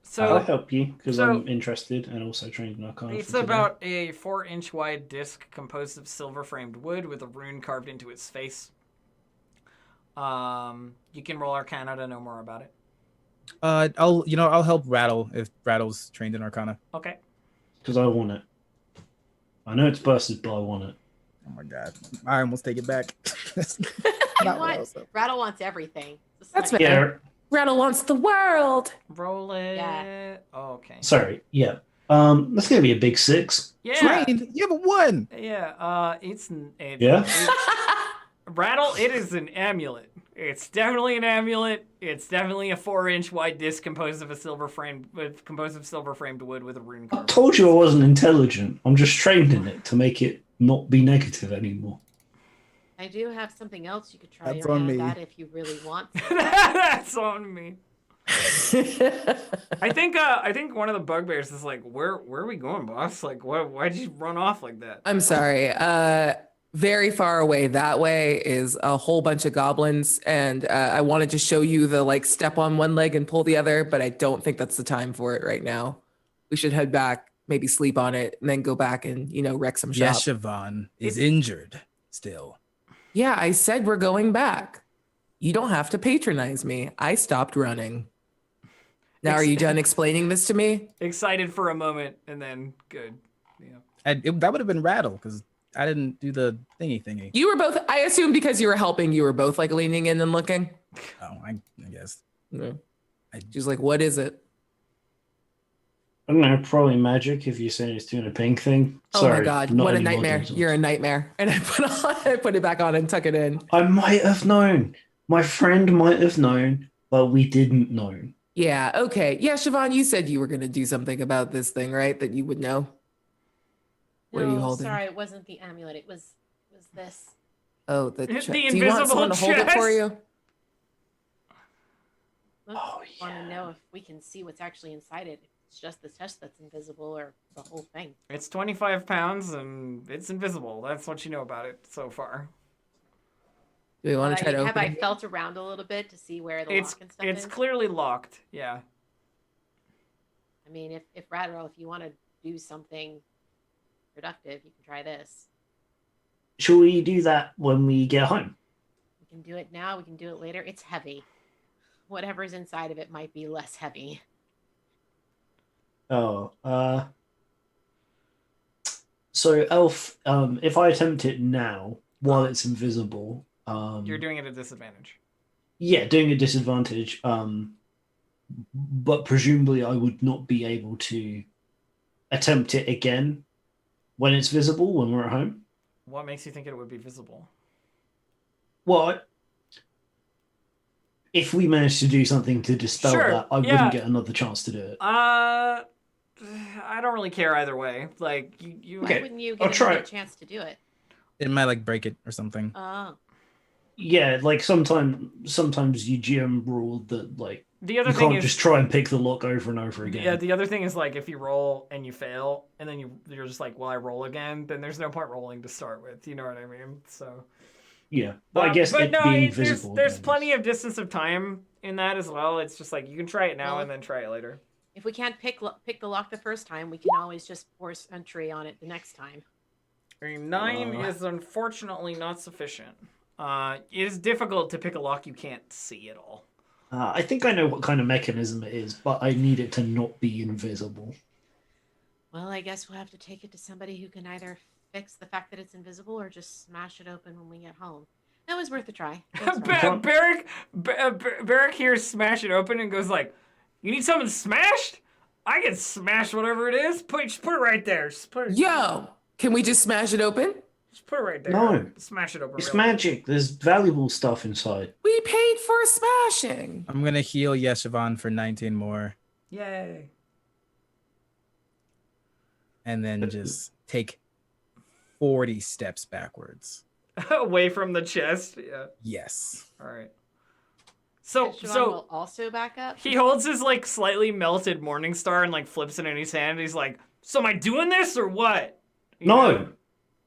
So I'll help you because I'm interested and also trained in Arcana. it's about a 4-inch wide disc composed of silver framed wood with a rune carved into its face. You can roll Arcana to know more about it. I'll help Rattle if Rattle's trained in Arcana. Okay. Because I want it. I know it's busted, but I want it. Oh my god. I almost take it back. Rattle wants everything. That's like, fair. Yeah. Rattle wants the world. Roll it. Yeah. Oh, okay. Sorry. Yeah. That's gonna be a big 6. Yeah. Trained? You have a 1. Yeah. Yeah? Rattle, it is an amulet. It's definitely an amulet. It's definitely a 4-inch wide disc composed of silver framed wood with a rune I carved. told you I wasn't intelligent. I'm just trained in it to make it not be negative anymore. I do have something else you could try That's your on hand me. at if you really want. That's on me. I think one of the bugbears is like, where are we going, boss? Like, why'd you run off like that? I'm sorry. Very far away that way is a whole bunch of goblins, and I wanted to show you the like step on one leg and pull the other, but I don't think that's the time for it right now. We should head back, maybe sleep on it, and then go back and wreck some shop. Yeshavan is injured still. Yeah, I said we're going back. You don't have to patronize me. I stopped running. Now, are you done explaining this to me? Excited for a moment, and then good. Yeah. That would have been Rattle because I didn't do the thingy. You were both, I assume because you were helping, you were both like leaning in and looking. Oh, I guess. Yeah. She's like, what is it? I don't know, probably magic if you say it's doing a pink thing. Oh my God, not what a any nightmare. models. You're a nightmare. And I put it back on and tuck it in. I might have known. My friend might have known, but we didn't know. Yeah, okay. Yeah, Siobhan, you said you were going to do something about this thing, right? That you would know. What are you holding? Sorry, it wasn't the amulet. It was this. Oh, the The chest. Do you want invisible someone to hold it for chest. you? Look, Oh, want yeah. to know if we can see what's actually inside it. If it's just the chest that's invisible or the whole thing. It's 25 pounds and it's invisible. That's what you know about it so far. Do we want to try to have open I it? felt around a little bit to see where the It's lock and stuff it's is? clearly locked. Yeah. I mean, if Rattle, if you want to do something productive, you can try this. Shall we do that when we get home? We can do it now. We can do it later. It's heavy. Whatever's inside of it might be less heavy. Oh, so Elf, if I attempt it now while it's invisible, You're doing it at disadvantage. yeah, doing a disadvantage, but presumably I would not be able to attempt it again when it's visible when we're at home. What makes you think it would be visible? Well, if we managed to do something to dispel Sure, that, I yeah. wouldn't get another chance to do it. I don't really care either way. Like you Why Okay, wouldn't you I'll get try another it. chance to do it? It might like break it or something. Oh. Yeah, like sometimes you GM rule that like the other you thing can't is just try and pick the lock over and over again. yeah, the other thing is like if you roll and you fail and then you're just like, well, I roll again, then there's no point rolling to start with. You know what I mean? So Yeah, but I guess but it no, being there's visible. there's then plenty is- of distance of time in that as well. It's just like you can try it now Well, and then try it later. If we can't pick the lock the first time, we can always just force entry on it the next time. A 9 is unfortunately not sufficient. It is difficult to pick a lock you can't see at all. I think I know what kind of mechanism it is, but I need it to not be invisible. Well, I guess we'll have to take it to somebody who can either fix the fact that it's invisible or just smash it open when we get home. That was worth a try. Thanks, Ryan. Barrick hears smash it open and goes like, "You need something smashed? I can smash whatever it is. Just put it right there. Just put it. Yo, can we just smash it open? Just put it right there. No. Smash it open. It's real quick." magic. There's valuable stuff inside. We paid for smashing. I'm gonna heal Yeshavan for 19 more, Yay! and then just take 40 steps backwards. Away from the chest. Yeah. Yes. All right. So Esteban will also back up. he holds his like slightly melted morning star and like flips it in his hand. He's like, "So am I doing this or what?" You know?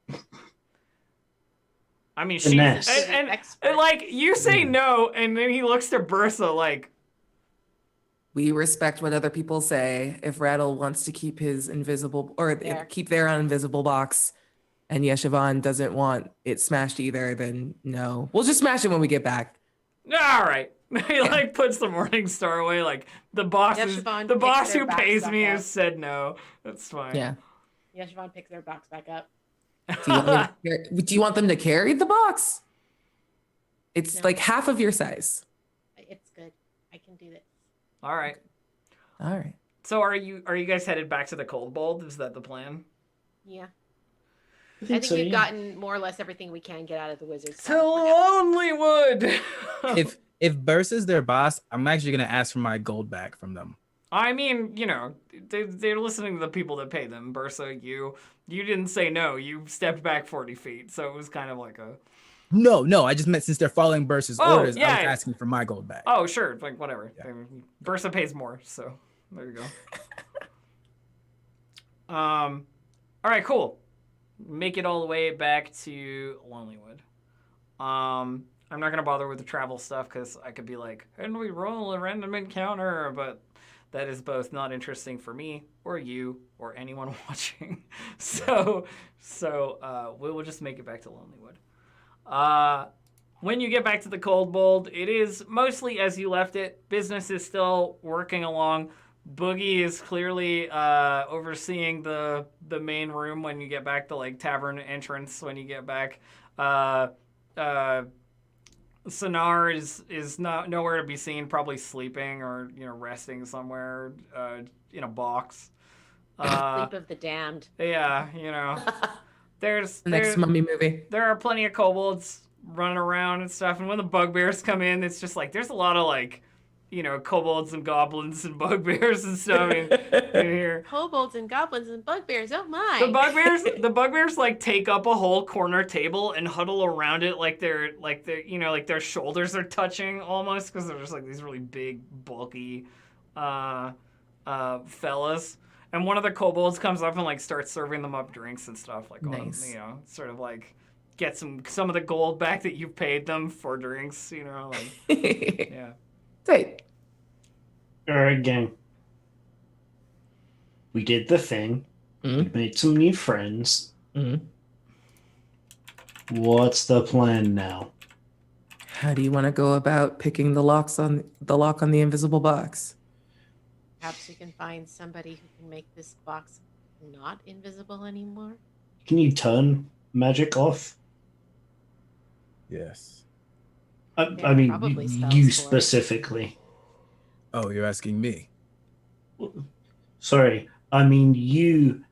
No. I mean, Finesse. and like you say no, and then he looks to Bertha like, We respect what other people say. If Rattle wants to keep his invisible keep their invisible box, and Yeshivan doesn't want it smashed either, then no. We'll just smash it when we get back. "All right." He like puts the morning star away. Like the boss Yeshivan boss picks who their box pays back me up. has said no. That's fine. Yeah. Yeshivan picks their box back up. Do you want them to carry the box? It's No. like half of your size. It's good. I can do this. All right. All right. So are you guys headed back to the Cold Bowl? Is that the plan? Yeah. I I think so, we've yeah. gotten more or less everything we can get out of the wizard's To Lonelywood. If Bursa's their boss, I'm actually gonna ask for my gold back from them. I mean, you know, they're listening to the people that pay them. Bursa, you didn't say no. You stepped back 40 feet, so it was kind of like a. No, I just meant since they're following Bursa's orders, I was asking for my gold back. Oh, sure, like whatever. Yeah. Bursa pays more, so there you go. All right, cool. Make it all the way back to Lonelywood. I'm not gonna bother with the travel stuff because I could be like, and we roll a random encounter, but that is both not interesting for me or you or anyone watching. So we will just make it back to Lonelywood. When you get back to the Cold Bowl, it is mostly as you left it. Business is still working along. Boogie is clearly overseeing the main room when you get back, the like tavern entrance when you get back. Sonar is not nowhere to be seen, probably sleeping or resting somewhere in a box. Sleep of the damned. Yeah, there's The next mummy movie. there are plenty of kobolds running around and stuff, and when the bugbears come in, it's just like there's a lot of like kobolds and goblins and bugbears and stuff in here. Kobolds and goblins and bugbears. Oh my! The bugbears like take up a whole corner table and huddle around it like their shoulders are touching almost because they're just like these really big bulky fellas. And one of the kobolds comes up and like starts serving them up drinks and stuff like Nice. sort of like get some of the gold back that you've paid them for drinks. Like yeah. Great. All right, gang. We did the thing. Mhm. We made some new friends. Mhm. What's the plan now? How do you want to go about picking the lock on the invisible box? Perhaps we can find somebody who can make this box not invisible anymore. Can you turn magic off? Yes. There I are mean, probably spells you for it. specifically. Oh, you're asking me. Sorry, I mean you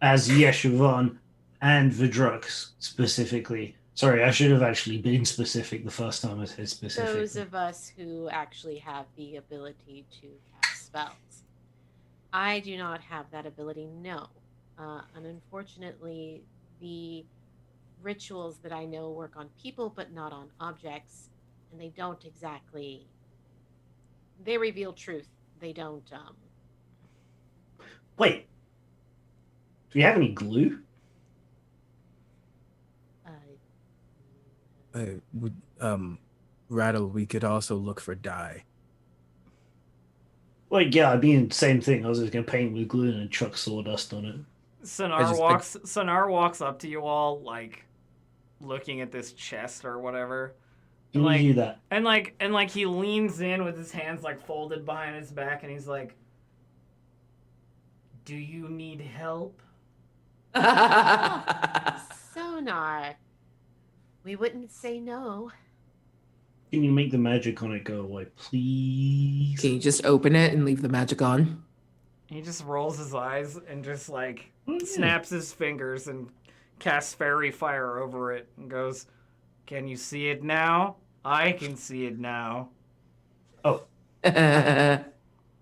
as Yeshivan and Vidrux specifically. Sorry, I should have actually been specific the first time I said specific. Those of us who actually have the ability to cast spells. I do not have that ability, no. And unfortunately, the rituals that I know work on people but not on objects, and they don't exactly... They reveal truth. They don't... Wait, do you have any glue? Rattle, we could also look for dye. Well, yeah, I mean, same thing. I was just going to paint with glue and chuck sawdust on it. Sonar walks up to you all like looking at this chest or whatever. Can Like- you do that? And like he leans in with his hands like folded behind his back and he's like, "Do you need help?" Sonar. We wouldn't say no. Can you make the magic on it go away, please? Can you just open it and leave the magic on? He just rolls his eyes and just like Oh, yeah. snaps his fingers and casts fairy fire over it and goes, "Can you see it now? I can see it now." Let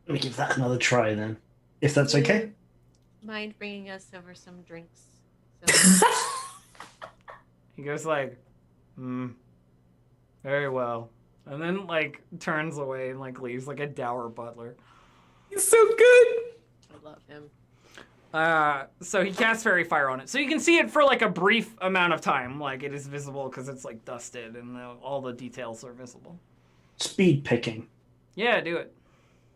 me give that another try then, if that's Do you okay. Mind bringing us over some drinks, So, He goes like, very well. And then like turns away and like leaves like a dour butler. He's so good. I love him. So he casts Fairy Fire on it. So you can see it for like a brief amount of time. Like it is visible because it's like dusted and all the details are visible. Speed picking. Yeah, do it.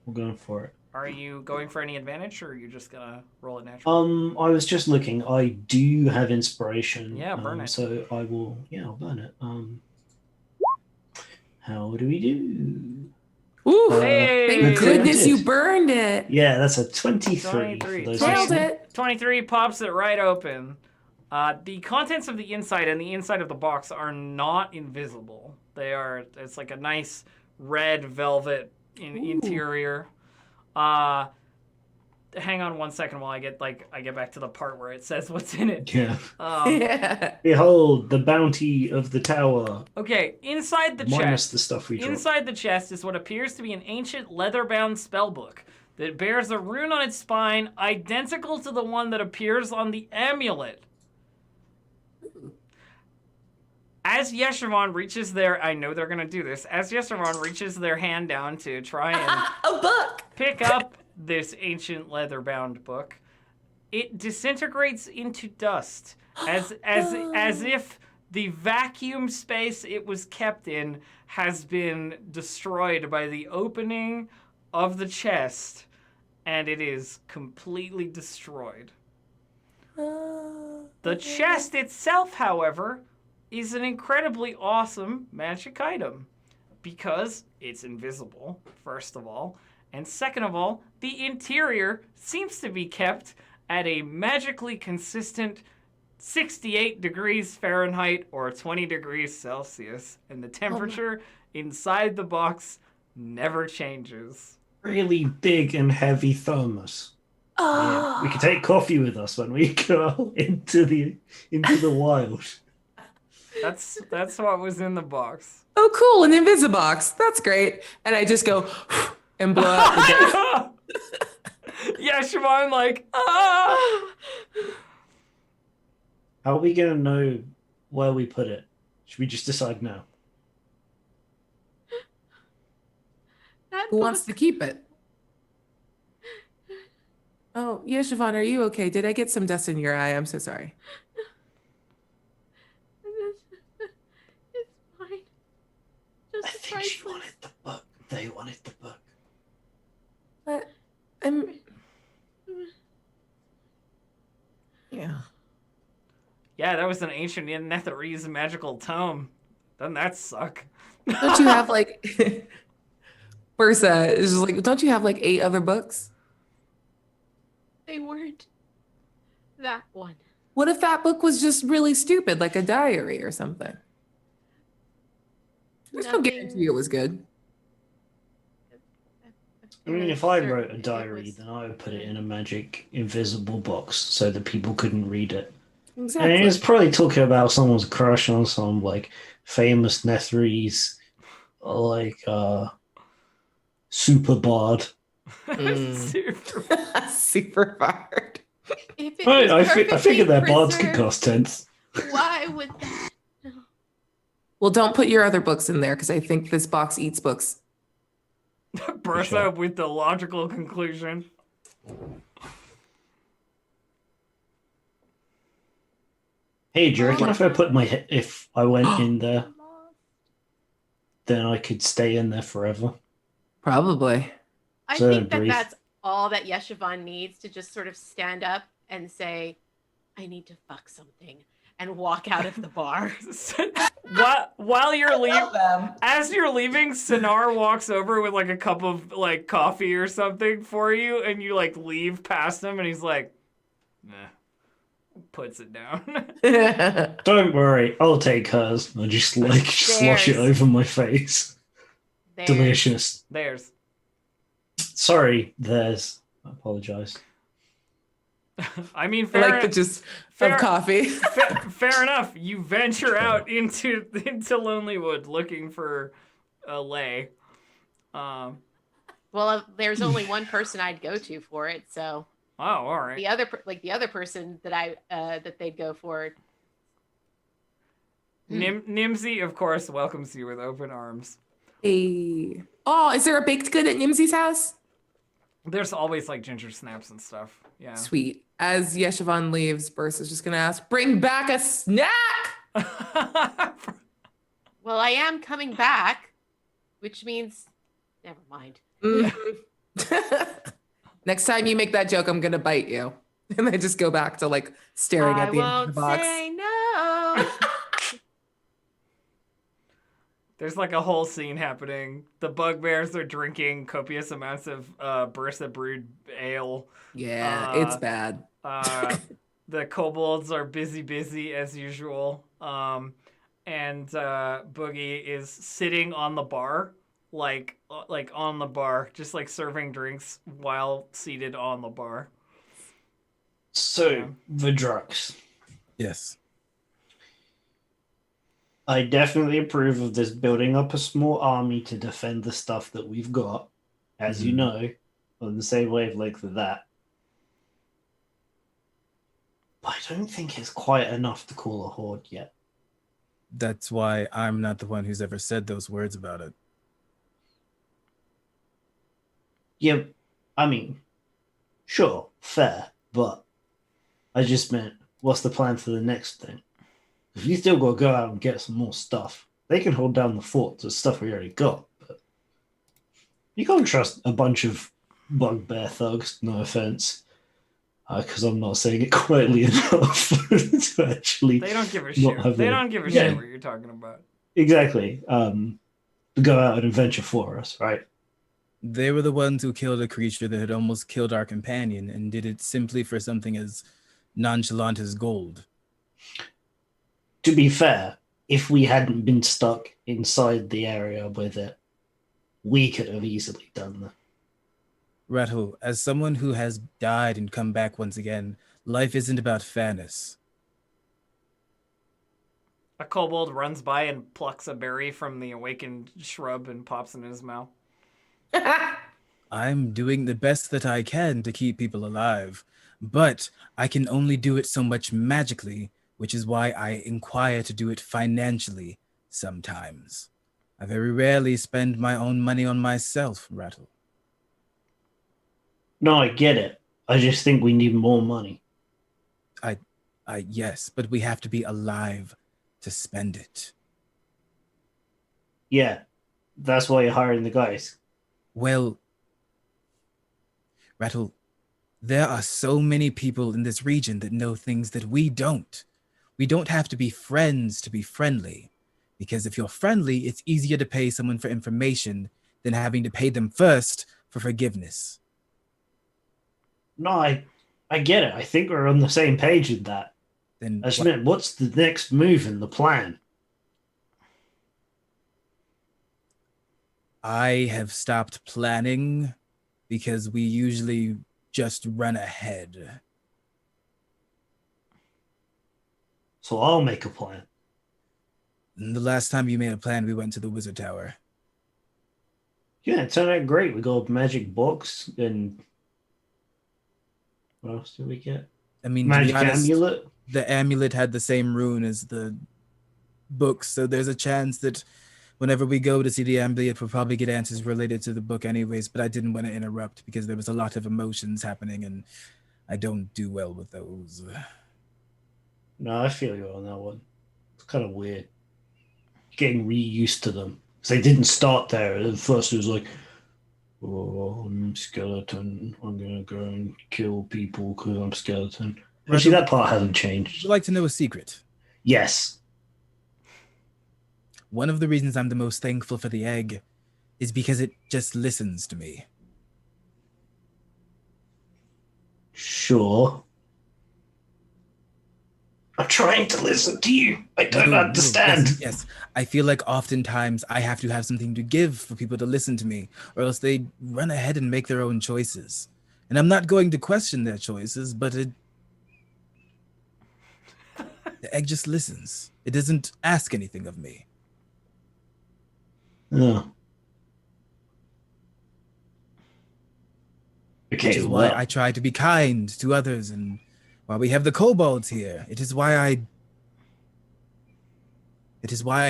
We're going for it. Are you going for any advantage or are you just gonna roll it naturally? I was just looking. I do have inspiration. Yeah, burn it. So I will. Yeah, I'll burn it. How do we do? Ooh, Hey! thank goodness Good. you burned it. Yeah, that's a 23. 23. For those Nailed listening. it. 23 pops it right open. The contents of the inside and the inside of the box are not invisible. It's like a nice red velvet interior. Hang on 1 second while I get back to the part where it says what's in it. Yeah. Yeah. Behold, the bounty of the tower. Okay, inside the Minus chest. the stuff we dropped. Inside the chest is what appears to be an ancient leather-bound spellbook that bears a rune on its spine identical to the one that appears on the amulet. As Yeshivon reaches I know they're going to do this. As Yeshivon reaches their hand down to try and A book. pick up this ancient leather-bound book, it disintegrates into dust as if the vacuum space it was kept in has been destroyed by the opening of the chest, and it is completely destroyed. The chest itself, however, is an incredibly awesome magic item because it's invisible, first of all, and second of all, the interior seems to be kept at a magically consistent 68 degrees Fahrenheit or 20 degrees Celsius, and the temperature inside the box never changes. Really big and heavy thermos. Oh. Yeah, we can take coffee with us when we go into the wild. That's what was in the box. Oh, cool. An Invisibox. That's great. And I just go and blow out the gas. Yeah, Siobhan, like, ah! How are we going to know where we put it? Should we just decide now? Who wants to keep it? Oh, yeah, Siobhan, are you okay? Did I get some dust in your eye? I'm so sorry. It's fine. Just I a think she trifle. wanted the book. They wanted the book. But yeah. Yeah, that was an ancient Netherese magical tome. Doesn't that suck? Don't you have like Bersa is just like, don't you have like 8 other books? They weren't that one. What if that book was just really stupid, like a diary or something? There's no guarantee it was good. I mean, if I wrote a diary, then I would put it in a magic invisible box so that people couldn't read it. Exactly. And it's probably talking about someone's crush on some like famous Netherese, like super bard. Super. Super hard. If it Right, was I figured that bards could preserved, cost tents. Why would that? Well, don't put your other books in there because I think this box eats books. Burst Sure. up with the logical conclusion. Hey, do you reckon if I put if I went in there, then I could stay in there forever? Probably. I So think that brief. that's all that Yeshivon needs to just sort of stand up and say, I need to fuck something, and walk out of the bar. While you're leaving, them. as you're leaving, Sinar walks over with like a cup of like coffee or something for you, and you like leave past him, and he's like, nah, puts it down. Don't worry, I'll take hers. I just like slosh it Theirs. over my face. There. Delicious. There's. Sorry, theirs. I apologize. I mean, I fair, like the just fair- of coffee. fair enough. You venture out into Lonelywood looking for a lay. Well, there's only one person I'd go to for it, so Oh, all right. The other person that that they'd go for. Nimsy, of course, welcomes you with open arms. Hey. Oh, is there a baked good at Nimsy's house? There's always like ginger snaps and stuff. Yeah. Sweet. As Yeshivan leaves, Burst is just gonna ask, "Bring back a snack." Well, I am coming back, which means, never mind. Next time you make that joke, I'm gonna bite you, and I just go back to like staring at the end of the box. Say no. There's like a whole scene happening. The bugbears are drinking copious amounts of Bursa brewed ale. Yeah, it's bad. The kobolds are busy as usual. And Boogie is sitting on the bar, like on the bar, just like serving drinks while seated on the bar. So, Vidrux. Yes. I definitely approve of this building up a small army to defend the stuff that we've got, as you know, on the same wavelength of that. But I don't think it's quite enough to call a horde yet. That's why I'm not the one who's ever said those words about it. Yeah, I mean, sure, fair, but I just meant, what's the plan for the next thing? If you still got to go out and get some more stuff, they can hold down the fort with stuff we already got. But you can't trust a bunch of bugbear thugs, no offense, because I'm not saying it quietly enough to actually. They don't give a shit. They don't give a shit what you're talking about. Exactly. To go out and adventure for us, right? They were the ones who killed a creature that had almost killed our companion and did it simply for something as nonchalant as gold. To be fair, if we hadn't been stuck inside the area with it, we could have easily done that. Rattle, as someone who has died and come back once again, life isn't about fairness. A kobold runs by and plucks a berry from the awakened shrub and pops it in his mouth. I'm doing the best that I can to keep people alive, but I can only do it so much magically, which is why I inquire to do it financially sometimes. I very rarely spend my own money on myself, Rattle. No, I get it. I just think we need more money. Yes, but we have to be alive to spend it. Yeah, that's why you're hiring the guys. Well, Rattle, there are so many people in this region that know things that we don't. We don't have to be friends to be friendly, because if you're friendly, it's easier to pay someone for information than having to pay them first for forgiveness. No, I get it. I think we're on the same page in that. Then I just meant, what's the next move in the plan? I have stopped planning because we usually just run ahead. So I'll make a plan. And the last time you made a plan, we went to the Wizard Tower. Yeah, it turned out great. We got a magic box and what else did we get? I mean, Magic to be honest, amulet. the amulet had the same rune as the book, so there's a chance that whenever we go to see the amulet, we'll probably get answers related to the book anyways, but I didn't want to interrupt because there was a lot of emotions happening and I don't do well with those. No, I feel you on that one. It's kind of weird. Getting reused to them. Because they didn't start there. At first it was like, oh, I'm skeleton. I'm going to go and kill people because I'm skeleton. Actually, that part hasn't Would changed. you like to know a secret? Yes. One of the reasons I'm the most thankful for the egg is because it just listens to me. Sure. I'm trying to listen to you. I don't understand. Yes. I feel like oftentimes I have to have something to give for people to listen to me, or else they run ahead and make their own choices. And I'm not going to question their choices, but the egg just listens. It doesn't ask anything of me. Yeah. Okay, Which is why well, I try to be kind to others, and while we have the kobolds here, it is why I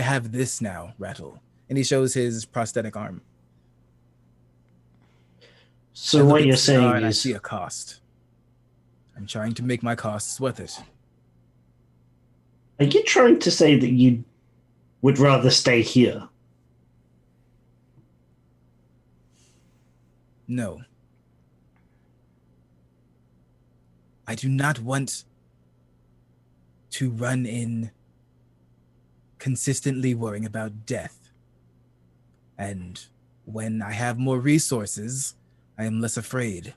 have this now, Rattle. And he shows his prosthetic arm. so I look what at you're the scar saying and I is, see a cost. I'm trying to make my costs worth it. are you trying to say that you would rather stay here? No. I do not want to run in consistently worrying about death. And when I have more resources, I am less afraid.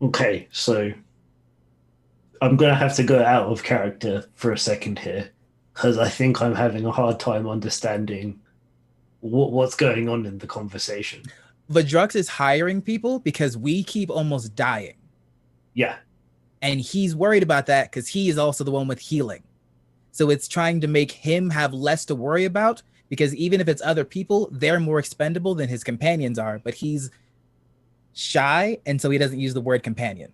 Okay, so I'm going to have to go out of character for a second here because I think I'm having a hard time understanding what's going on in the conversation. Vadrux is hiring people because we keep almost dying. Yeah. And he's worried about that because he is also the one with healing. So it's trying to make him have less to worry about because even if it's other people, they're more expendable than his companions are, but he's shy, and so he doesn't use the word companion.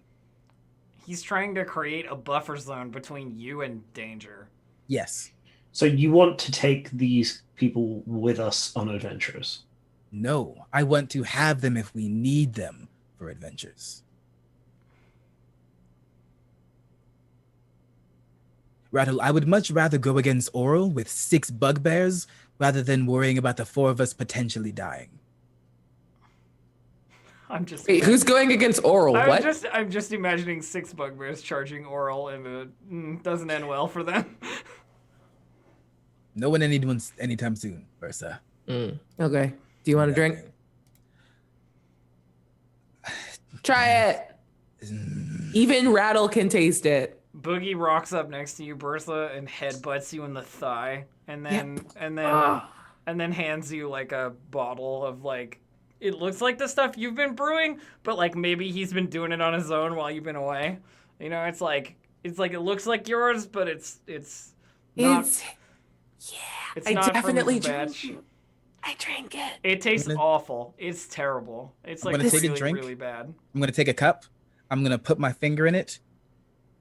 He's trying to create a buffer zone between you and danger. Yes. So you want to take these people with us on adventures? No, I want to have them if we need them for adventures. Rattle, I would much rather go against Oral with 6 bugbears rather than worrying about the 4 of us potentially dying. I'm just. Wait, who's going against Oral? What? I'm just imagining 6 bugbears charging Oral, and it doesn't end well for them. No one anytime soon, Versa. Okay. Do you want a drink? Try it. Even Rattle can taste it. Boogie rocks up next to you, Bertha, and headbutts you in the thigh, and then hands you like a bottle of like. It looks like the stuff you've been brewing, but like maybe he's been doing it on his own while you've been away. You know, it's like it looks like yours, but it's not. It's I not definitely from his batch. I drank it. It tastes awful. It's terrible. It's like I'm gonna take a really, drink. really bad. I'm going to take a cup. I'm going to put my finger in it.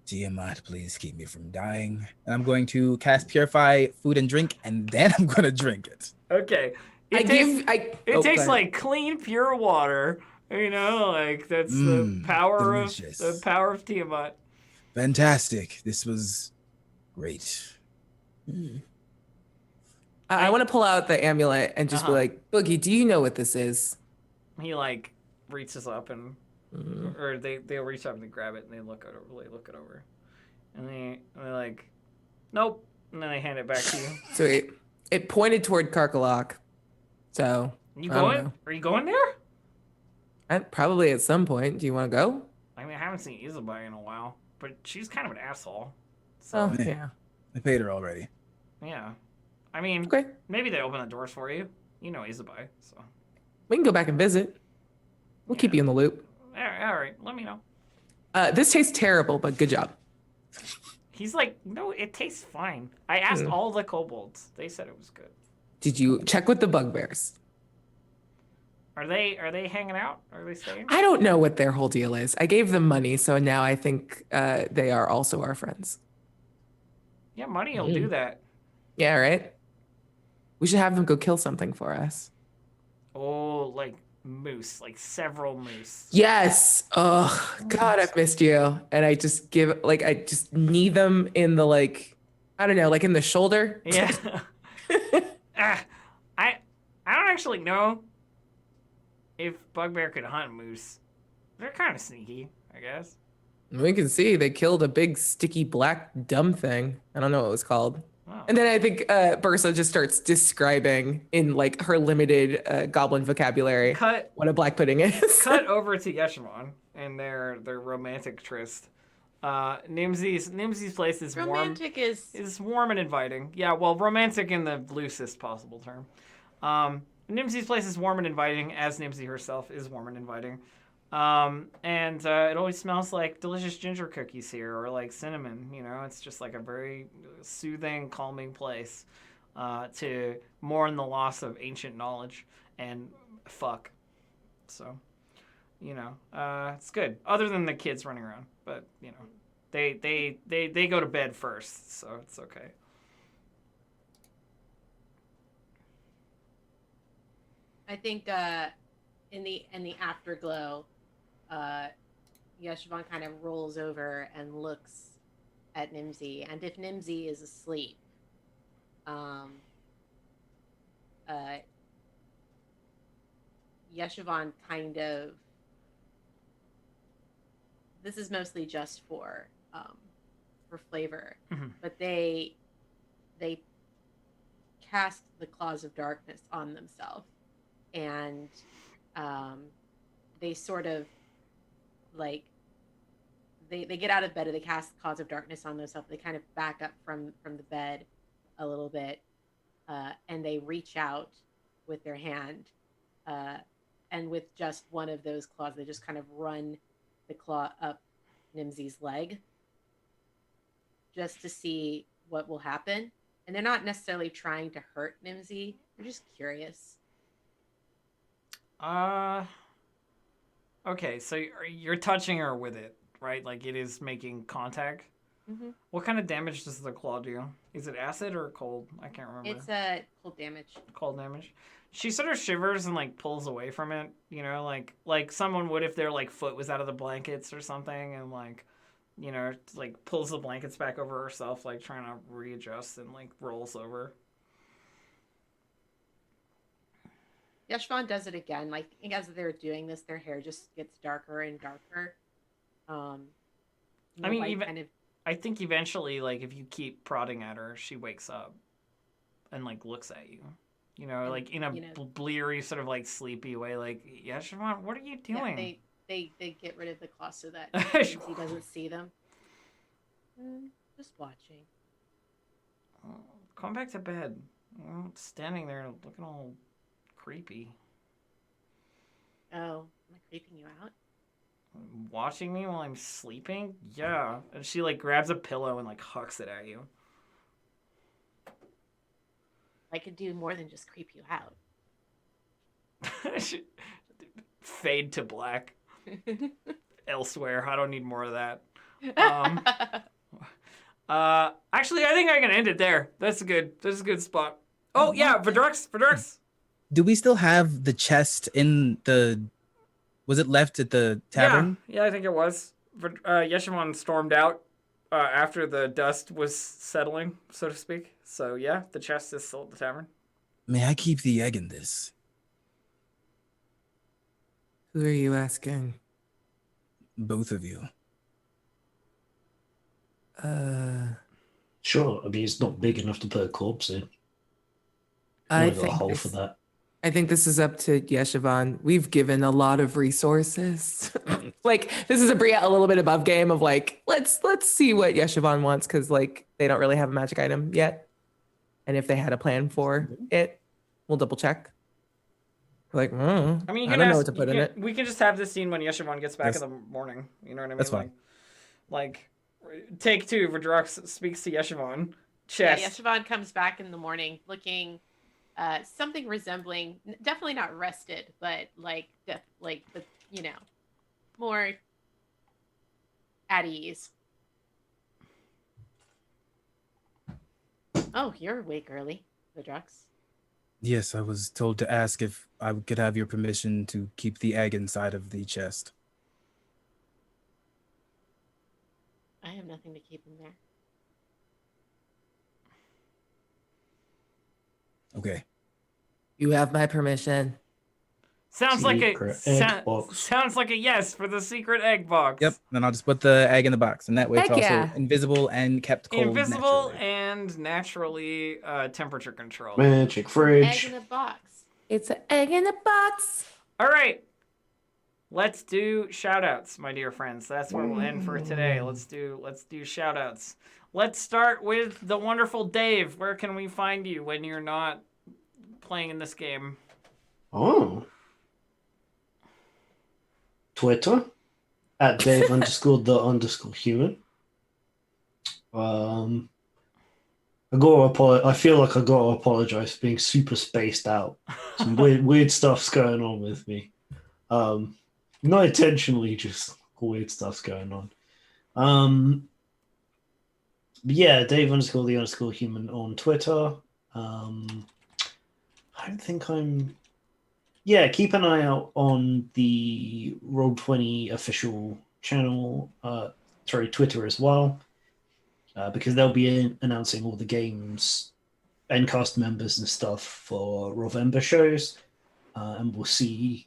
Tiamat, please keep me from dying. And I'm going to cast Purify Food and Drink, and then I'm going to drink it. Okay. It tastes like clean, pure water. You know, like that's the power delicious. of Tiamat. Fantastic. This was great. I want to pull out the amulet and just be like, Boogie, do you know what this is? He like reaches up and, or they'll reach up and they grab it and they look it over, and they're like, nope, and then they hand it back to you. So it pointed toward Karkalok. So you going? Are you going there? Probably at some point. Do you want to go? I mean, I haven't seen Isabelle in a while, but she's kind of an asshole. So yeah. I paid her already. Yeah. I mean, Okay. Maybe they open the doors for you. You know Isabelle, so. We can go back and visit. We'll keep you in the loop. All right. Let me know. This tastes terrible, but good job. He's like, no, it tastes fine. I asked all the kobolds. They said it was good. Did you check with the bugbears? Are they hanging out? Are they staying? I don't know what their whole deal is. I gave them money, so now I think they are also our friends. Yeah, money will do that. Yeah, right? We should have them go kill something for us. Oh, like moose, like several moose. Yes. Oh, God, I've missed you. And I just I just knee them in the, like, I don't know, like in the shoulder. Yeah. I don't actually know if Bugbear could hunt moose. They're kind of sneaky, I guess. We can see they killed a big, sticky, black, dumb thing. I don't know what it was called. Oh. And then I think Bursa just starts describing in like her limited goblin vocabulary what a black pudding is. Cut over to Yeshimon and their romantic tryst. Nimsy's place is romantic warm. Is warm and inviting. Yeah, well, romantic in the loosest possible term. Nimsy's place is warm and inviting, as Nimsy herself is warm and inviting. And it always smells like delicious ginger cookies here, or like cinnamon. You know, it's just like a very soothing, calming place to mourn the loss of ancient knowledge and fuck. So, it's good. Other than the kids running around, but they go to bed first, so it's okay. I think in the afterglow, Yeshivon kind of rolls over and looks at Nimsy, and if Nimsy is asleep, Yeshivon kind of. This is mostly just for flavor, but they cast the Claws of Darkness on themselves, and they sort of like they get out of bed and they cast Claws of Darkness on themselves. They kind of back up from the bed a little bit, and they reach out with their hand, and with just one of those claws, they just kind of run the claw up Nimsy's leg just to see what will happen. And they're not necessarily trying to hurt Nimsy. They're just curious. Okay, so you're touching her with it, right? Like it is making contact. Mm-hmm. What kind of damage does the claw do? Is it acid or cold? I can't remember. It's cold damage. Cold damage. She sort of shivers and like pulls away from it, like someone would if their like foot was out of the blankets or something, and like, like pulls the blankets back over herself, like trying to readjust, and like rolls over. Yeshivon does it again. Like as they're doing this, their hair just gets darker and darker. I think eventually, like if you keep prodding at her, she wakes up and like looks at you. Like in a bleary, sort of like sleepy way, like, Yeshivon, what are you doing? Yeah, they get rid of the claws so that he doesn't see them. Just watching. Come back to bed. Standing there looking all creepy. Oh, am I creeping you out? Watching me while I'm sleeping? Yeah. And she like grabs a pillow and like hucks it at you. I could do more than just creep you out. Fade to black. Elsewhere. I don't need more of that. Actually, I think I can end it there. That's a good spot. Oh yeah, Verdrux. Do we still have the chest in the? Was it left at the tavern? Yeah, I think it was. Yeshivon stormed out after the dust was settling, so to speak. So yeah, the chest is still at the tavern. May I keep the egg in this? Who are you asking? Both of you. Sure. I mean, it's not big enough to put a corpse in. I got a hole for that. I think this is up to Yeshivon. We've given a lot of resources. Like this is a little bit above game of like let's see what Yeshivon wants, because like they don't really have a magic item yet, and if they had a plan for it, we'll double check. Like, I don't know what to put in it. We can just have this scene when Yeshivon gets back in the morning. You know what I mean? That's fine. Like take two. Verdrux speaks to Yeshivon. Chest. Yeah, Yeshivon comes back in the morning looking something resembling, definitely not rested, but more at ease. Oh, you're awake early, Verdrux. Yes, I was told to ask if I could have your permission to keep the egg inside of the chest. I have nothing to keep him there. Okay. You have my permission. Sounds like a yes for the secret egg box. Yep. Then I'll just put the egg in the box, and that way it's also invisible and kept cold. Invisible naturally. and naturally temperature controlled. Magic fridge. Egg in a box. It's an egg in a box. All right. Let's do shout-outs, my dear friends. That's where we'll end for today. Let's do shout-outs. Let's start with the wonderful Dave. Where can we find you when you're not playing in this game? Oh. Twitter at Dave_the_human. I feel like I gotta apologize for being super spaced out. Some weird stuff's going on with me. Um, Not intentionally, just weird stuff's going on. But yeah, Dave underscore the underscore human on Twitter. I don't think I'm. Yeah, keep an eye out on the Roll20 official channel, sorry, Twitter as well, because they'll be announcing all the games and cast members and stuff for Rovember shows, and we'll see.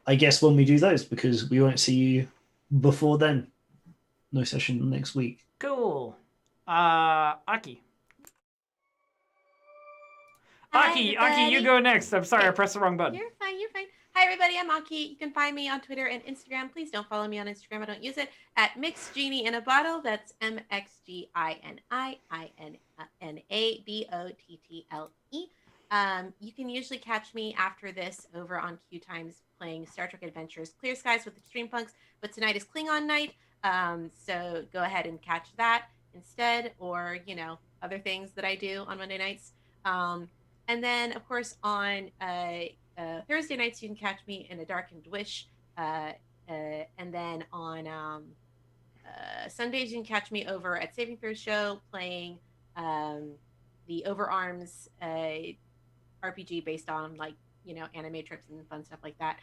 I guess when we do those, because we won't see you before then. No session next week. Cool. Aki. Hi, Aki, you everybody. go next. I'm sorry, I pressed the wrong button. You're fine. You're fine. Hi, everybody. I'm Aki. You can find me on Twitter and Instagram. Please don't follow me on Instagram. I don't use it. At Mix Genie in a Bottle. That's MXGININABOTTLE. You can usually catch me after this over on Q Times playing Star Trek Adventures Clear Skies with Extreme Punks. But tonight is Klingon night. So go ahead and catch that instead, or, other things that I do on Monday nights. And then, of course, on Thursday nights, you can catch me in A Darkened Wish. And then on Sundays, you can catch me over at Saving Throw Show playing the Overarms RPG based on, anime trips and fun stuff like that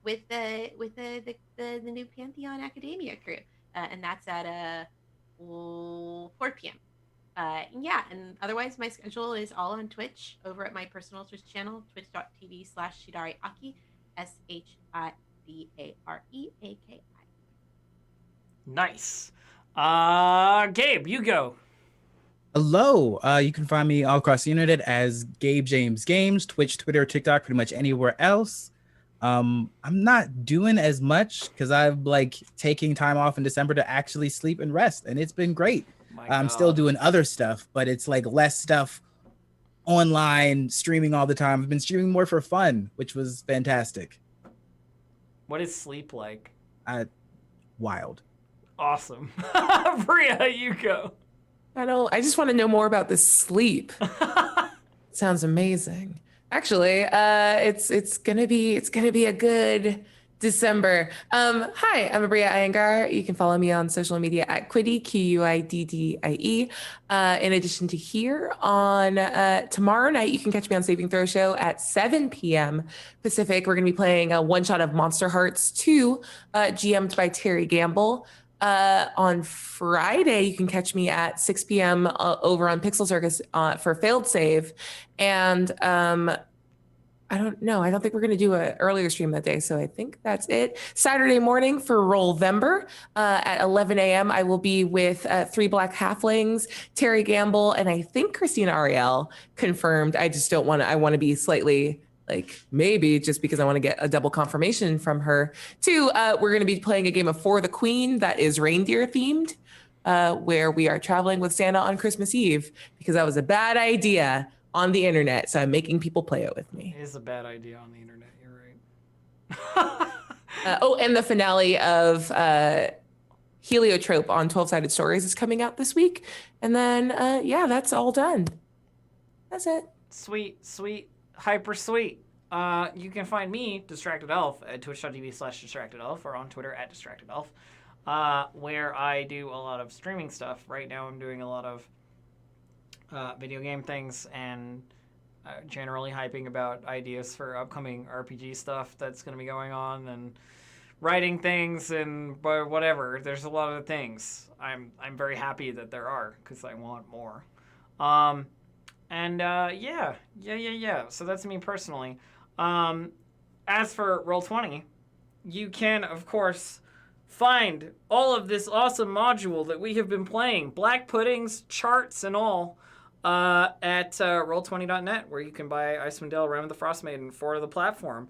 with the new Pantheon Academia crew. And that's at 4 p.m. And otherwise my schedule is all on Twitch over at my personal Twitch channel, twitch.tv/ShidariAki, SHIDAREAKI. Nice. Gabe, you go. Hello. You can find me all across the internet as Gabe James Games, Twitch, Twitter, TikTok, pretty much anywhere else. I'm not doing as much because I'm taking time off in December to actually sleep and rest, and it's been great. I'm still doing other stuff, but it's less stuff online, streaming all the time. I've been streaming more for fun, which was fantastic. What is sleep like? Wild. Awesome. Bria, you go. I just want to know more about this sleep. Sounds amazing. Actually, it's gonna be a good December. Hi, I'm Abria Iyengar. You can follow me on social media at Quiddy, QUIDDIE. In addition to here on tomorrow night, you can catch me on Saving Throw Show at 7 p.m. Pacific. We're gonna be playing a one shot of Monster Hearts 2, GM'd by Terry Gamble. On Friday, you can catch me at 6 p.m. Over on Pixel Circus for Failed Save. And I don't know. I don't think we're going to do an earlier stream that day. So I think that's it. Saturday morning for Rollvember at 11 a.m. I will be with 3 Black Halflings, Terry Gamble, and I think Christina Ariel confirmed. I just don't want to. I want to be slightly maybe just because I want to get a double confirmation from her. 2, we're going to be playing a game of For the Queen that is reindeer themed, where we are traveling with Santa on Christmas Eve because that was a bad idea on the internet. So I'm making people play it with me. It is a bad idea on the internet. You're right. And the finale of Heliotrope on 12-Sided Stories is coming out this week. And then, that's all done. That's it. Sweet. Hyper sweet. You can find me, Distracted Elf, at twitch.tv/DistractedElf or on Twitter at DistractedElf, where I do a lot of streaming stuff. Right now I'm doing a lot of video game things and generally hyping about ideas for upcoming RPG stuff that's going to be going on and writing things and whatever. There's a lot of things. I'm very happy that there are because I want more. So that's me personally. As for Roll20, you can, of course, find all of this awesome module that we have been playing, Black Puddings, charts, and all, at Roll20.net, where you can buy Icewind Dale, Rime the Frostmaiden for the platform.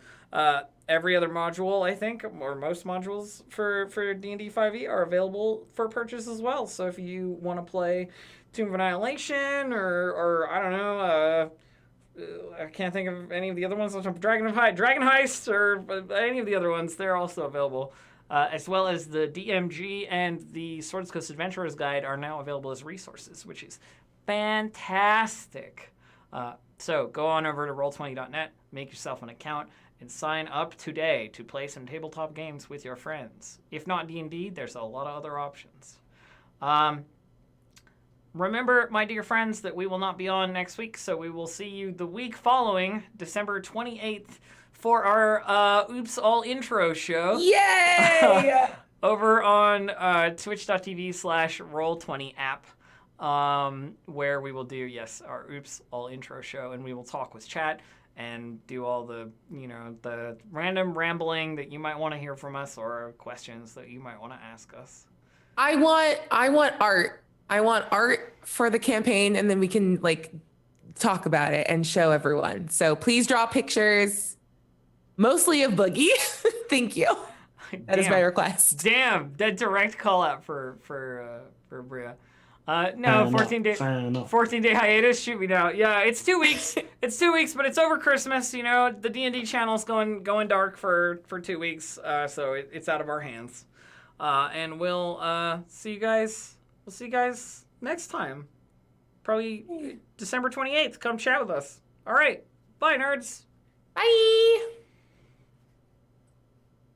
Every other module, I think, or most modules for D&D 5e are available for purchase as well. So if you want to play Tomb of Annihilation or I don't know, I can't think of any of the other ones. Dragon Heist or any of the other ones, they're also available as well as the DMG and the Swords Coast Adventurers Guide are now available as resources, which is fantastic. So go on over to roll20.net, make yourself an account, and sign up today to play some tabletop games with your friends. If not D&D, there's a lot of other options. Remember, my dear friends, that we will not be on next week, so we will see you the week following, December 28th, for our Oops All Intro show. Yay! Over on twitch.tv/roll20app, where we will do, yes, our Oops All Intro show, and we will talk with chat and do all the, the random rambling that you might want to hear from us or questions that you might want to ask us. I want art. I want art for the campaign, and then we can talk about it and show everyone. So please draw pictures, mostly of Boogie. Thank you. That is my request. Damn, that direct call out for Bria. No, 14-day hiatus. Shoot me now. Yeah, it's 2 weeks. It's 2 weeks, but it's over Christmas. The D&D channel's going dark for 2 weeks, so it's out of our hands. And we'll see you guys. We'll see you guys next time. Probably December 28th. Come chat with us. All right. Bye, nerds. Bye.